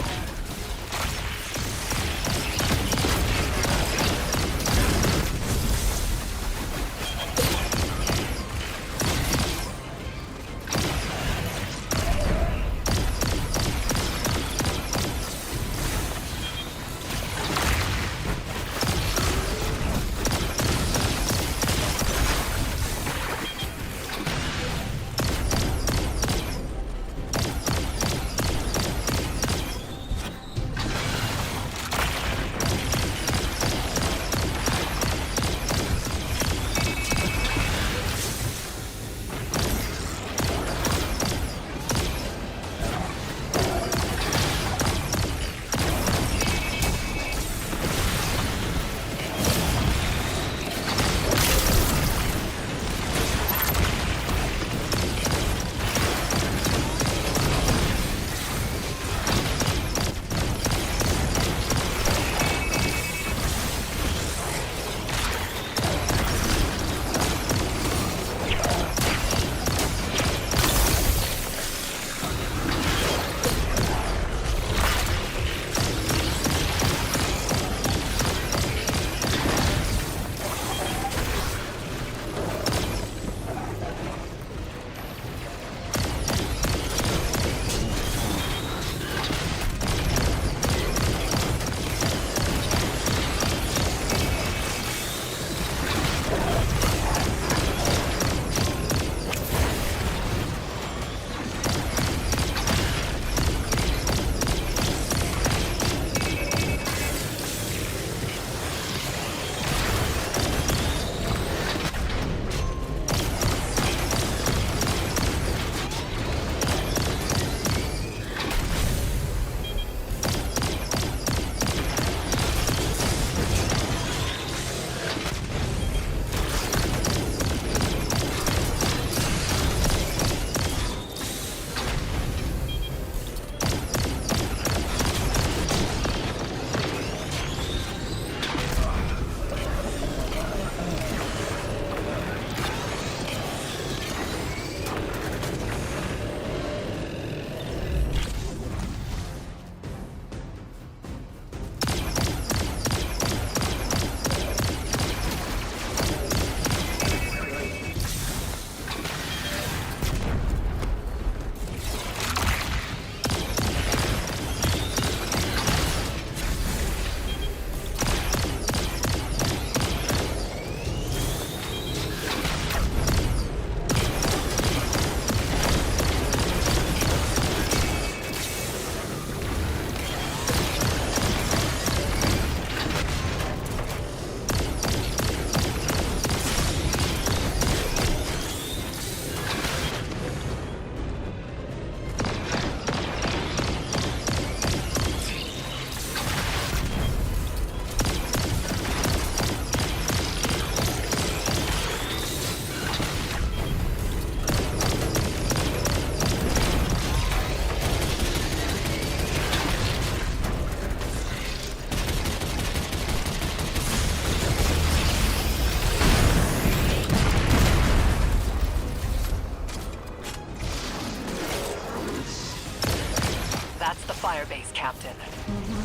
Firebase, Captain.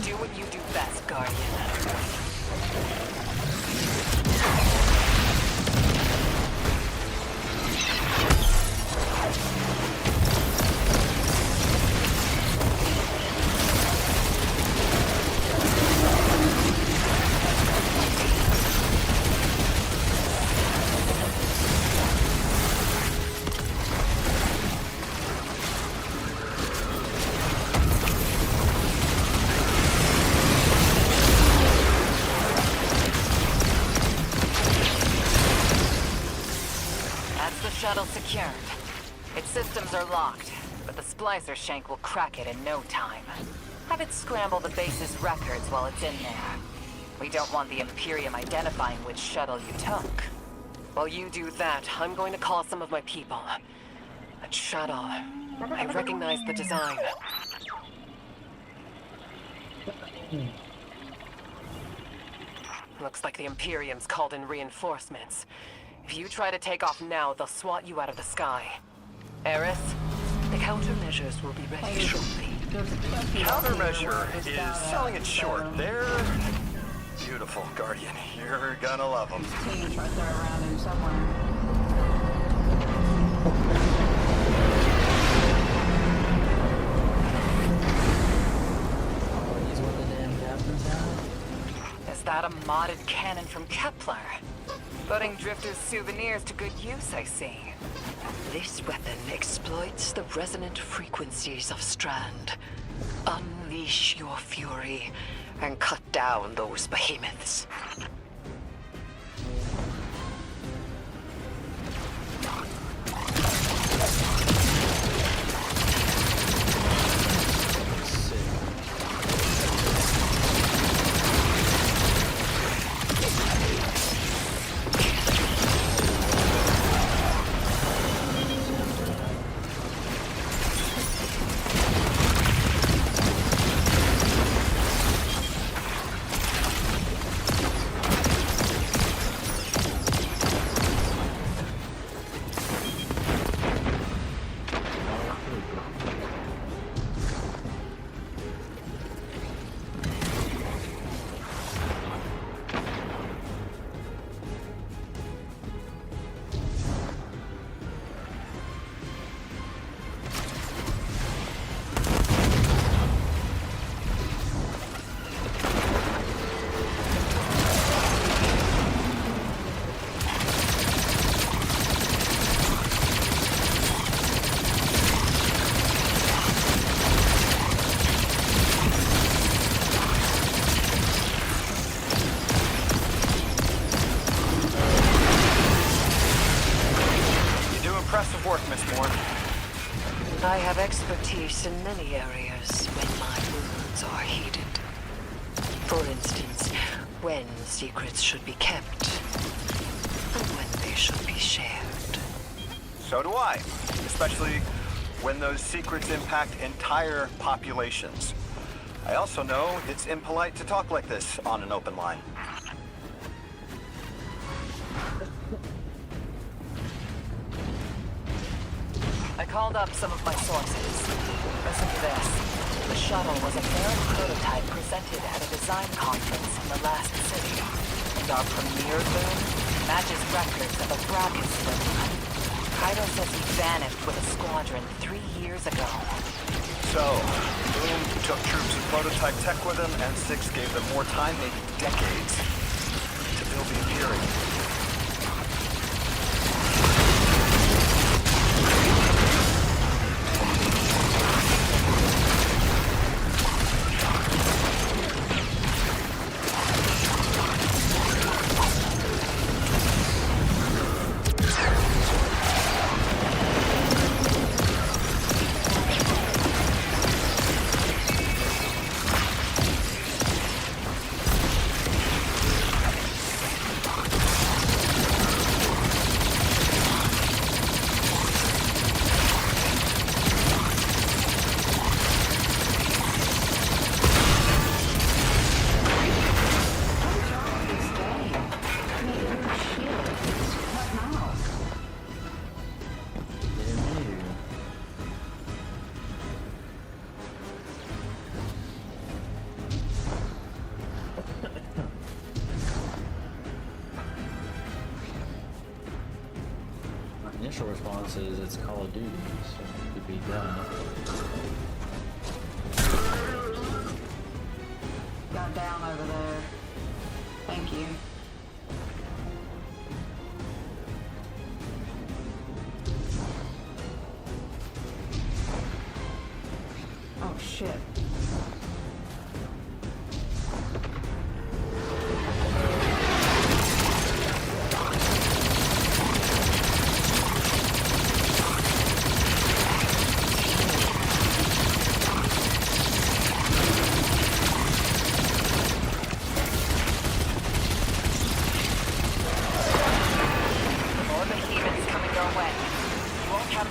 Do what you do best, Guardian. secured. Its systems are locked, but the splicer shank will crack it in no time. Have it scramble the base's records while it's in there. We don't want the Imperium identifying which shuttle you took. While you do that, I'm going to call some of my people. That shuttle. I recognize the design. Looks like the Imperium's called in reinforcements. If you try to take off now, they'll swat you out of the sky. Eris, the countermeasures will be ready shortly. Countermeasure is selling it short. They're beautiful, Guardian. You're gonna love them. Teams right there around him somewhere. Is that a modded cannon from Kepler? Putting Drifter's souvenirs to good use, I see. This weapon exploits the resonant frequencies of Strand. Unleash your fury and cut down those behemoths. I have expertise in many areas when my wounds are heated. For instance, when secrets should be kept, and when they should be shared. So do I, especially when those secrets impact entire populations. I also know it's impolite to talk like this on an open line. I called up some of my sources. Listen to this. The shuttle was a failed prototype presented at a design conference in the last city. And our premier boom matches records of a Brackus boom. Kaido says he vanished with a squadron 3 years ago. So, Boom took troops and prototype tech with him, and Six gave them more time, maybe decades, to build the Imperium. Initial response is it's Call of Duty, so it could be done. Got down over there. Thank you. Oh shit.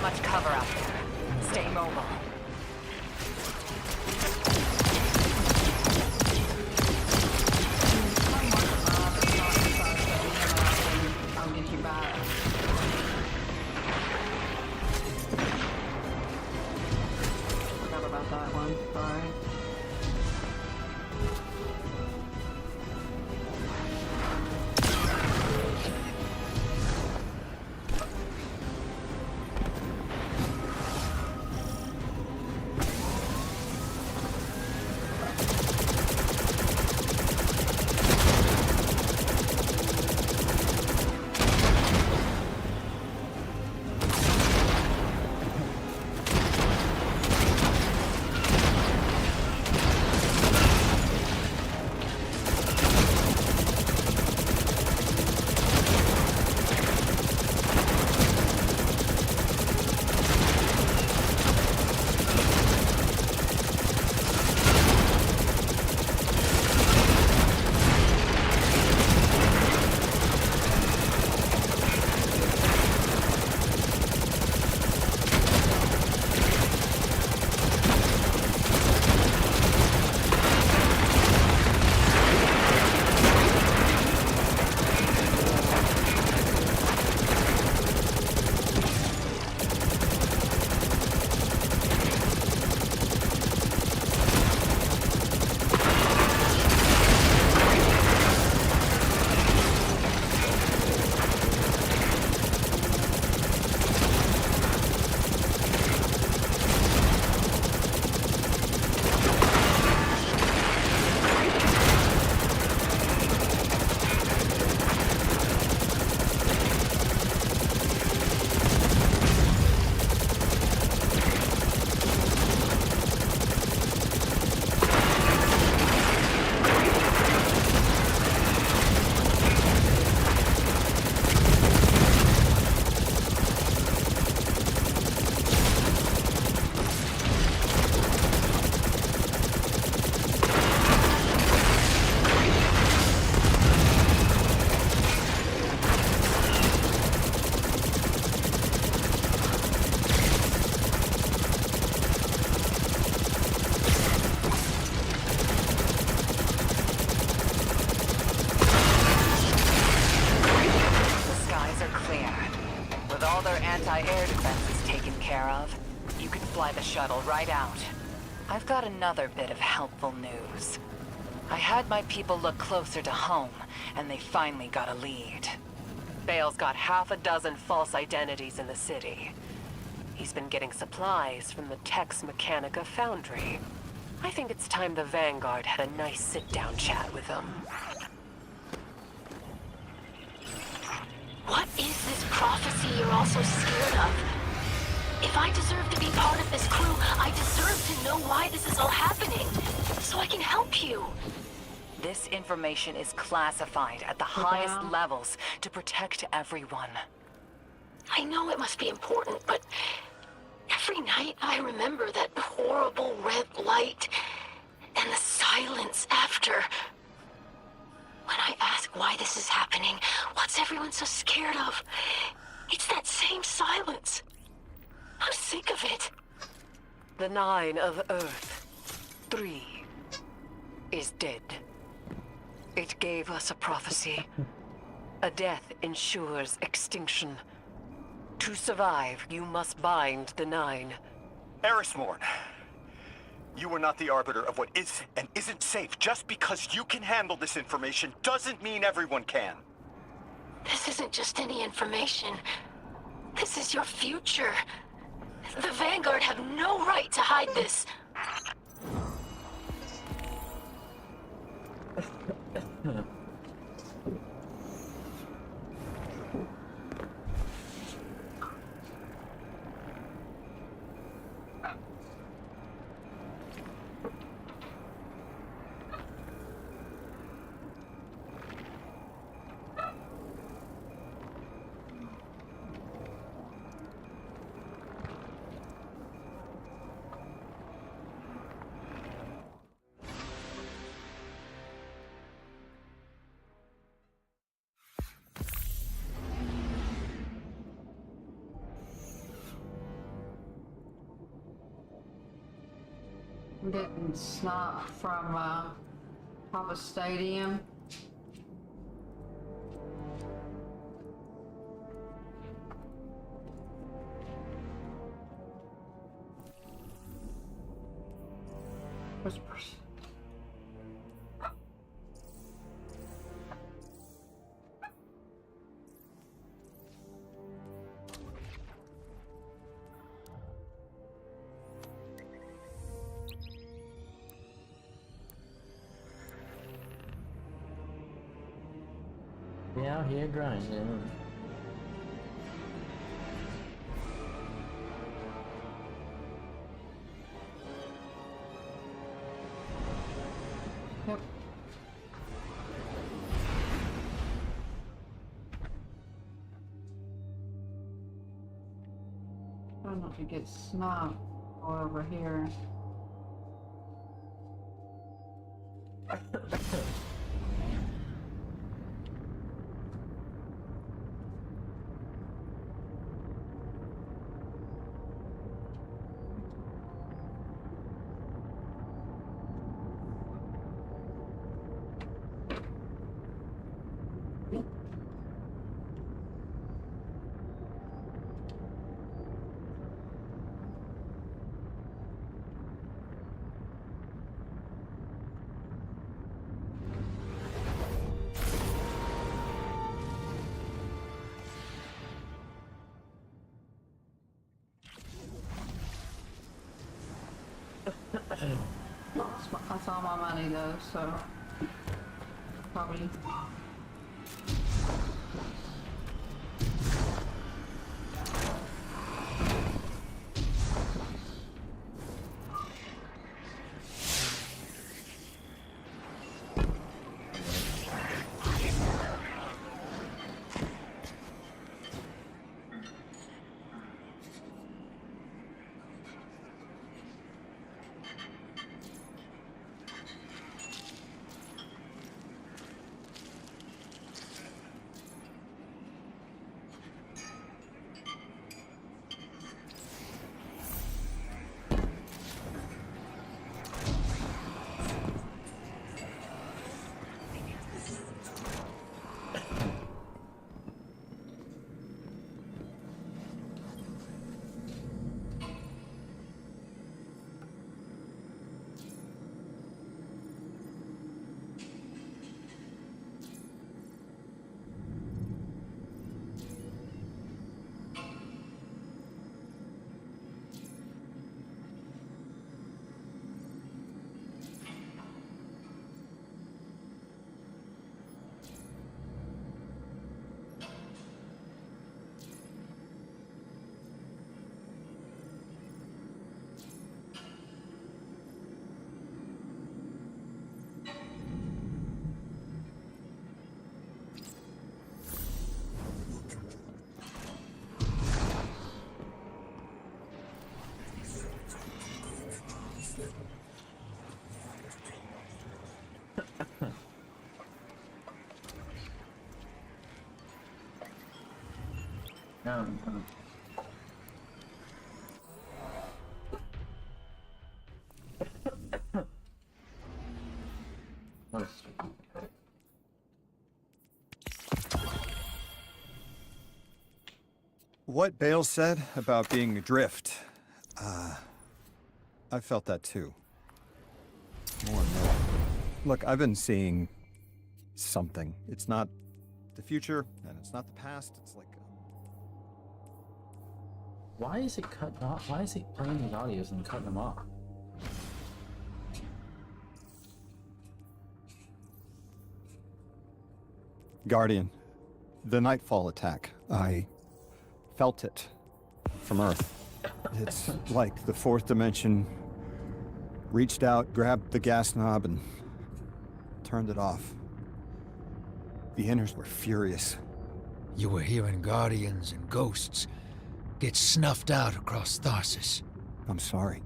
much cover out there. Stay mobile. I'll get you back. Forgot about that one. Sorry. Anti-air defenses taken care of. You can fly the shuttle right out. I've got another bit of helpful news. I had my people look closer to home, and they finally got a lead. Bale's got half a dozen false identities in the city. He's been getting supplies from the Tex Mechanica foundry. I think it's time the Vanguard had a nice sit-down chat with him. What is this prophecy you're all so scared of? If I deserve to be part of this crew, I deserve to know why this is all happening, so I can help you. This information is classified at the highest levels to protect everyone. I know it must be important, but every night I remember that horrible red light and the silence after. When I ask why this is happening, what's everyone so scared of? It's that same silence. I'm sick of it. The 9 of Earth, 3, is dead. It gave us a prophecy. A death ensures extinction. To survive, you must bind the 9. Erismorn, you are not the arbiter of what is and isn't safe. Just because you can handle this information doesn't mean everyone can. This isn't just any information. This is your future. The Vanguard have no right to hide this. I'm getting snot from Papa Stadium. Whispers. Be out here grinding. Yep. Try not to get snot all over here. That's all my money though, so probably. What Bale said about being adrift, I felt that too. More and more. Look, I've been seeing something. It's not the future, and it's not the past. It's like... Why is it cut off? Why is it playing these audios and cutting them off? Guardian, the Nightfall attack. I felt it from Earth. It's like the fourth dimension reached out, grabbed the gas knob, and turned it off. The Inners were furious. You were hearing Guardians and ghosts get snuffed out across Tharsis. I'm sorry.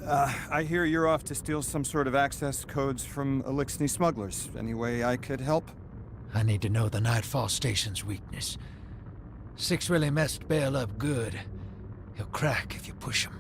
I hear you're off to steal some sort of access codes from Elixni smugglers. Any way I could help? I need to know the Nightfall Station's weakness. Six really messed Bale up good. He'll crack if you push him.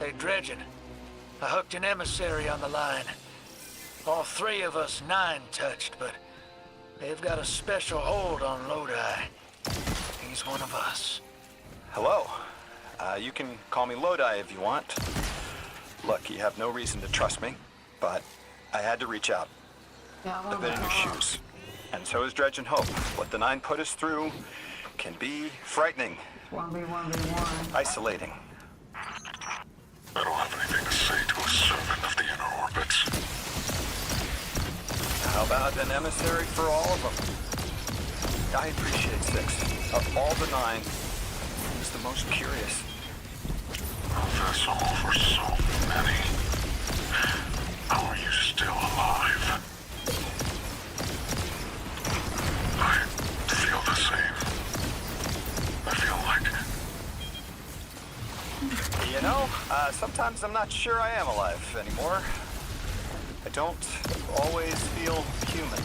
Hey, Dredgen. I hooked an emissary on the line. All 3 of us 9 touched, but they've got a special hold on Lodi. He's one of us. Hello. You can call me Lodi if you want. Look, you have no reason to trust me, but I had to reach out. I've been in your shoes. And so is Dredge and Hope. What the 9 put us through can be frightening. 1v1v1. Isolating. I don't have anything to say to a servant of the inner orbits. How about an emissary for all of them? I appreciate 6. Of all the 9, who's the most curious? A vessel for so many. How are you still alive? I feel the same. I feel like... You know, sometimes I'm not sure I am alive anymore. I don't always feel human.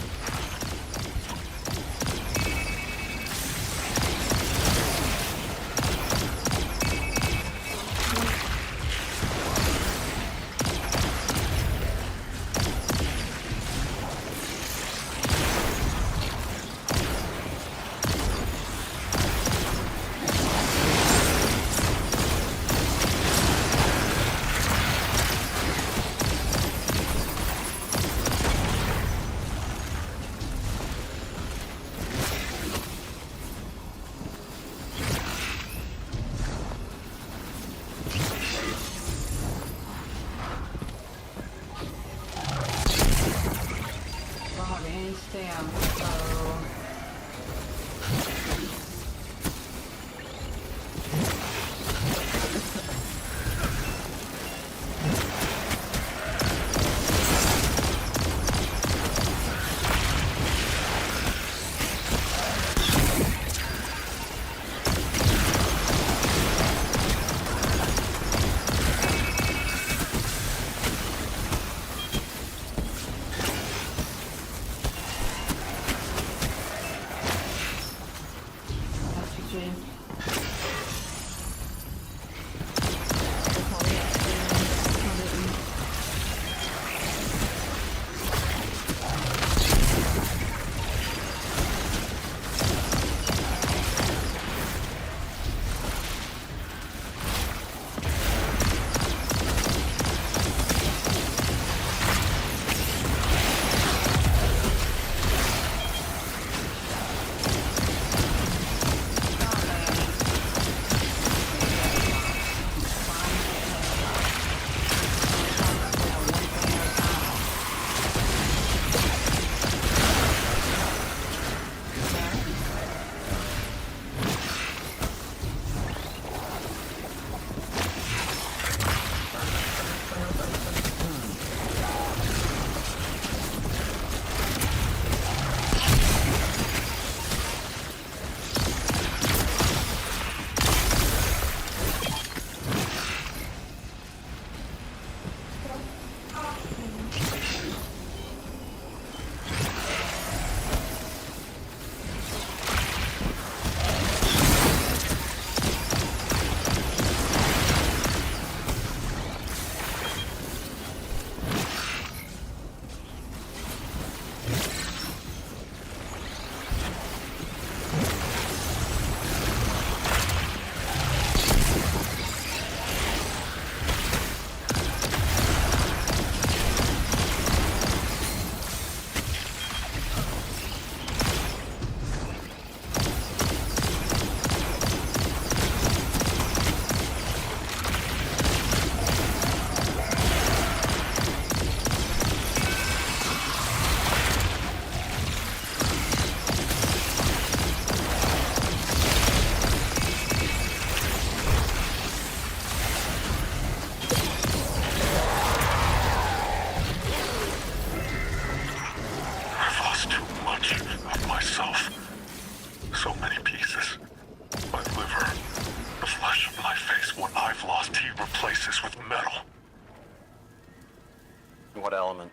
What element?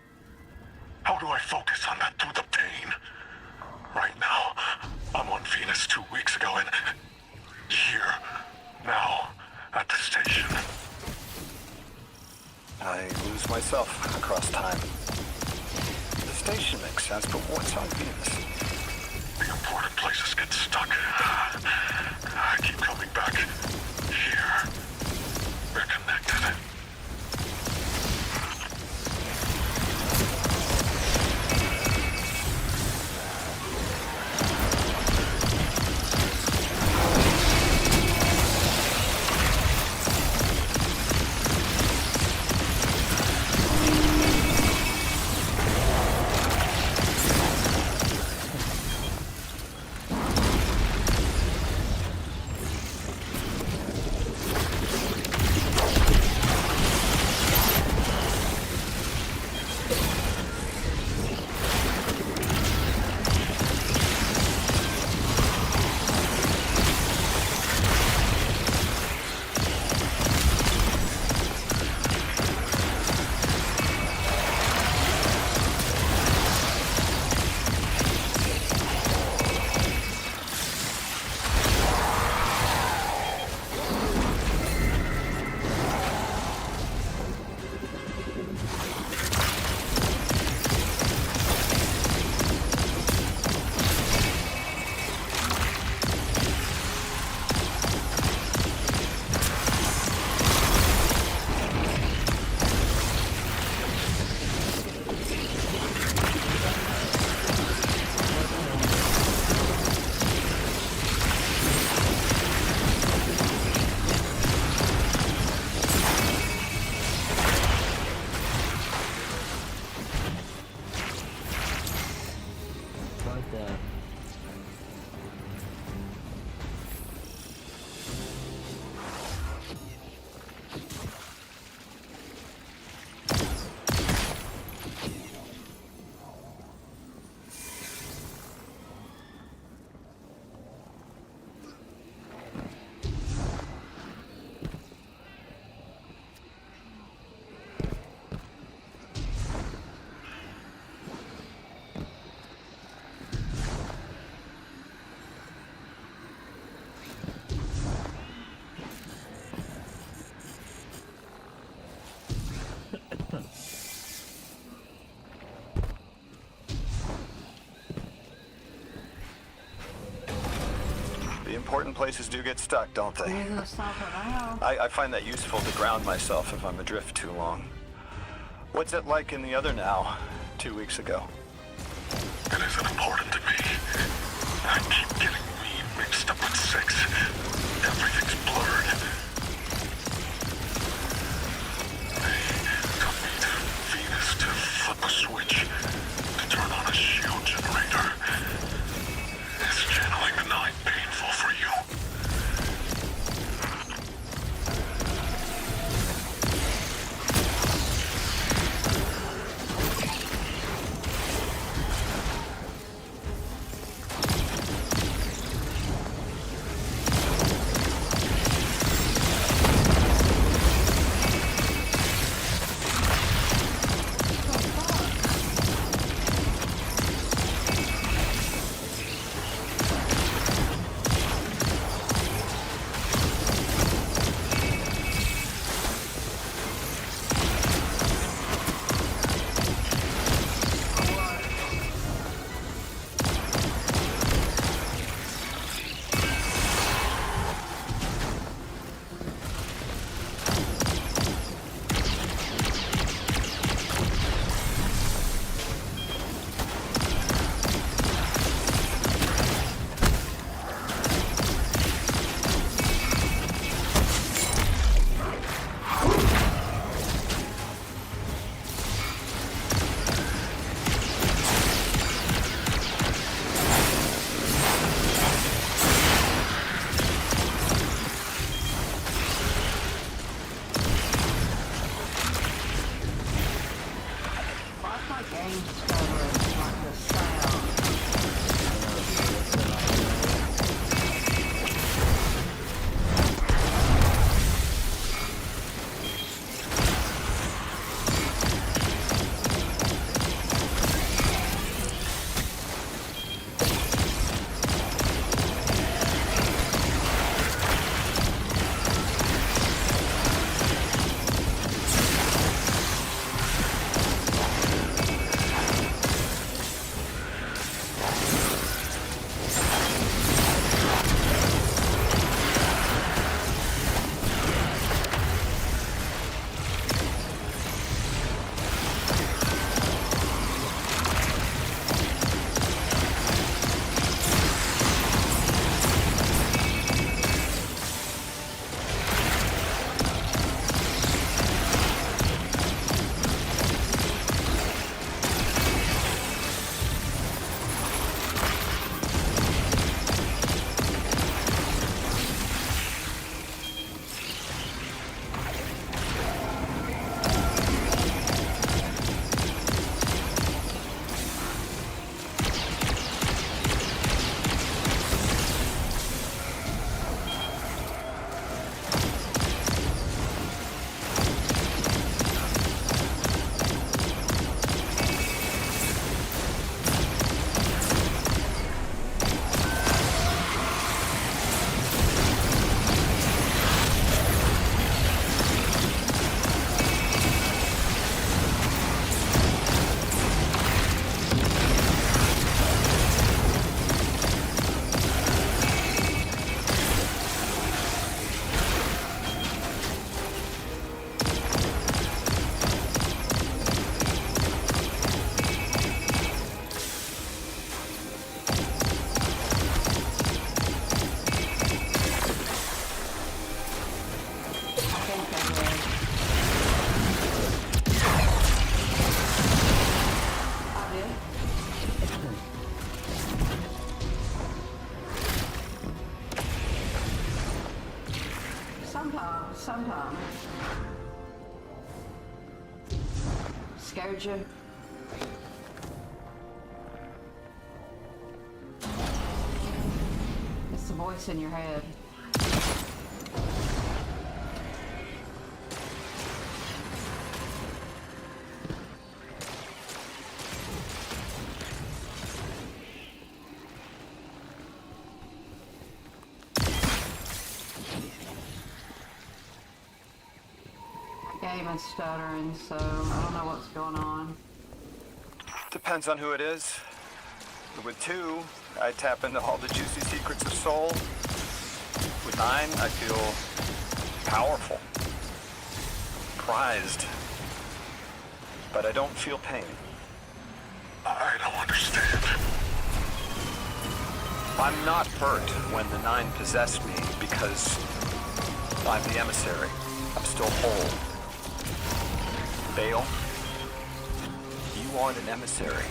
How do I focus on that through the pain? Right now, I'm on Venus 2 weeks ago and here, now, at the station. myself across time. The station makes sense, but what's on Venus? The important places get stuck. I keep coming back. Here. We're connected. The important places do get stuck, don't they? I find that useful to ground myself if I'm adrift too long. What's it like in the other now, 2 weeks ago? It isn't important to me. I keep getting me mixed up with 6. Everything's blurred. They took me to Venus to flip a switch, to turn on a shield generator. Is channeling the 9 painful for you? Sometimes. Scared you? It's the voice in your head. Game is stuttering, so I don't know what's going on. Depends on who it is. With 2, I tap into all the juicy secrets of soul. With 9, I feel powerful, prized, but I don't feel pain. I don't understand. I'm not hurt when the 9 possessed me because I'm the emissary. I'm still whole. Bale, you aren't an emissary.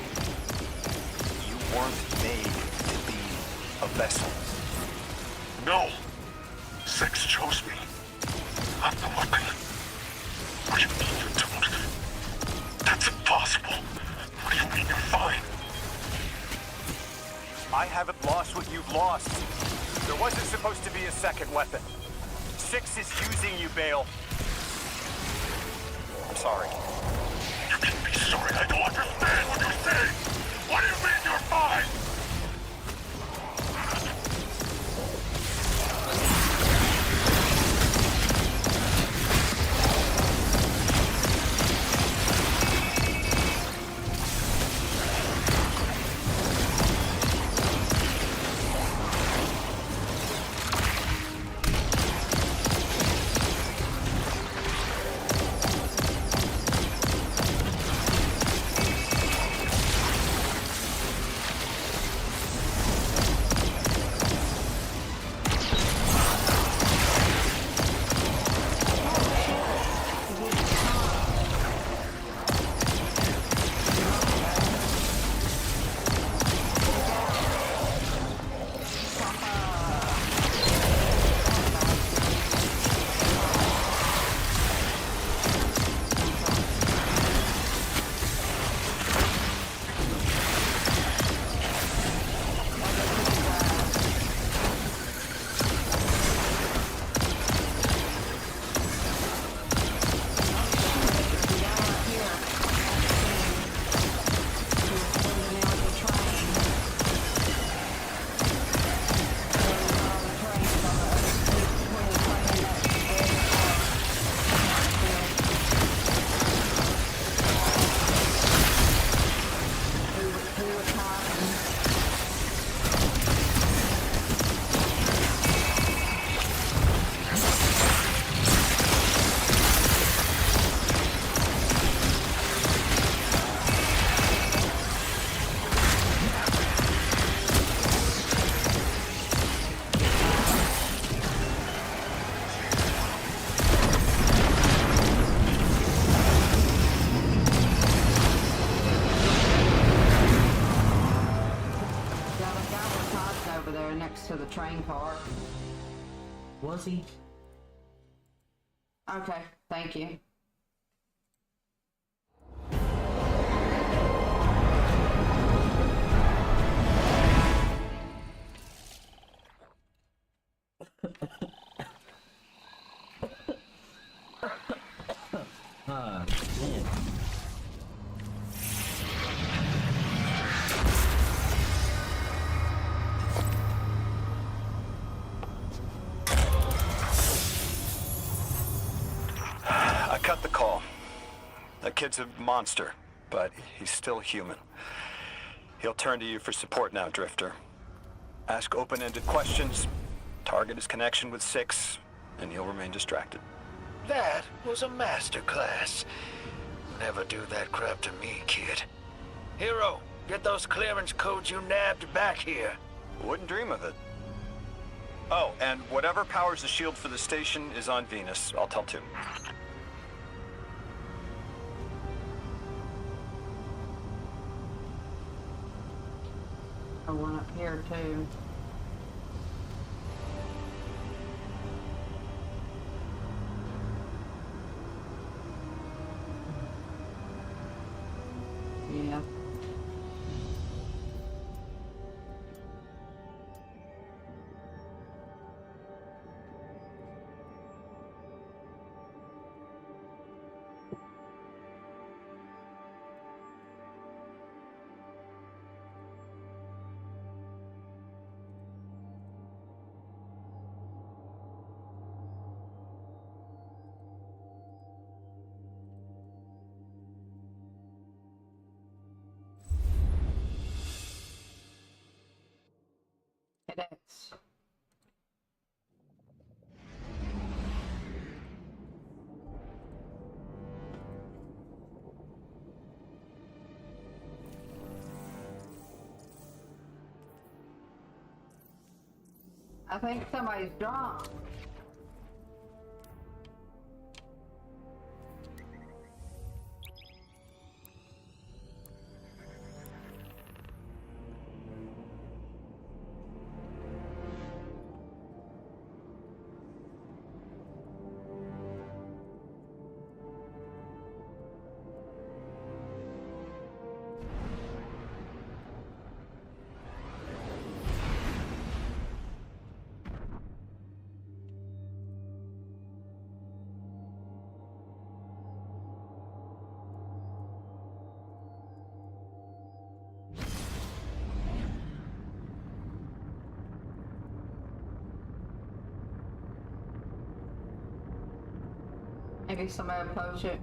You weren't made to be a vessel. No. 6 chose me. I'm the weapon. What do you mean you don't? That's impossible. What do you mean you're fine? I haven't lost what you've lost. There wasn't supposed to be a second weapon. 6 is using you, Bale. I'm sorry. You can't be sorry. I don't understand what you're saying. What do you mean you're fine? To the train car. Was he? Okay, thank you. Ah, man. I cut the call. That kid's a monster, but he's still human. He'll turn to you for support now, Drifter. Ask open-ended questions, target his connection with 6, and he'll remain distracted. That was a masterclass. Never do that crap to me, kid. Hero, get those clearance codes you nabbed back here. Wouldn't dream of it. Oh, and whatever powers the shield for the station is on Venus. I'll tell 2. One up here too. I think somebody's drunk. Maybe somebody approach it.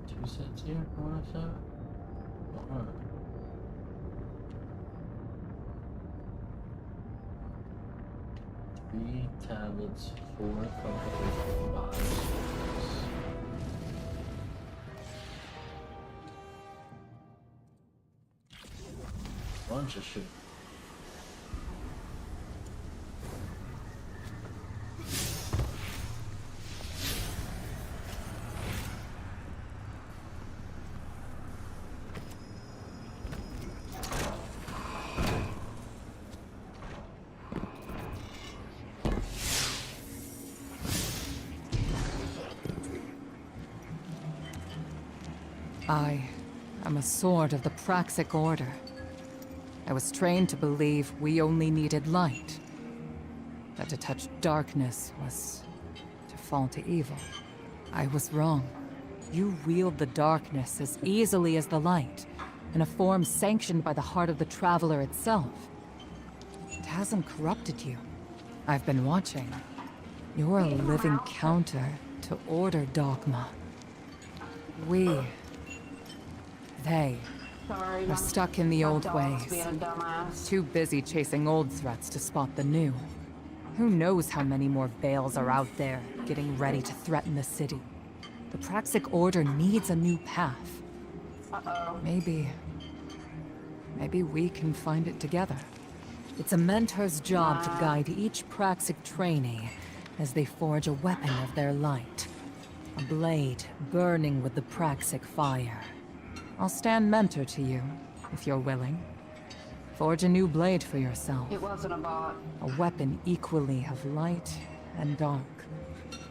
Two sets here, one set. Alright. Three tablets, 4 complicated bottles. Bunch of shit. I am a sword of the Praxic Order. I was trained to believe we only needed light. That to touch darkness was to fall to evil. I was wrong. You wield the darkness as easily as the light, in a form sanctioned by the heart of the Traveler itself. It hasn't corrupted you. I've been watching. You're a living counter to Order dogma. They Sorry, are stuck in the my old dog's ways. being a dumbass. Too busy chasing old threats to spot the new. Who knows how many more Bales are out there, getting ready to threaten the city. The Praxic Order needs a new path. Uh-oh. Maybe we can find it together. It's a mentor's job to guide each Praxic trainee as they forge a weapon of their light. A blade burning with the Praxic fire. I'll stand mentor to you, if you're willing. Forge a new blade for yourself. It wasn't a bot. A weapon equally of light and dark.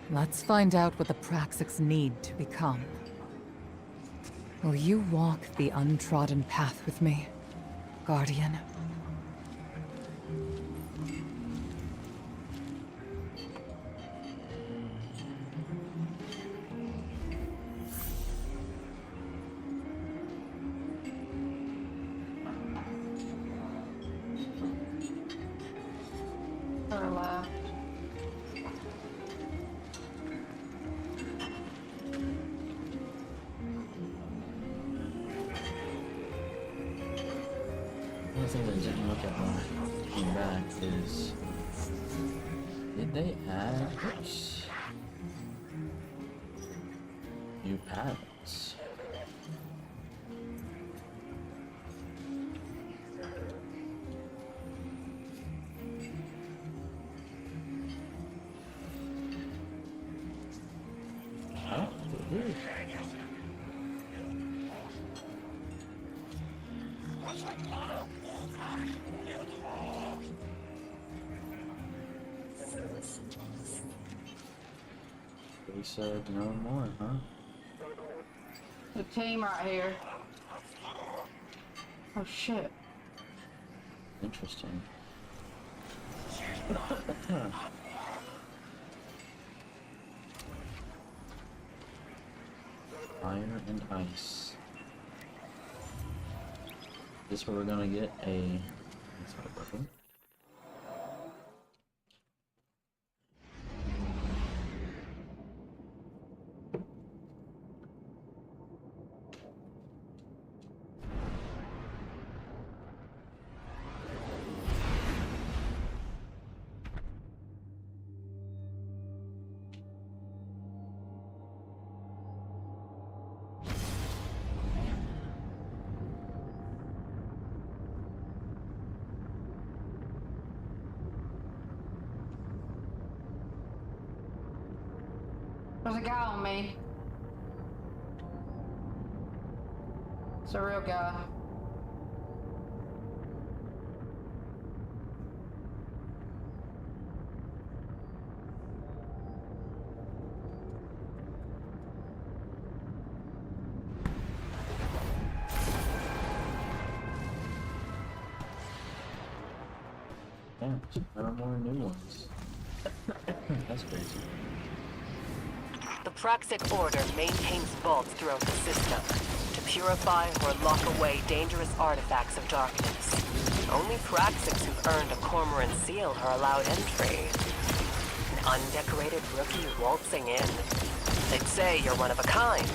Let's find out what the Praxics need to become. Will you walk the untrodden path with me, Guardian? Her left. One thing that I didn't look at when I came back is, did they add new patterns? Oh, they did. They said no more, huh? The team right here. Oh shit. Interesting. Fire and ice. This where we're gonna get a. That's not working. There's a guy on me. It's a real guy. Yeah, no more new ones. That's crazy. The Praxic Order maintains vaults throughout the system to purify or lock away dangerous artifacts of darkness. Only Praxics who've earned a Cormoran seal are allowed entry. An undecorated rookie waltzing in. They'd say you're one of a kind,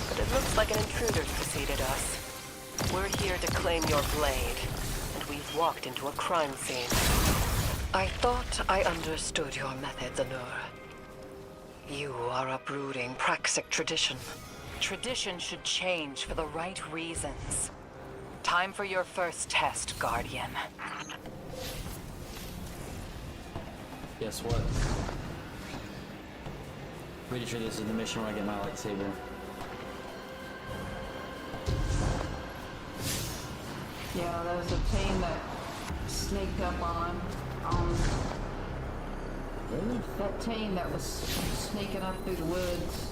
but it looks like an intruder's preceded us. We're here to claim your blade, and we've walked into a crime scene. I thought I understood your methods, Allure. You are uprooting Praxic tradition. Tradition should change for the right reasons. Time for your first test, Guardian. Guess what? Pretty sure this is the mission where I get my lightsaber. Yeah, there's a team that sneaked up on him. Really? That team that was sneaking up through the woods.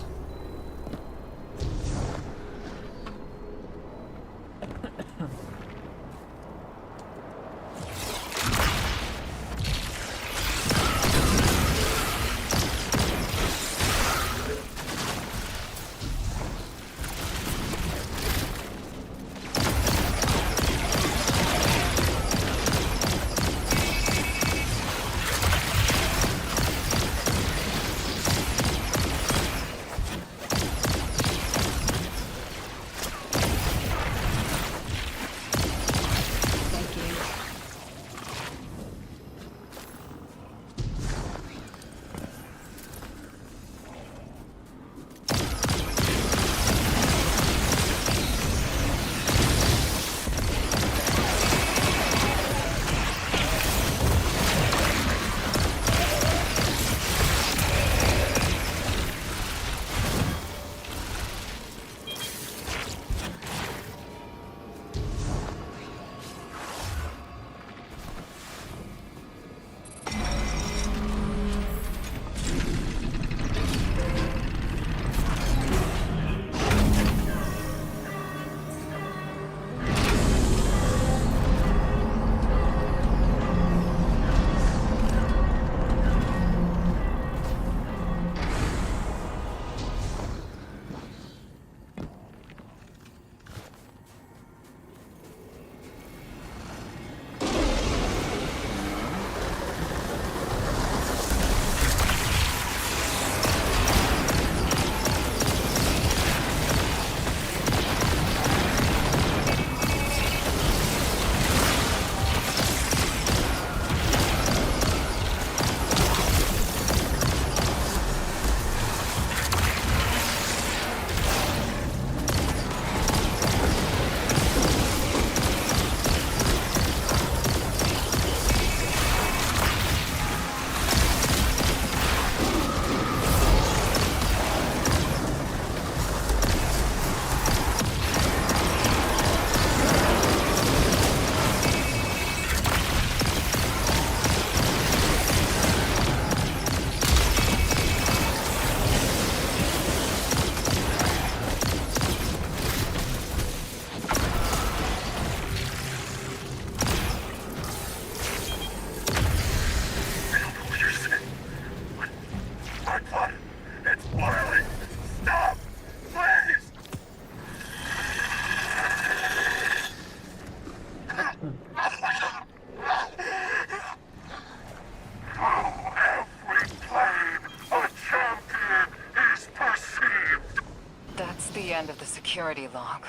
End of the security log.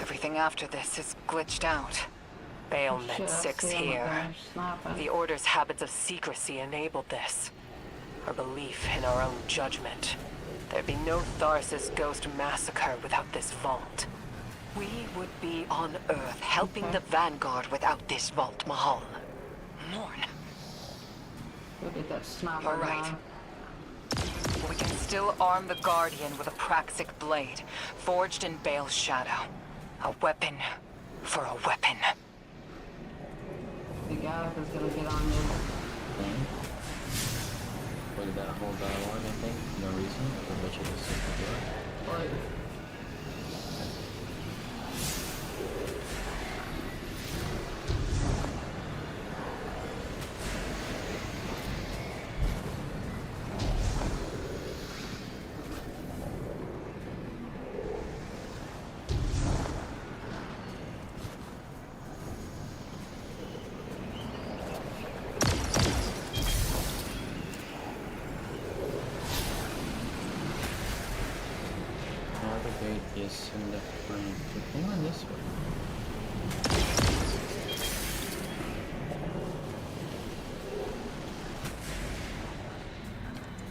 Everything after this is glitched out. Bailment 6 here. The Order's habits of secrecy enabled this. Our belief in our own judgment. There'd be no Tharsis ghost massacre without this vault. We would be on Earth helping the Vanguard without this vault, Mahal. Mourn. Look at that sniper. You're right. We can still arm the Guardian with a Praxic blade, forged in Bale's shadow. A weapon for a weapon. The guy is gonna get on you. Was that a whole dialogue, I think? No reason? I bet you just simply do it. Like, navigate yes in the front. Come on this way.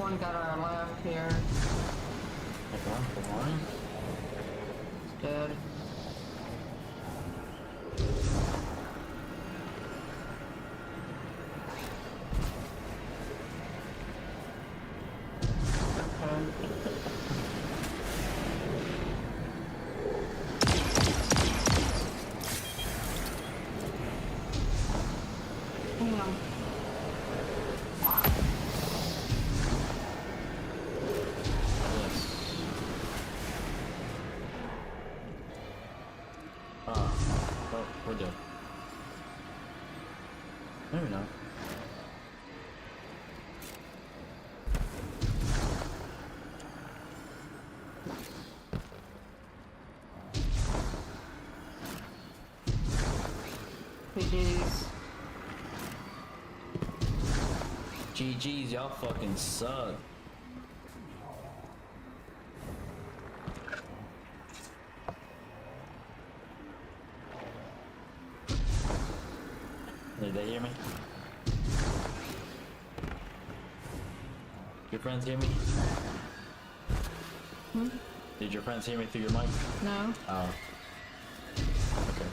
one got our left here. Like off the line? It's dead. We're dead. Maybe not. GG's. GG's, y'all fucking suck. Did they hear me? Your friends hear me? Hmm? Did your friends hear me through your mic? No. Oh. Okay.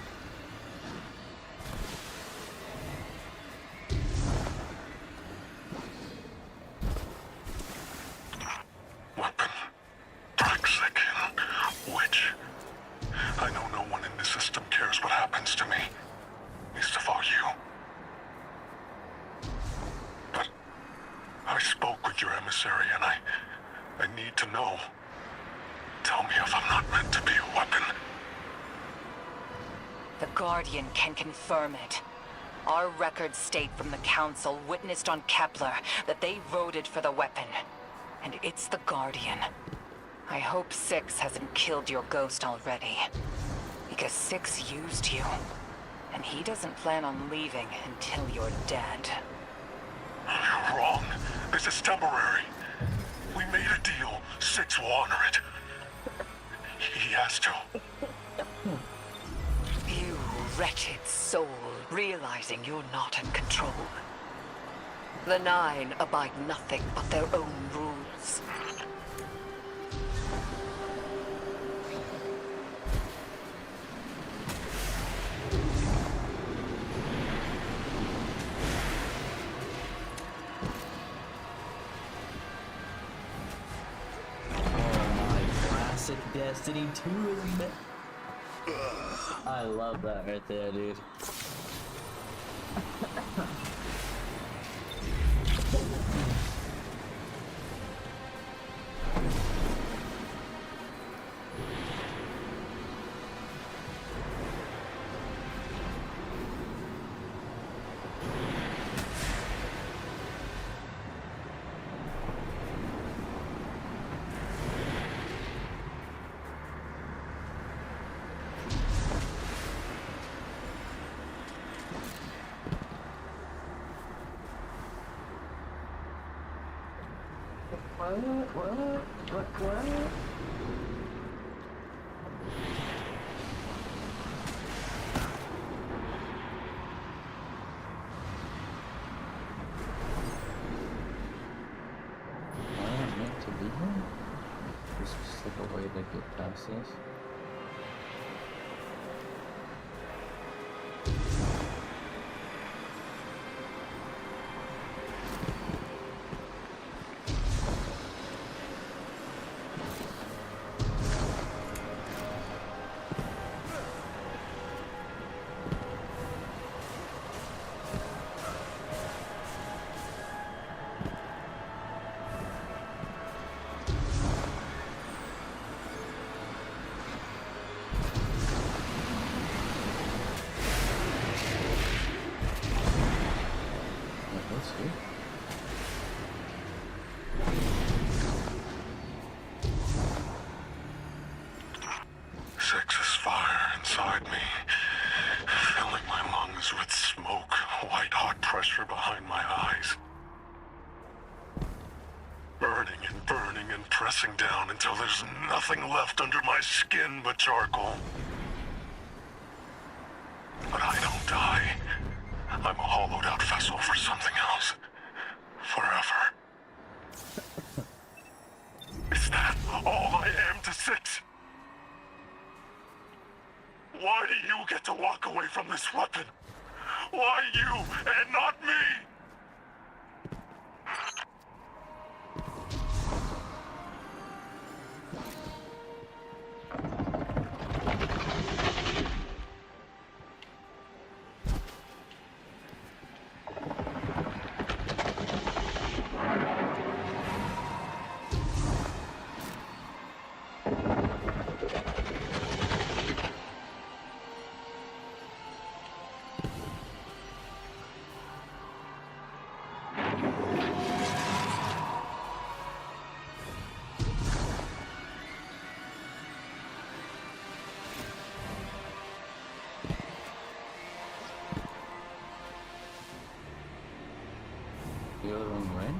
Weapon. Toxic. Witch. I know no one in the system cares what happens to me. Least of all you. But I spoke with your emissary and I need to know. Tell me if I'm not meant to be a weapon. The Guardian can confirm it. Our records state from the Council witnessed on Kepler that they voted for the weapon. And it's the Guardian. I hope Six hasn't killed your ghost already. Because Six used you. And he doesn't plan on leaving until you're dead. You're wrong. This is temporary. We made a deal. Six will honor it. He has to. You wretched soul, realizing you're not in control. The Nine abide nothing but their own rules. Classic Destiny 2 is me. I love that right there, dude. What? Am I meant to be here? There's just like a way to get past this. There's nothing left under my skin but charcoal. But I don't die. I'm a hollowed out vessel for something else. Forever. Is that all I am to Six? Why do you get to walk away from this weapon? Why you and not me? The other one, right?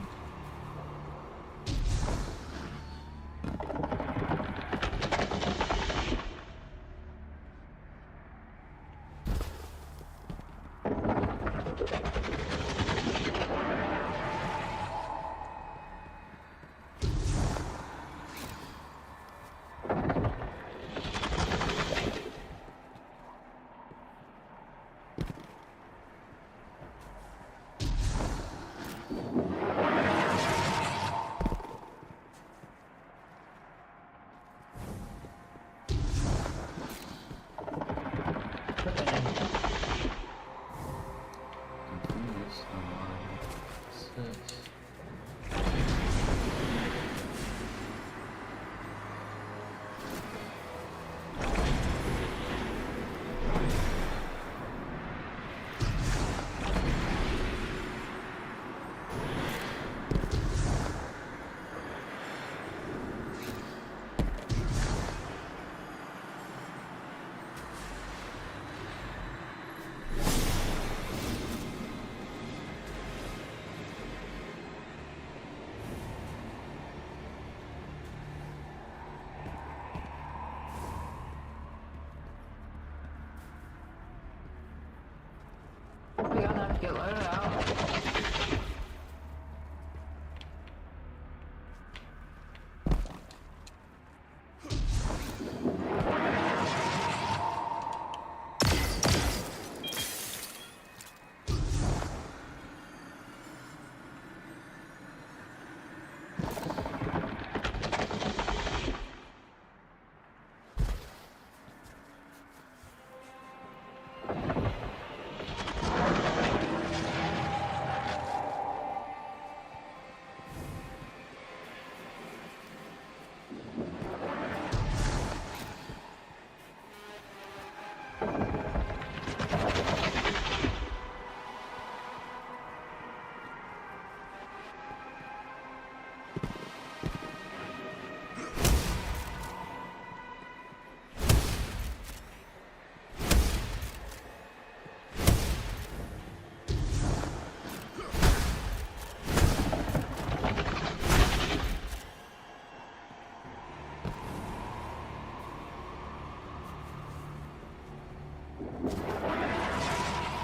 We're gonna have to get loaded out.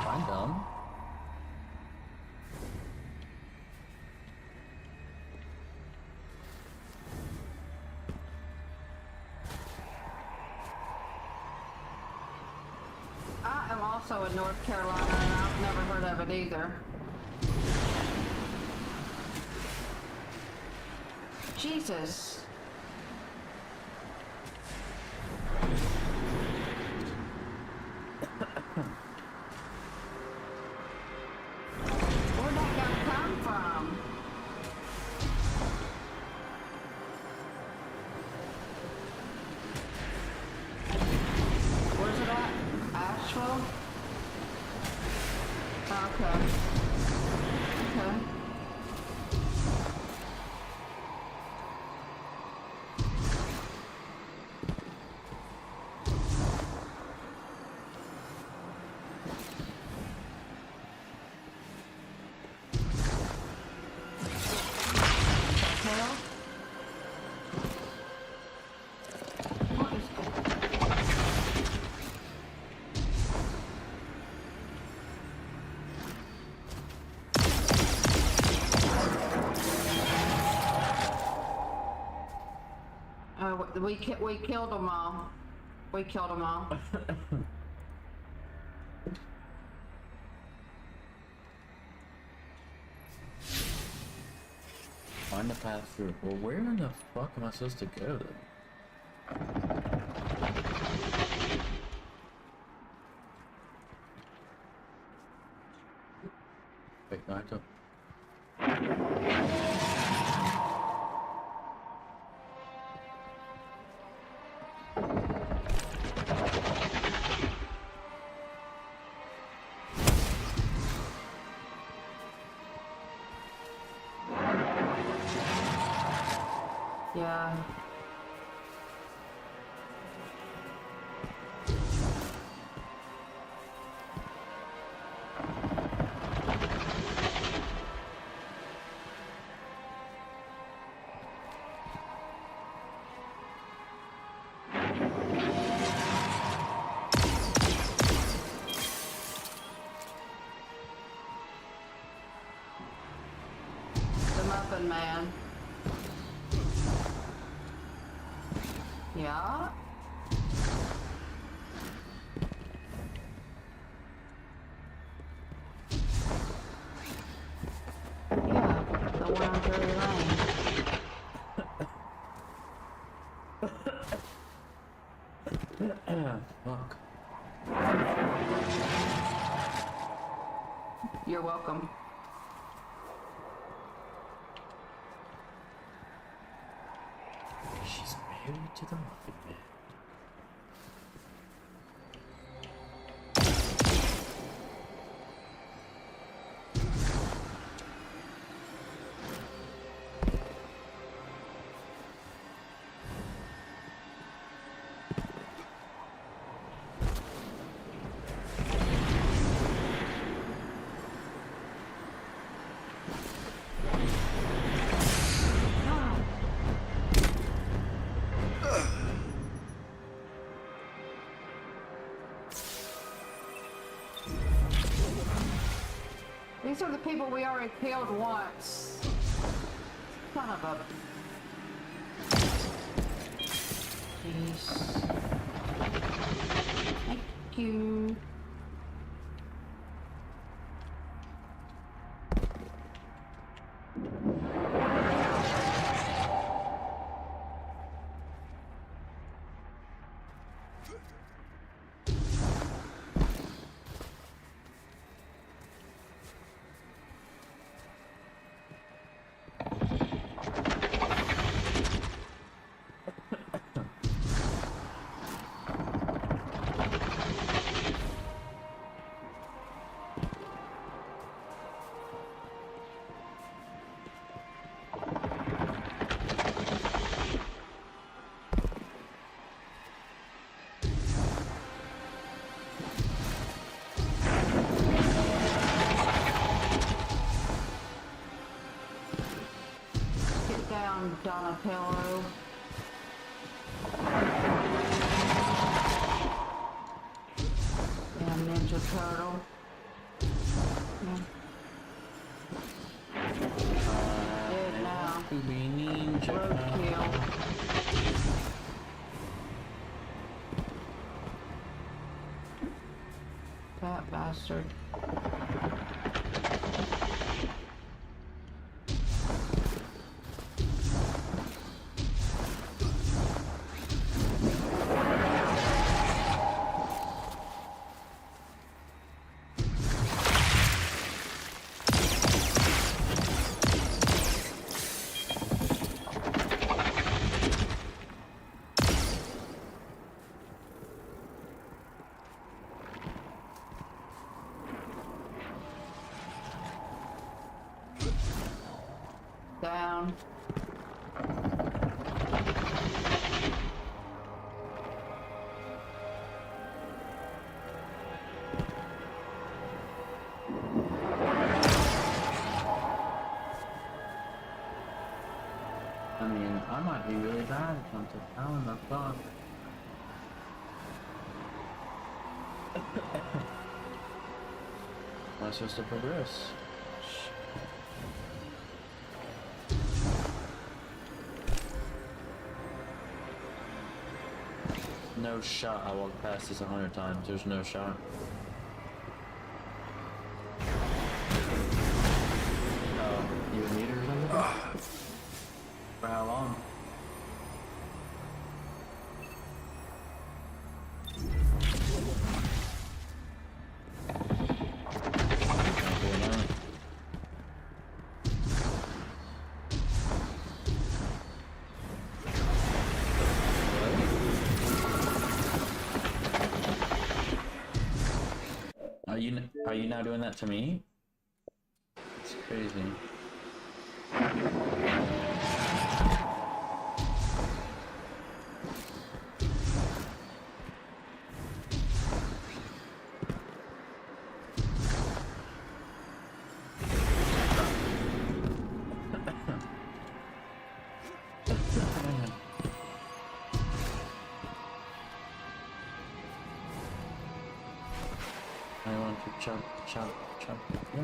I'm dumb. I am also in North Carolina and I've never heard of it either. Jesus. Where'd that guy come from? Where's it at? Asheville? Okay. Okay. We killed them all. We killed them all. Find the path through. Well, where in the fuck am I supposed to go then? Wait, no, I don't. Yeah. The Muffin Man. Yeah. Yeah, the one on Drury Lane. Fuck. You're welcome. She's married to the Muffin Man. These are the people we already killed once. Son of a... Jeez. Thank you. Donatello. And Ninja Turtle. Yeah. Dead now. Roadkill. That bastard. Down. I mean, I might be really bad at something. I don't know. Fuck. Am I supposed to progress? no shot. I walked past this 100 times. There's no shot. You a meter or something? For how long? Are you now doing that to me? It's crazy. I want to chop, chop, chop. Yeah.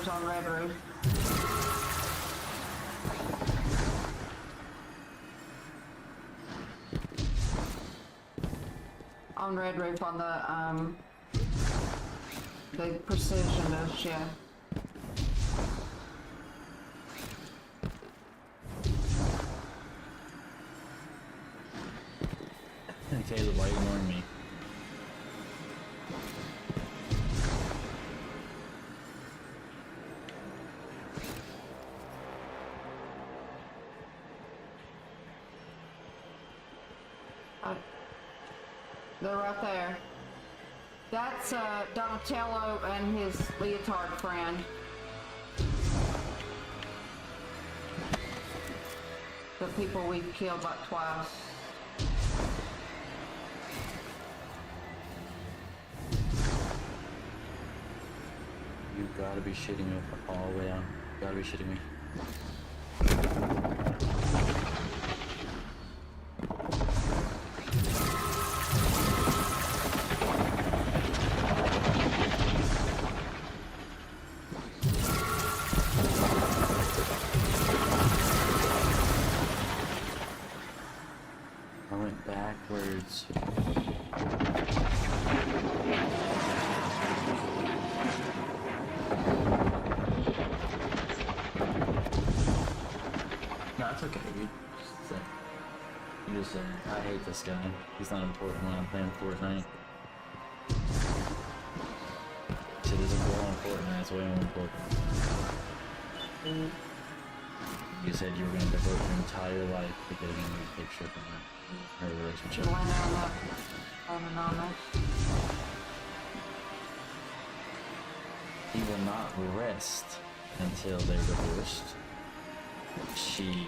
On Red Roof. On Red Roof on the precision list, yeah. Caleb, why are you ignoring me? They're right there. That's Donatello and his leotard friend. The people we've killed like twice. You gotta be shitting me all the way down. You gotta be shitting me. I went backwards. No, it's okay. You just say, I hate this guy. He's not important when I'm playing Fortnite. Shit isn't more important, that's way more important. You said you were going to devote your entire life to getting a new picture from her relationship. He will not rest until they're divorced. She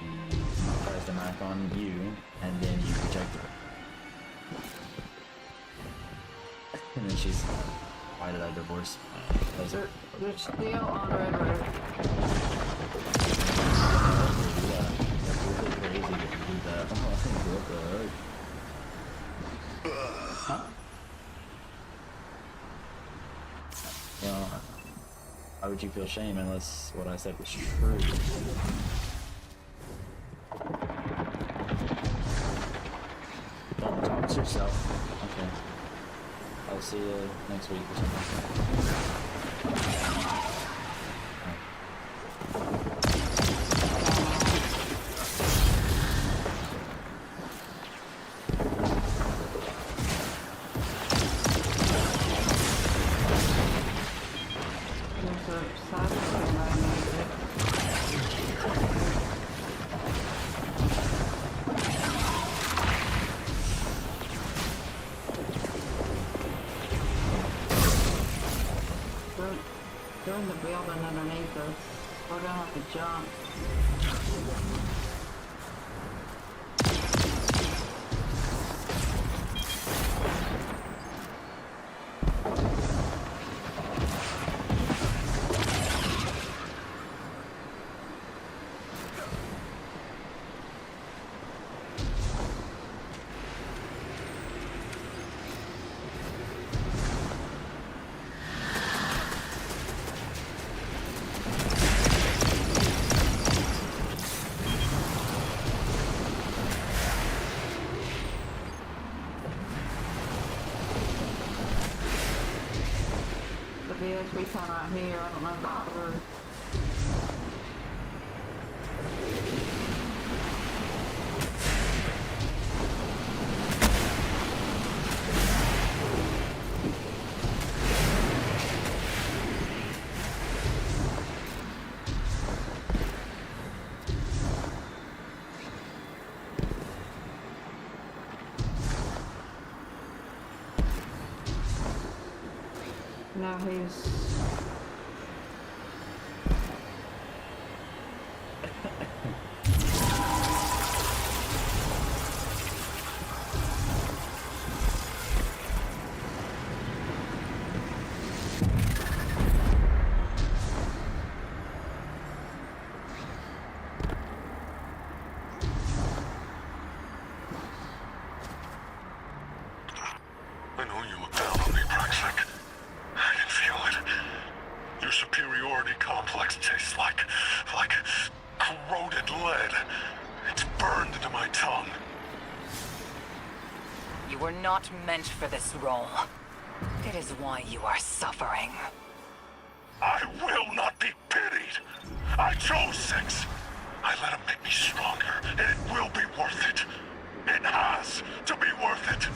tries to knock on you, and then you reject her. And then she's, why did I divorce? They're still on Red Roof. That's really crazy that you do that. What the heck? Huh? Well, why would you feel shame unless what I said was true? Don't talk to yourself. Okay. I'll see you next week or something. They're in the building underneath us. We're gonna have to jump. The VSB sign right here. I don't know if that's through. Now he's... I know you look down on me, Brexit. I can feel it. Your superiority complex tastes like corroded lead. It's burned into my tongue. You were not meant for this role. It is why you are suffering. I will not be pitied. I chose 6. I let him make me stronger, and it will be worth it. It has to be worth it.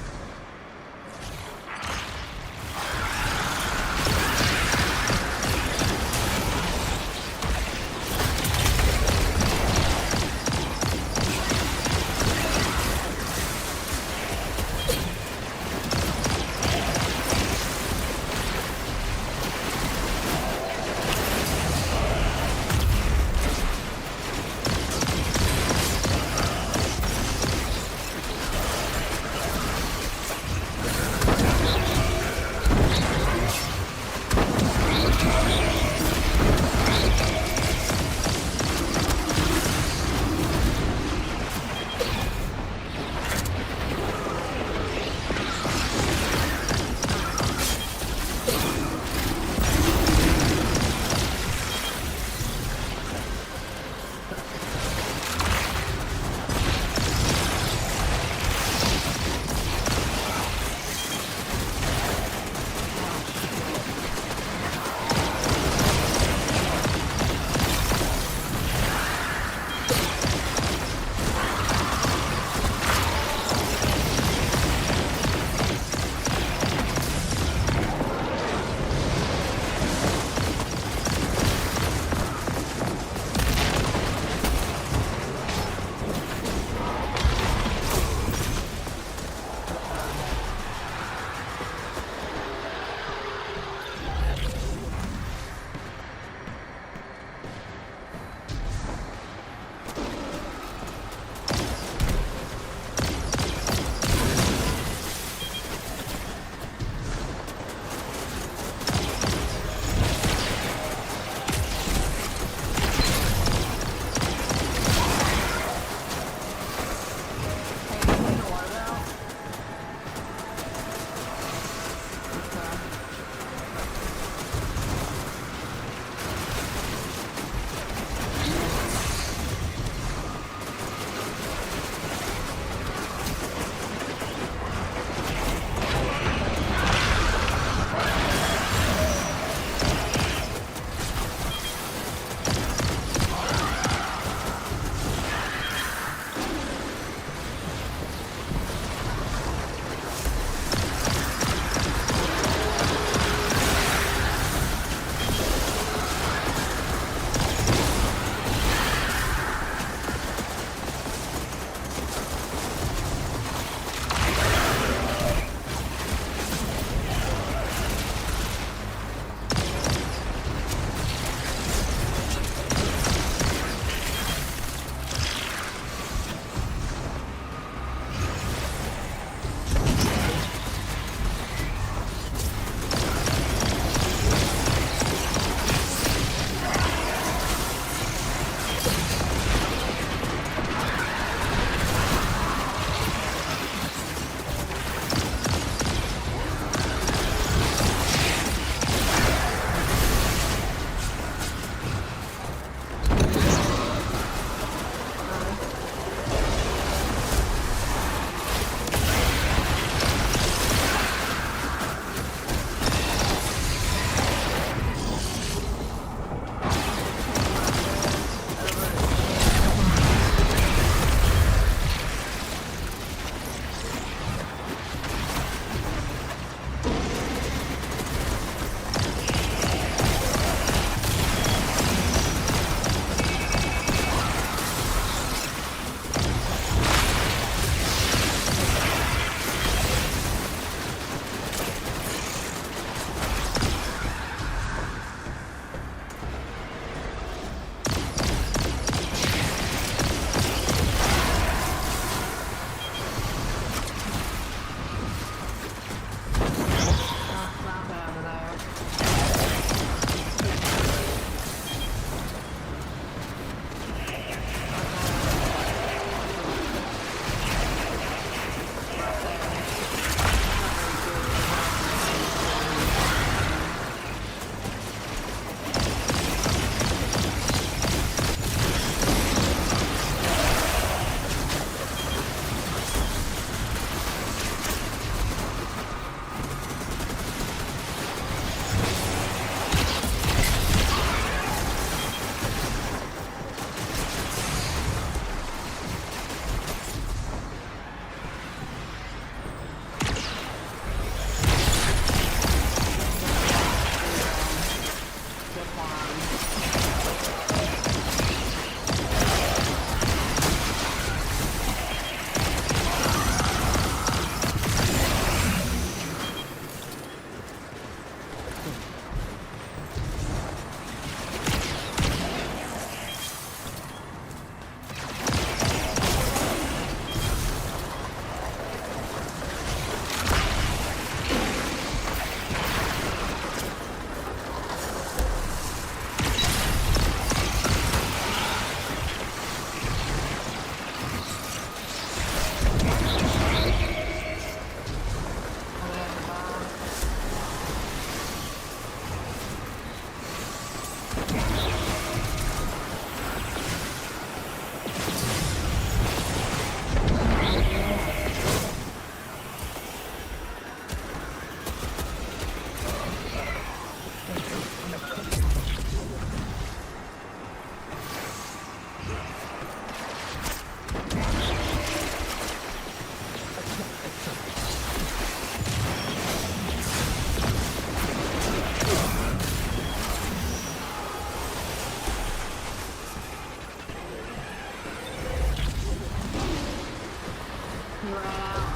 You ran out.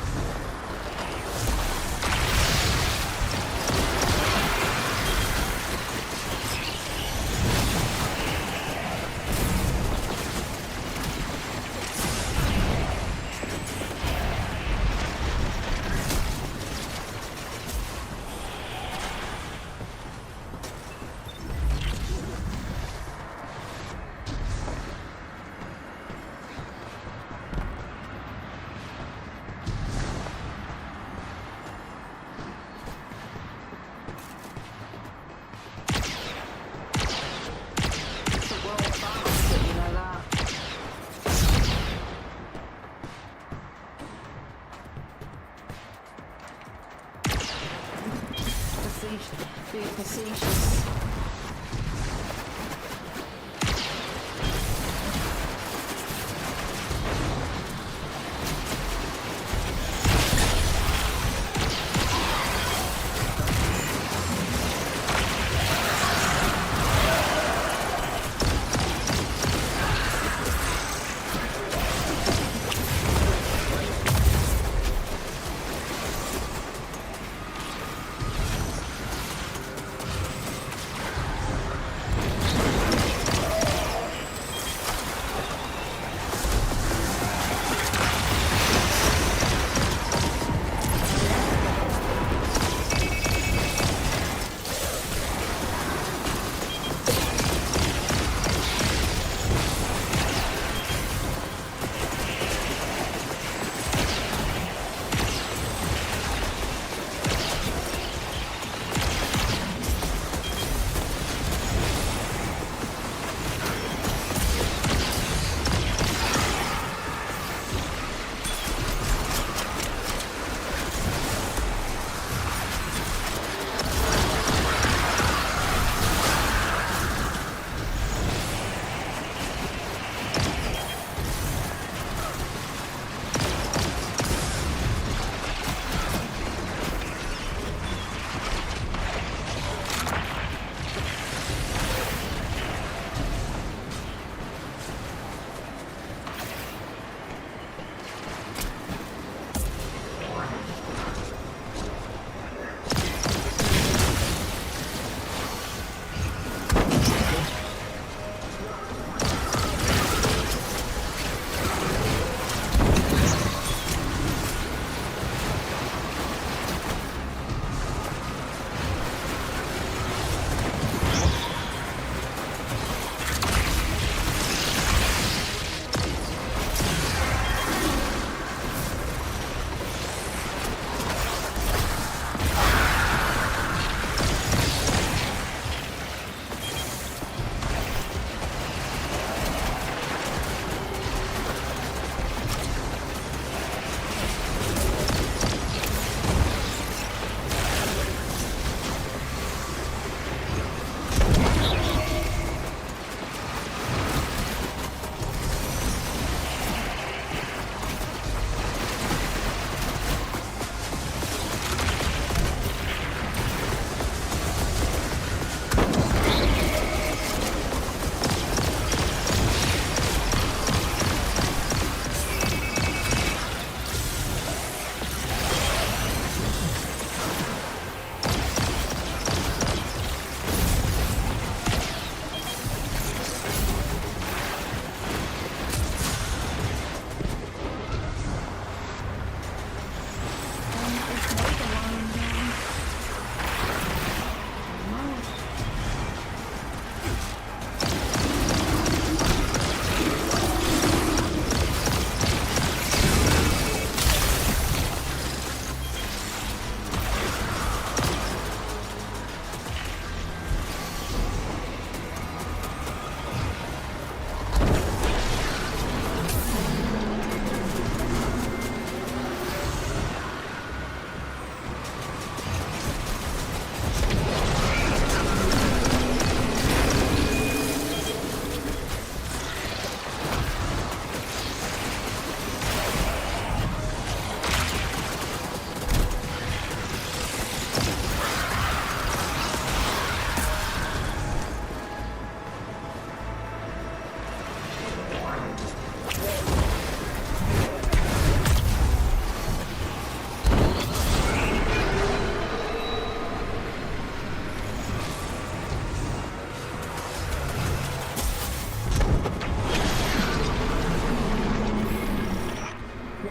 Being facetious.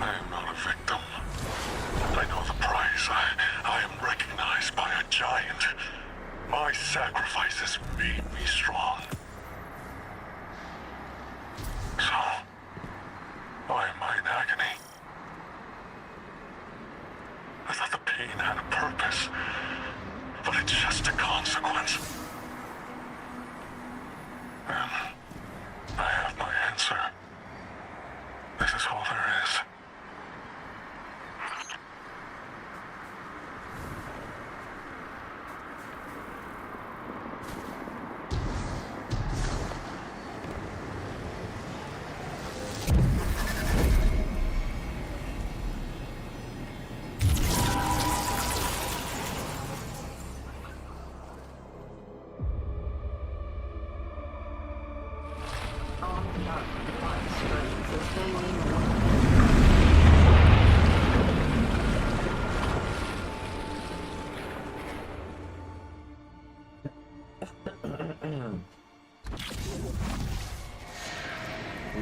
I am not a victim. I know the price. I am recognized by a giant. My sacrifices made me strong. So, why am I in agony? I thought the pain had a purpose, but it's just a consequence. And I have my answer. This is all there is.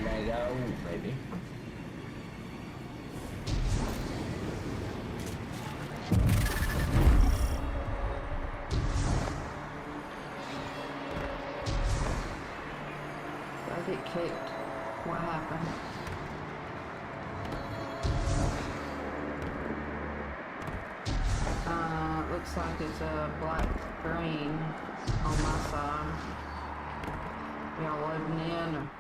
Lego, maybe. I get kicked. What happened? Looks like it's a black screen on my side. Y'all loading in or?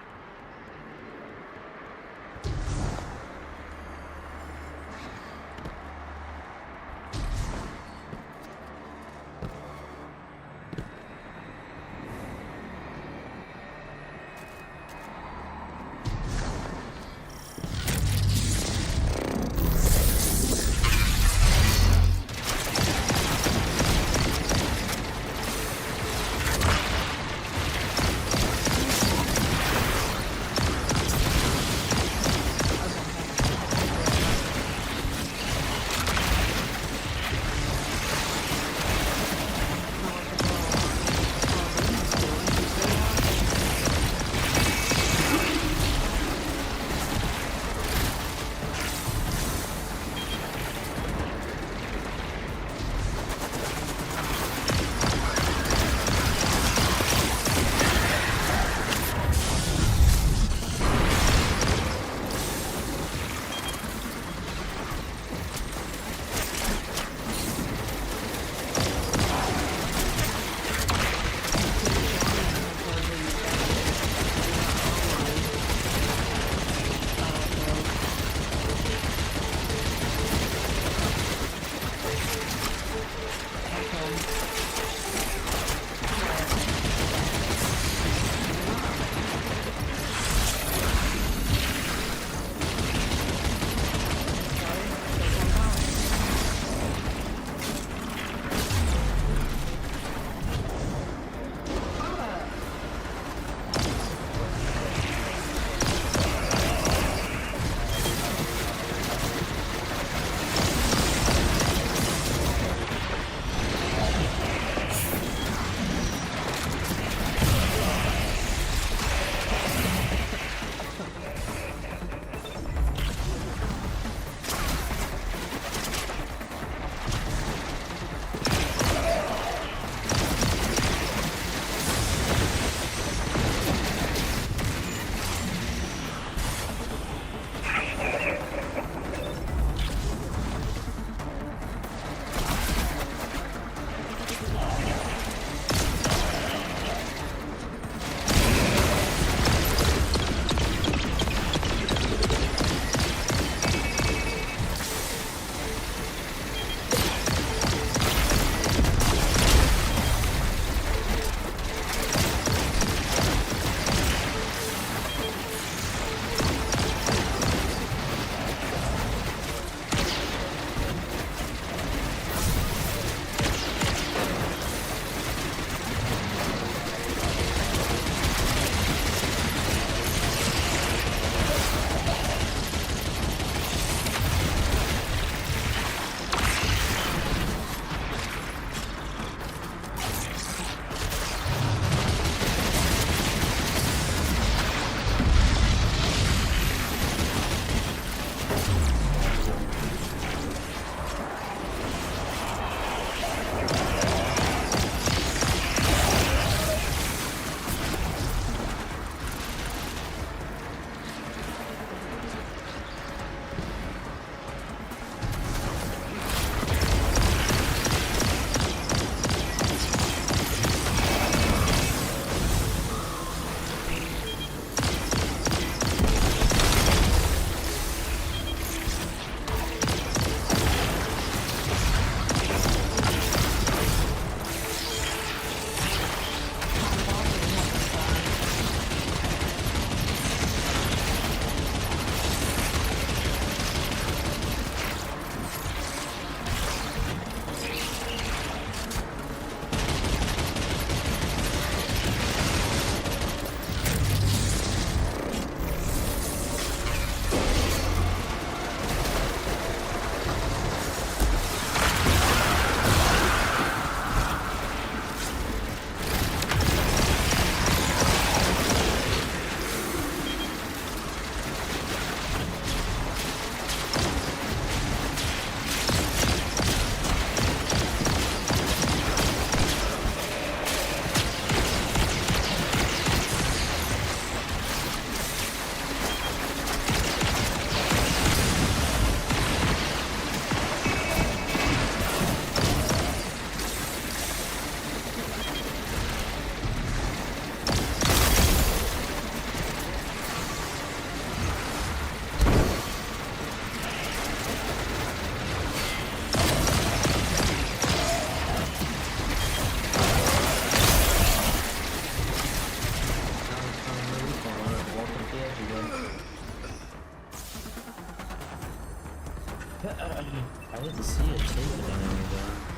I didn't see it taken anyway, though.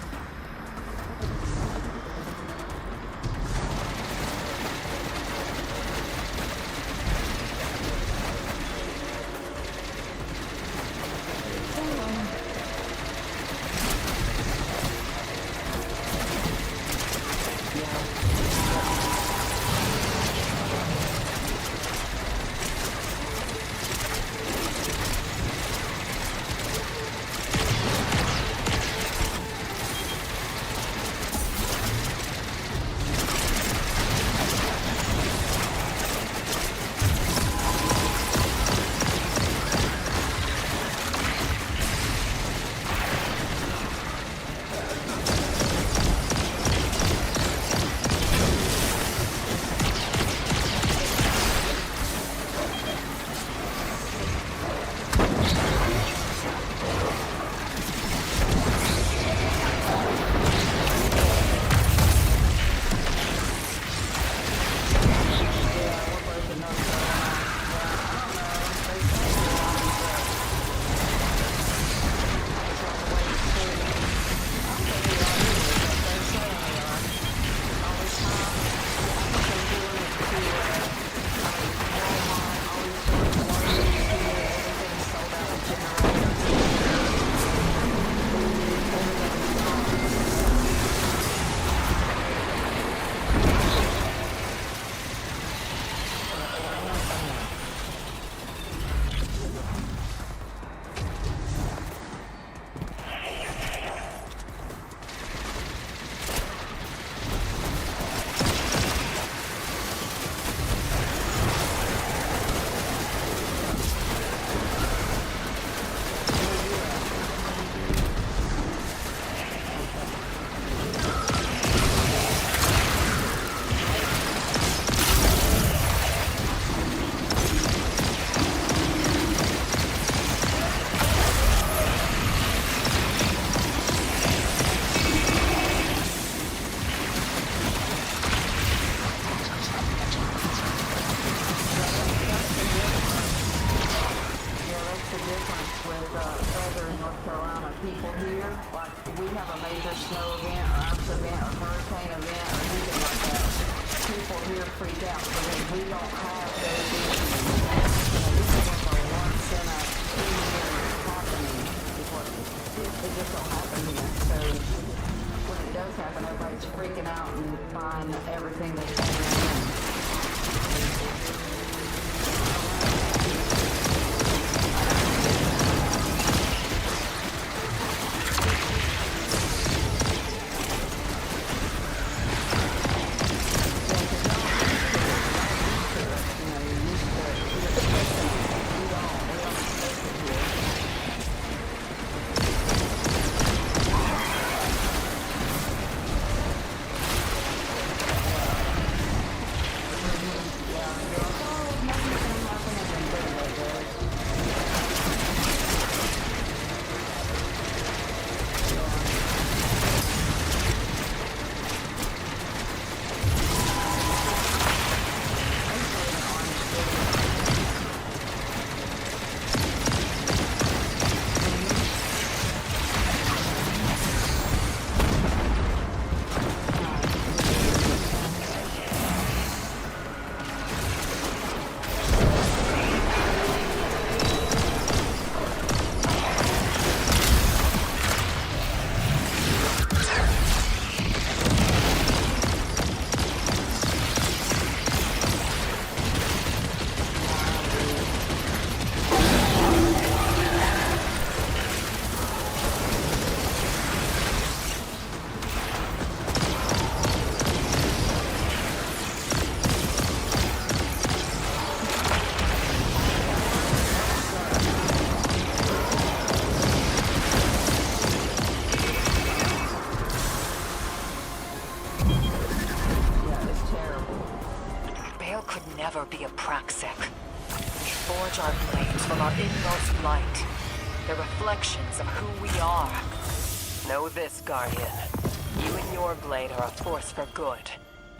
never be a praxic. We forge our blades from our inmost light. They're reflections of who we are. Know this, Guardian. You and your blade are a force for good.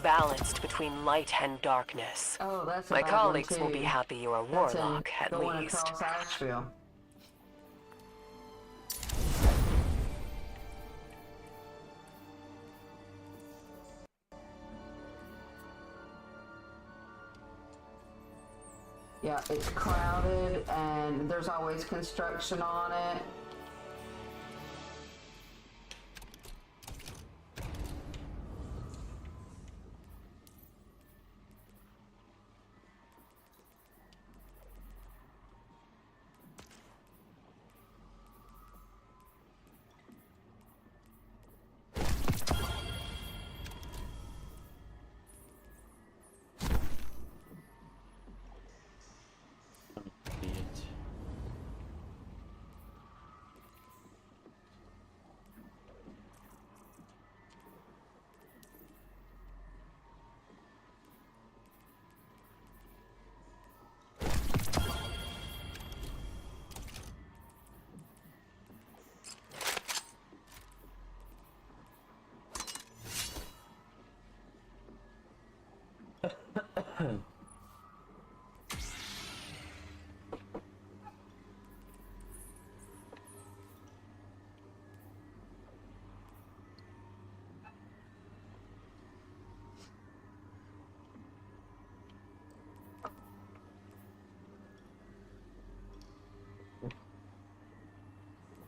Balanced between light and darkness. Oh, that's my colleagues will be happy you're a warlock, at the one least. across Asheville. Yeah, it's crowded and there's always construction on it.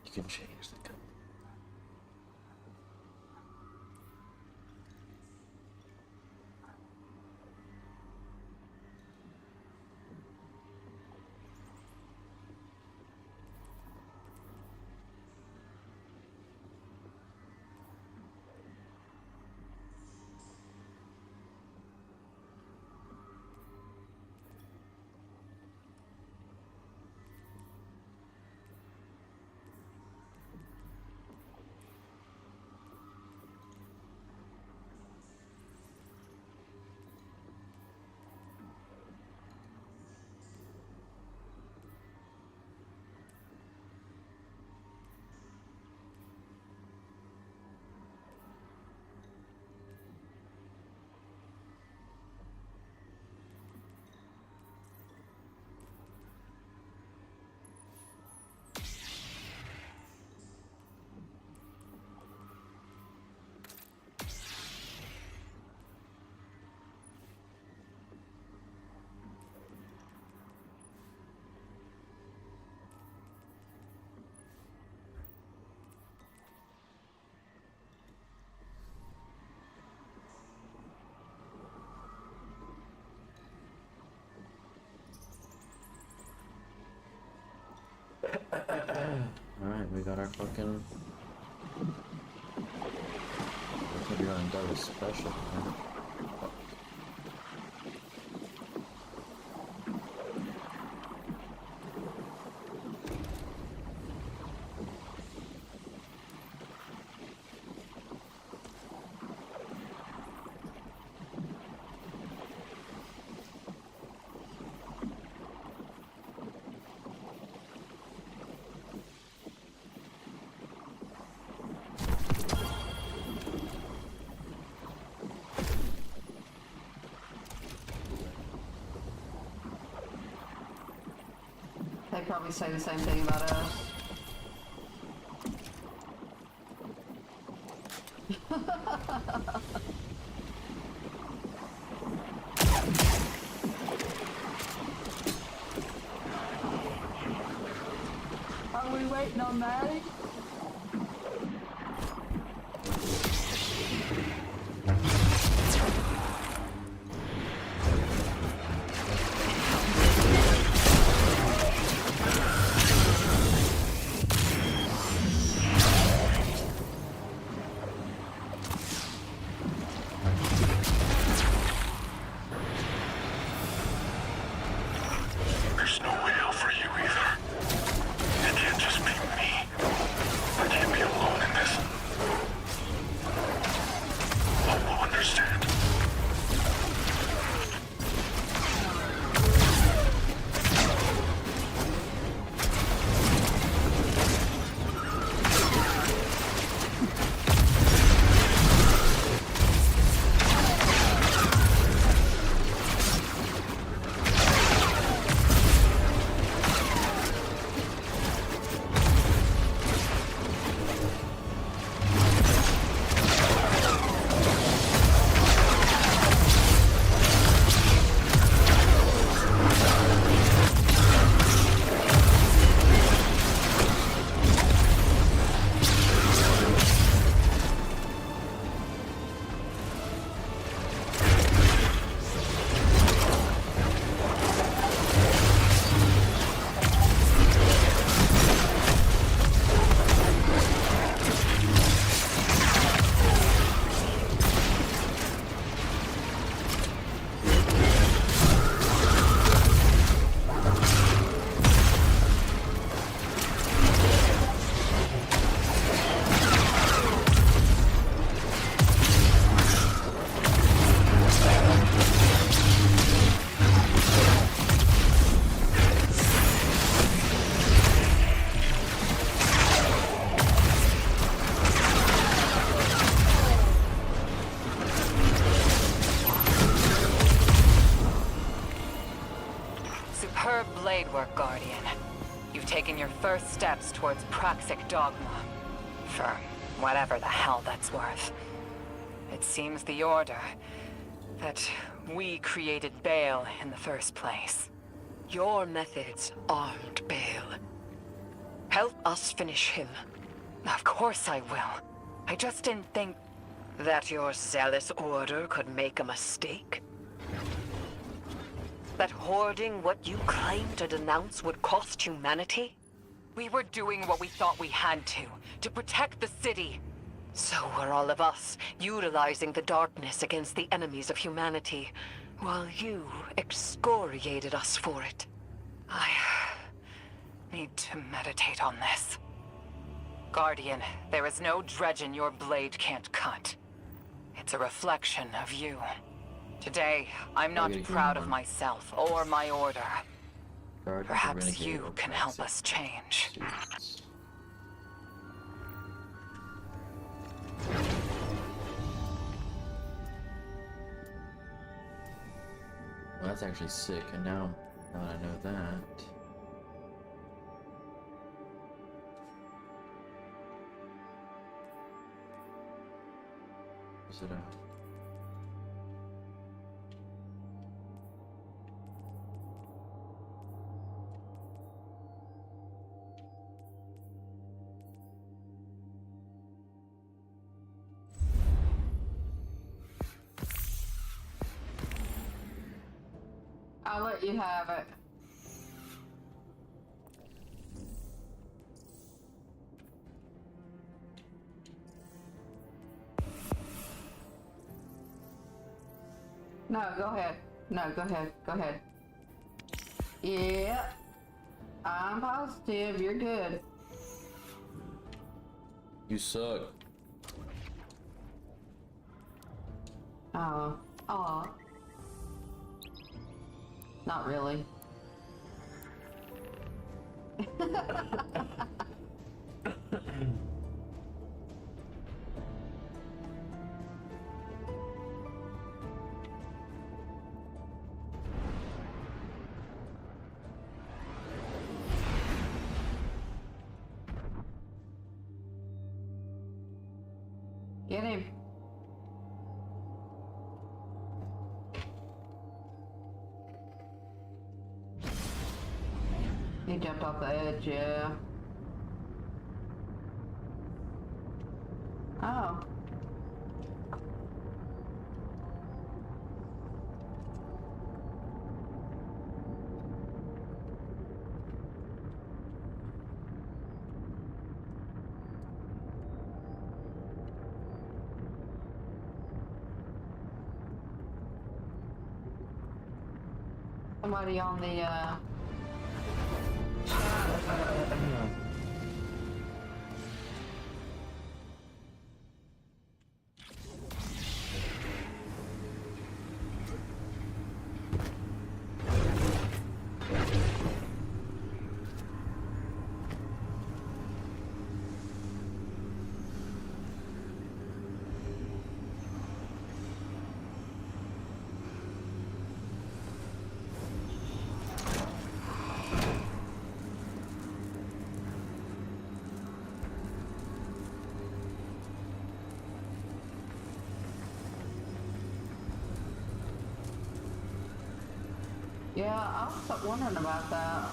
You can change the color. Alright, we got our fucking... I think we're gonna do a special, man. They probably say the same thing about us. Are we waiting on Maddie? There's no way out for you either. It can't just be me. I can't be alone in this. first steps towards praxic dogma. For whatever the hell that's worth. It seems the Order that we created Bale in the first place. Your methods aren't Bale. Help us finish him. Of course I will. I just didn't think That your zealous order could make a mistake? That hoarding what you claim to denounce would cost humanity? we were doing what we thought we had to protect the city. So were all of us, utilizing the darkness against the enemies of humanity, while you excoriated us for it. I need to meditate on this. Guardian, there is no dredging your blade can't cut. It's a reflection of you. Today, I'm not proud of myself or my order. Perhaps you can help us change. Well, that's actually sick, and now that I know that... Is it a... I'll let you have it. No, go ahead. No, go ahead. Go ahead. Yep. I'm positive. You're good. You suck. Oh. Aw. Not really. Get him. He jumped off the edge, yeah. Oh. Somebody on the, yeah, I was wondering about that.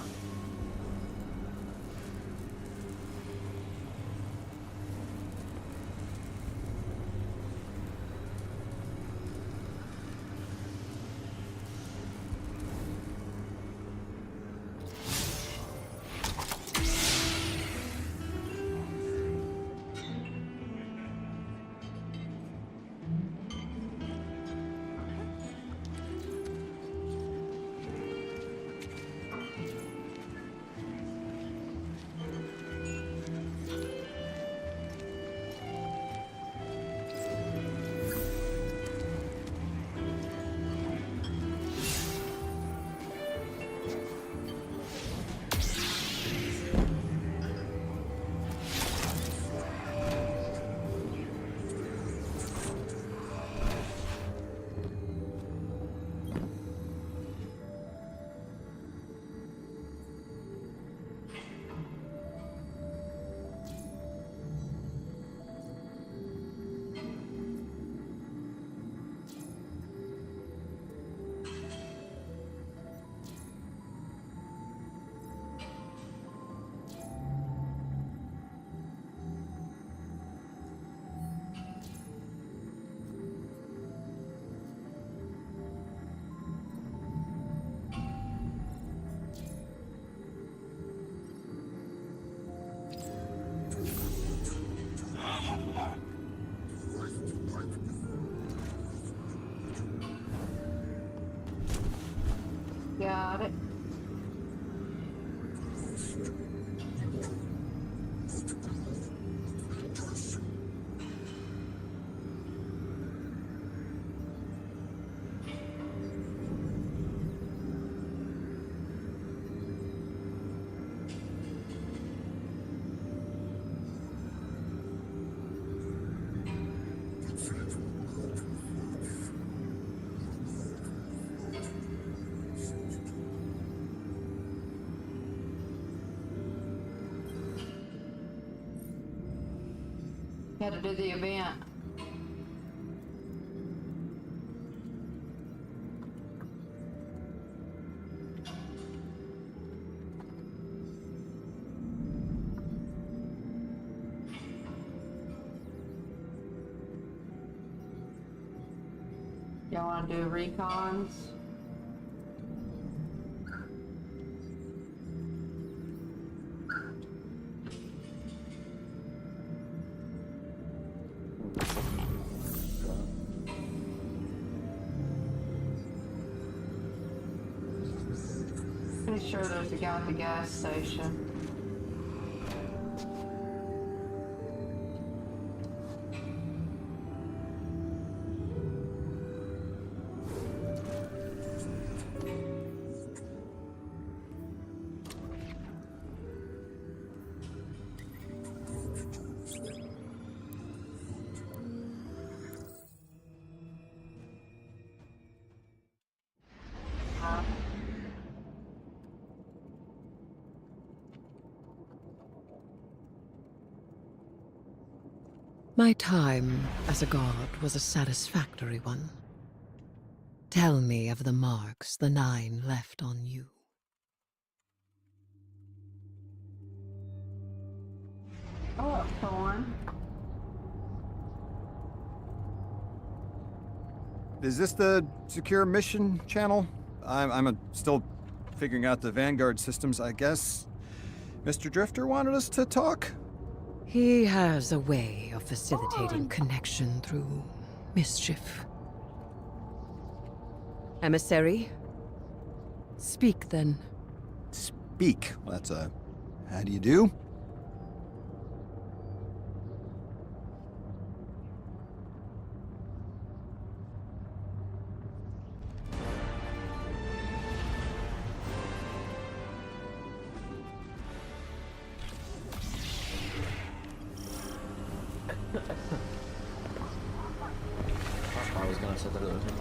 You had to do the event. Y'all want to do recons? Pretty sure there's a guy at the gas station. My time as a god was a satisfactory one. Tell me of the marks the Nine left on you. Oh, Thorn. Is this the secure mission channel? I'm still figuring out the Vanguard systems, I guess. Mr. Drifter wanted us to talk? He has a way of facilitating connection through mischief. Emissary? Speak, then. Speak? Well, that's a... How do you do? I was gonna say that other thing.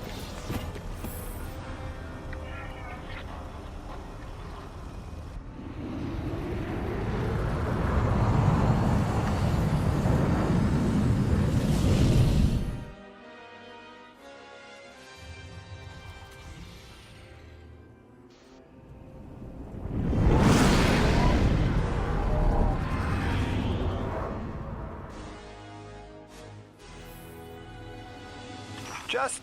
Just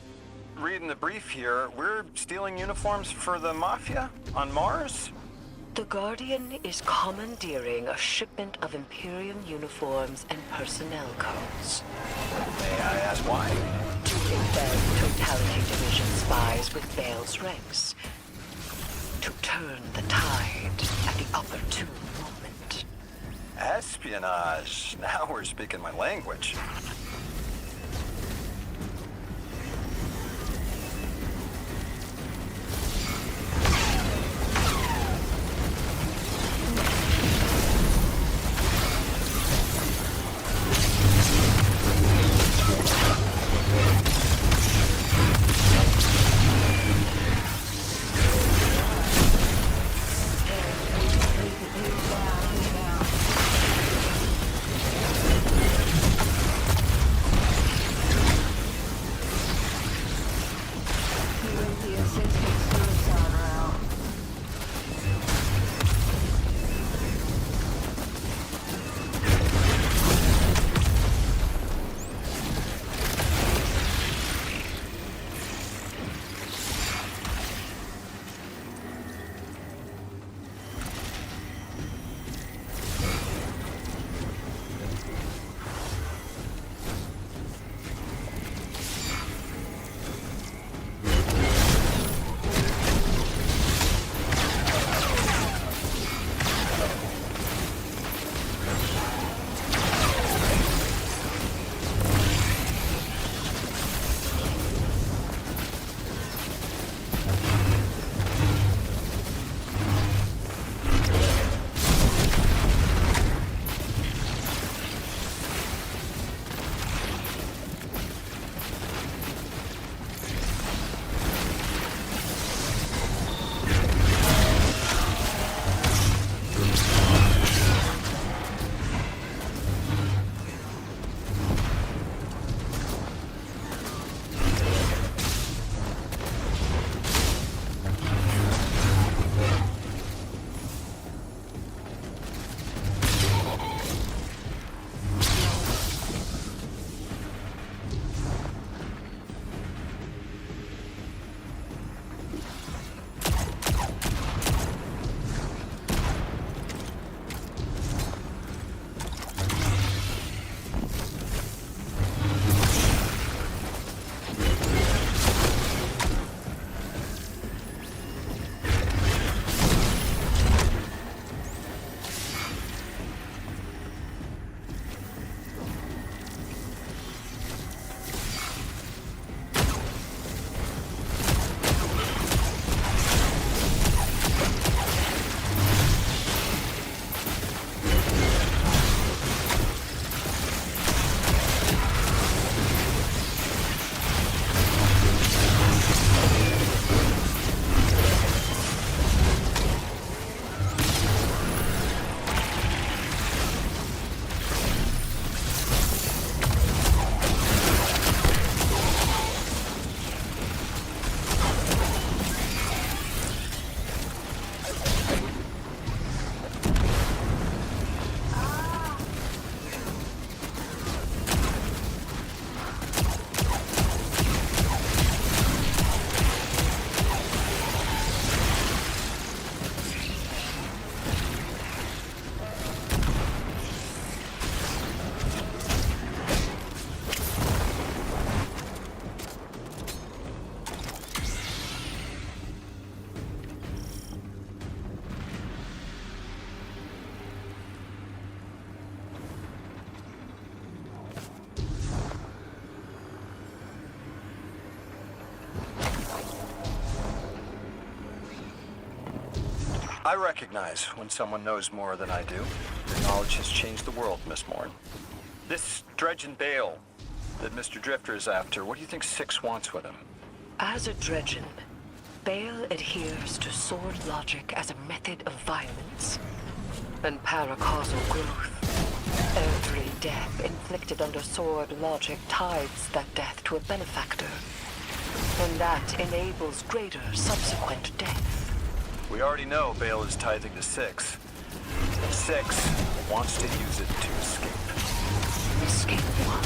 reading the brief here, we're stealing uniforms for the Mafia on Mars? The Guardian is commandeering a shipment of Imperium uniforms and personnel codes. May I ask why? To embed Totality Division spies with Bale's ranks. To turn the tide at the opportune moment. Espionage. Now we're speaking my language. I recognize when someone knows more than I do. Your knowledge has changed the world, Miss Morn. This dredge and bale that Mr. Drifter is after, what do you think Six wants with him? As a dredgen, Bale adheres to sword logic as a method of violence and paracausal growth. Every death inflicted under sword logic ties that death to a benefactor, and that enables greater subsequent death. We already know Bale is tithing to Six. And Six wants to use it to escape. Escape what?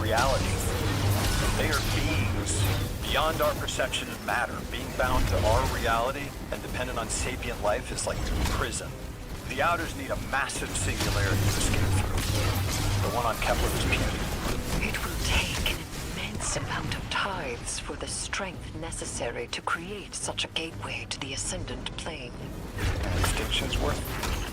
Reality. They are beings beyond our perception of matter. Being bound to our reality and dependent on sapient life is like prison. The Outers need a massive singularity to escape through. The one on Kepler is puny. It will take an immense amount of tithes for the strength necessary to create such a gateway to the Ascendant Plane. Extinction's worth it.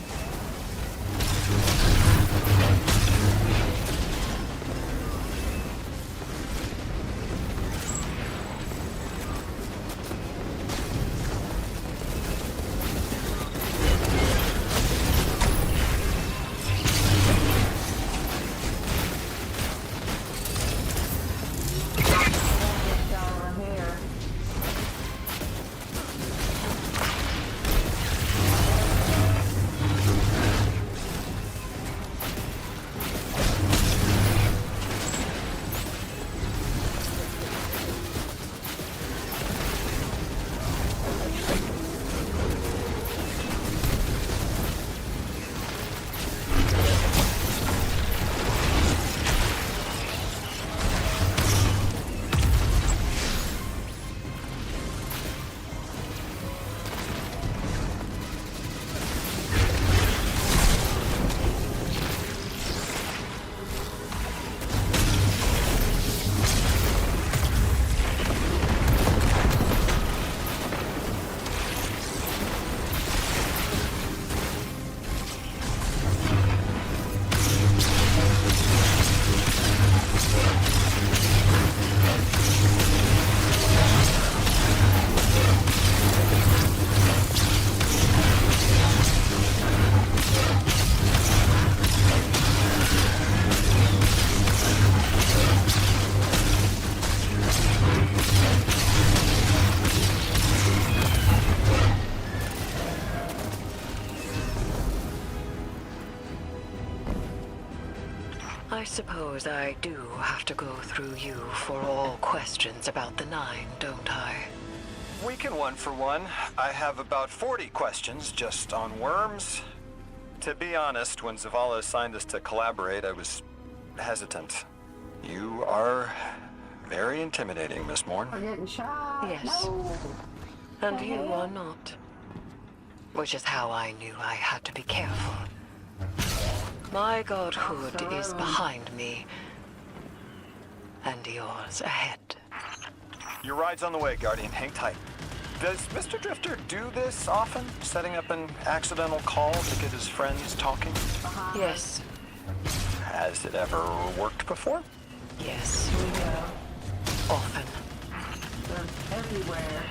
I suppose I do have to go through you for all questions about the Nine, don't I? We can one for one. I have about 40 questions just on worms. To be honest, when Zavala assigned us to collaborate, I was hesitant. You are very intimidating, Miss Morn. We're getting shot. Yes. No. And you are not. Which is how I knew I had to be careful. My godhood is behind me, and yours ahead. Your ride's on the way, Guardian. Hang tight. Does Mr. Drifter do this often? Setting up an accidental call to get his friends talking? Yes. Has it ever worked before? Yes. Often. They're everywhere.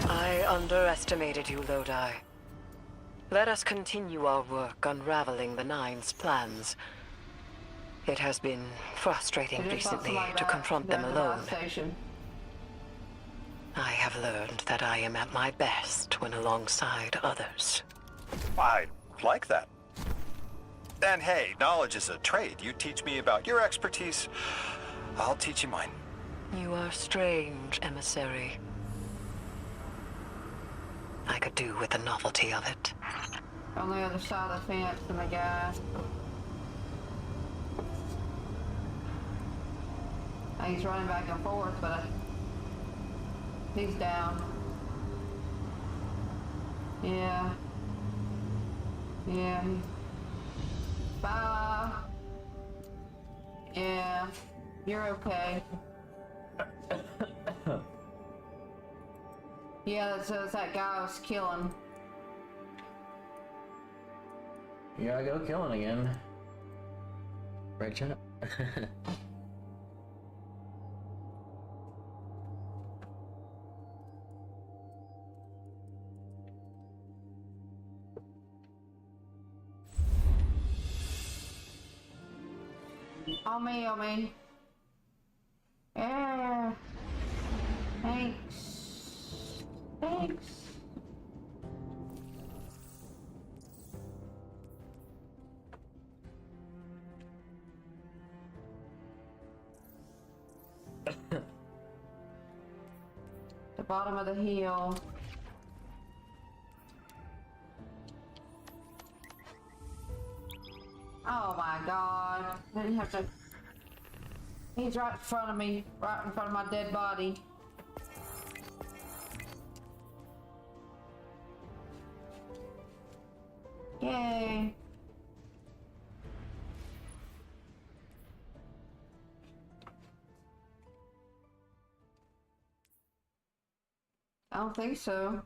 I underestimated you, Lodi. Let us continue our work unraveling the Nine's plans. It has been frustrating recently to confront them alone. I have learned that I am at my best when alongside others. I like that. And hey, knowledge is a trade. You teach me about your expertise, I'll teach you mine. You are strange, emissary. I could do with the novelty of it. On the other side of the fence and the guy. He's running back and forth, but he's down. Yeah. Yeah. Bye. Yeah. You're okay. Yeah, that's that guy I was killing. You gotta go killing again. Right, chat? On me, on me. Yeah. Thanks. Thanks. The bottom of the hill. Oh my god. I didn't have to. He's right in front of me, right in front of my dead body. Yay. I don't think so.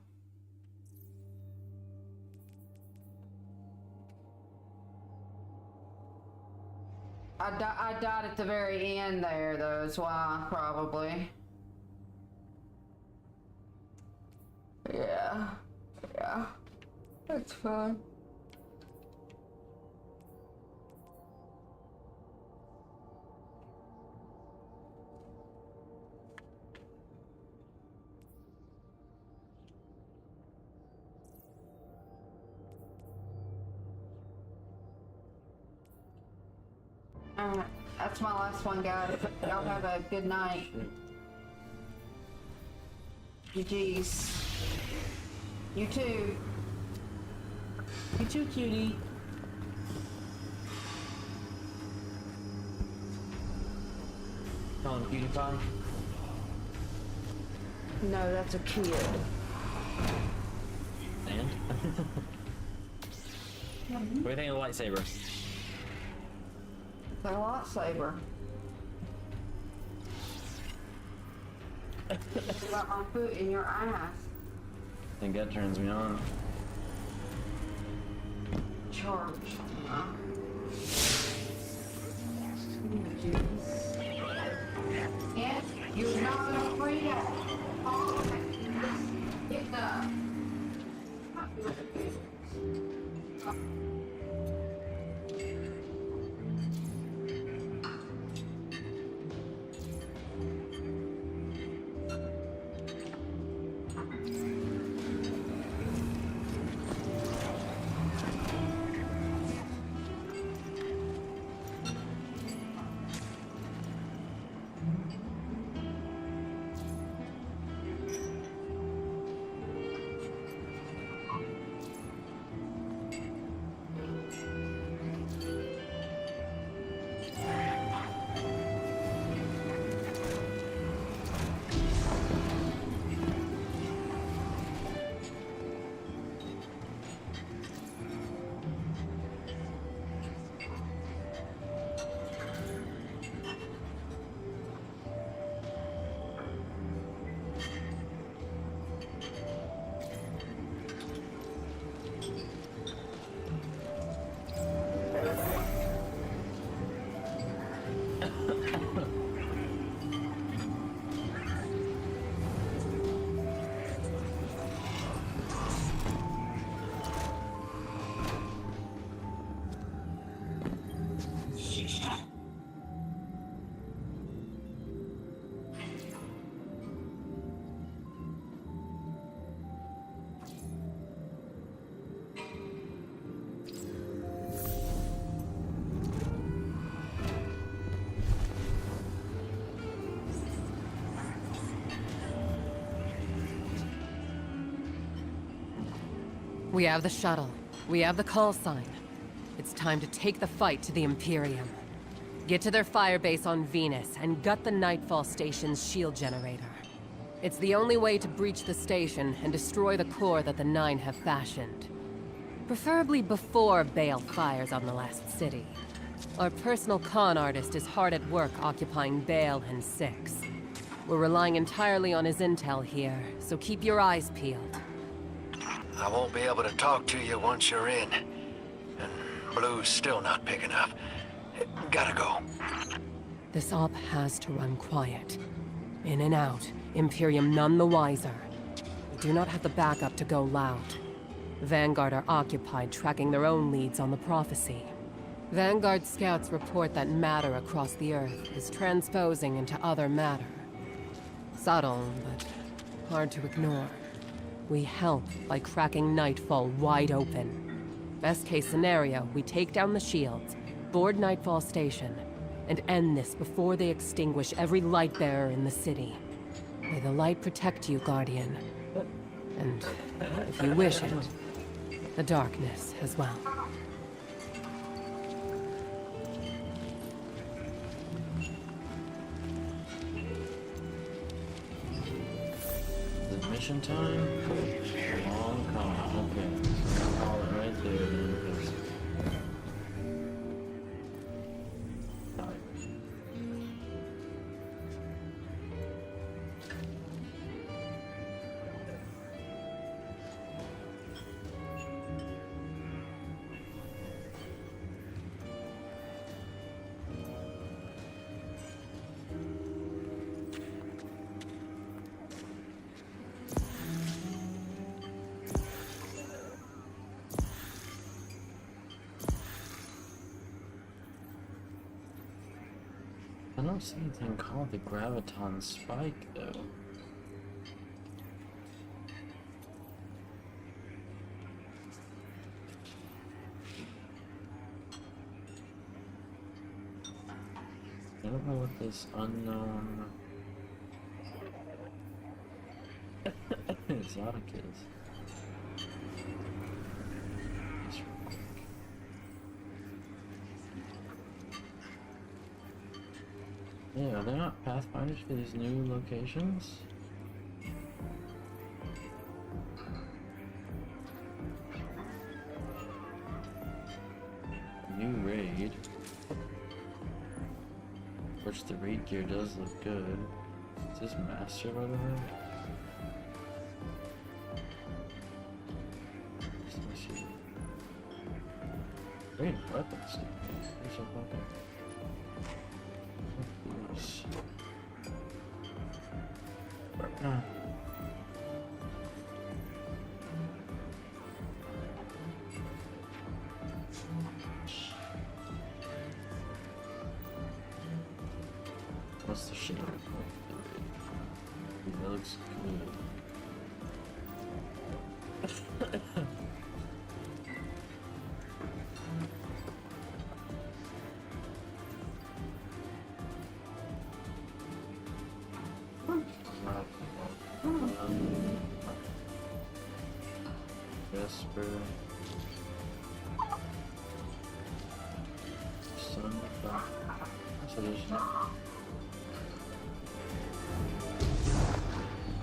I died at the very end there, though, is why, probably. Yeah. Yeah. That's fine. That's my last one, guys. Y'all have a good night. GG's. You too. You too, cutie. Calling cutie pie? No, that's a kid. And? What do you think of the lightsaber? The lightsaber. It's about my foot in your ass. I think that turns me on. Charge. Yes, you're not gonna free that. Get up. We have the shuttle. We have the call sign. It's time to take the fight to the Imperium. Get to their firebase on Venus and gut the Nightfall Station's shield generator. It's the only way to breach the station and destroy the core that the Nine have fashioned. Preferably before Bale fires on the last city. Our personal con artist is hard at work occupying Bale and Six. We're relying entirely on his intel here, so keep your eyes peeled. I won't be able to talk to you once you're in. And Blue's still not picking up. Gotta go. This op has to run quiet. In and out, Imperium none the wiser. We do not have the backup to go loud. Vanguard are occupied tracking their own leads on the prophecy. Vanguard scouts report that matter across the Earth is transposing into other matter. Subtle, but hard to ignore. We help by cracking Nightfall wide open. Best case scenario, we take down the shields, board Nightfall Station, and end this before they extinguish every light bearer in the city. May the light protect you, Guardian. And, if you wish it, the darkness as well. The mission time? Long con. Okay, so I'll call it right there then, because... I don't see anything called the Graviton Spike, though. I don't know what this unknown exotic is. Yeah, are there not pathfinders for these new locations? New raid. Which the raid gear does look good. Is this master by the way? Let me see. Great weapons. There's a weapon. What's the shape? That looks good. Vesper. Sun. So there's no.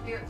Here.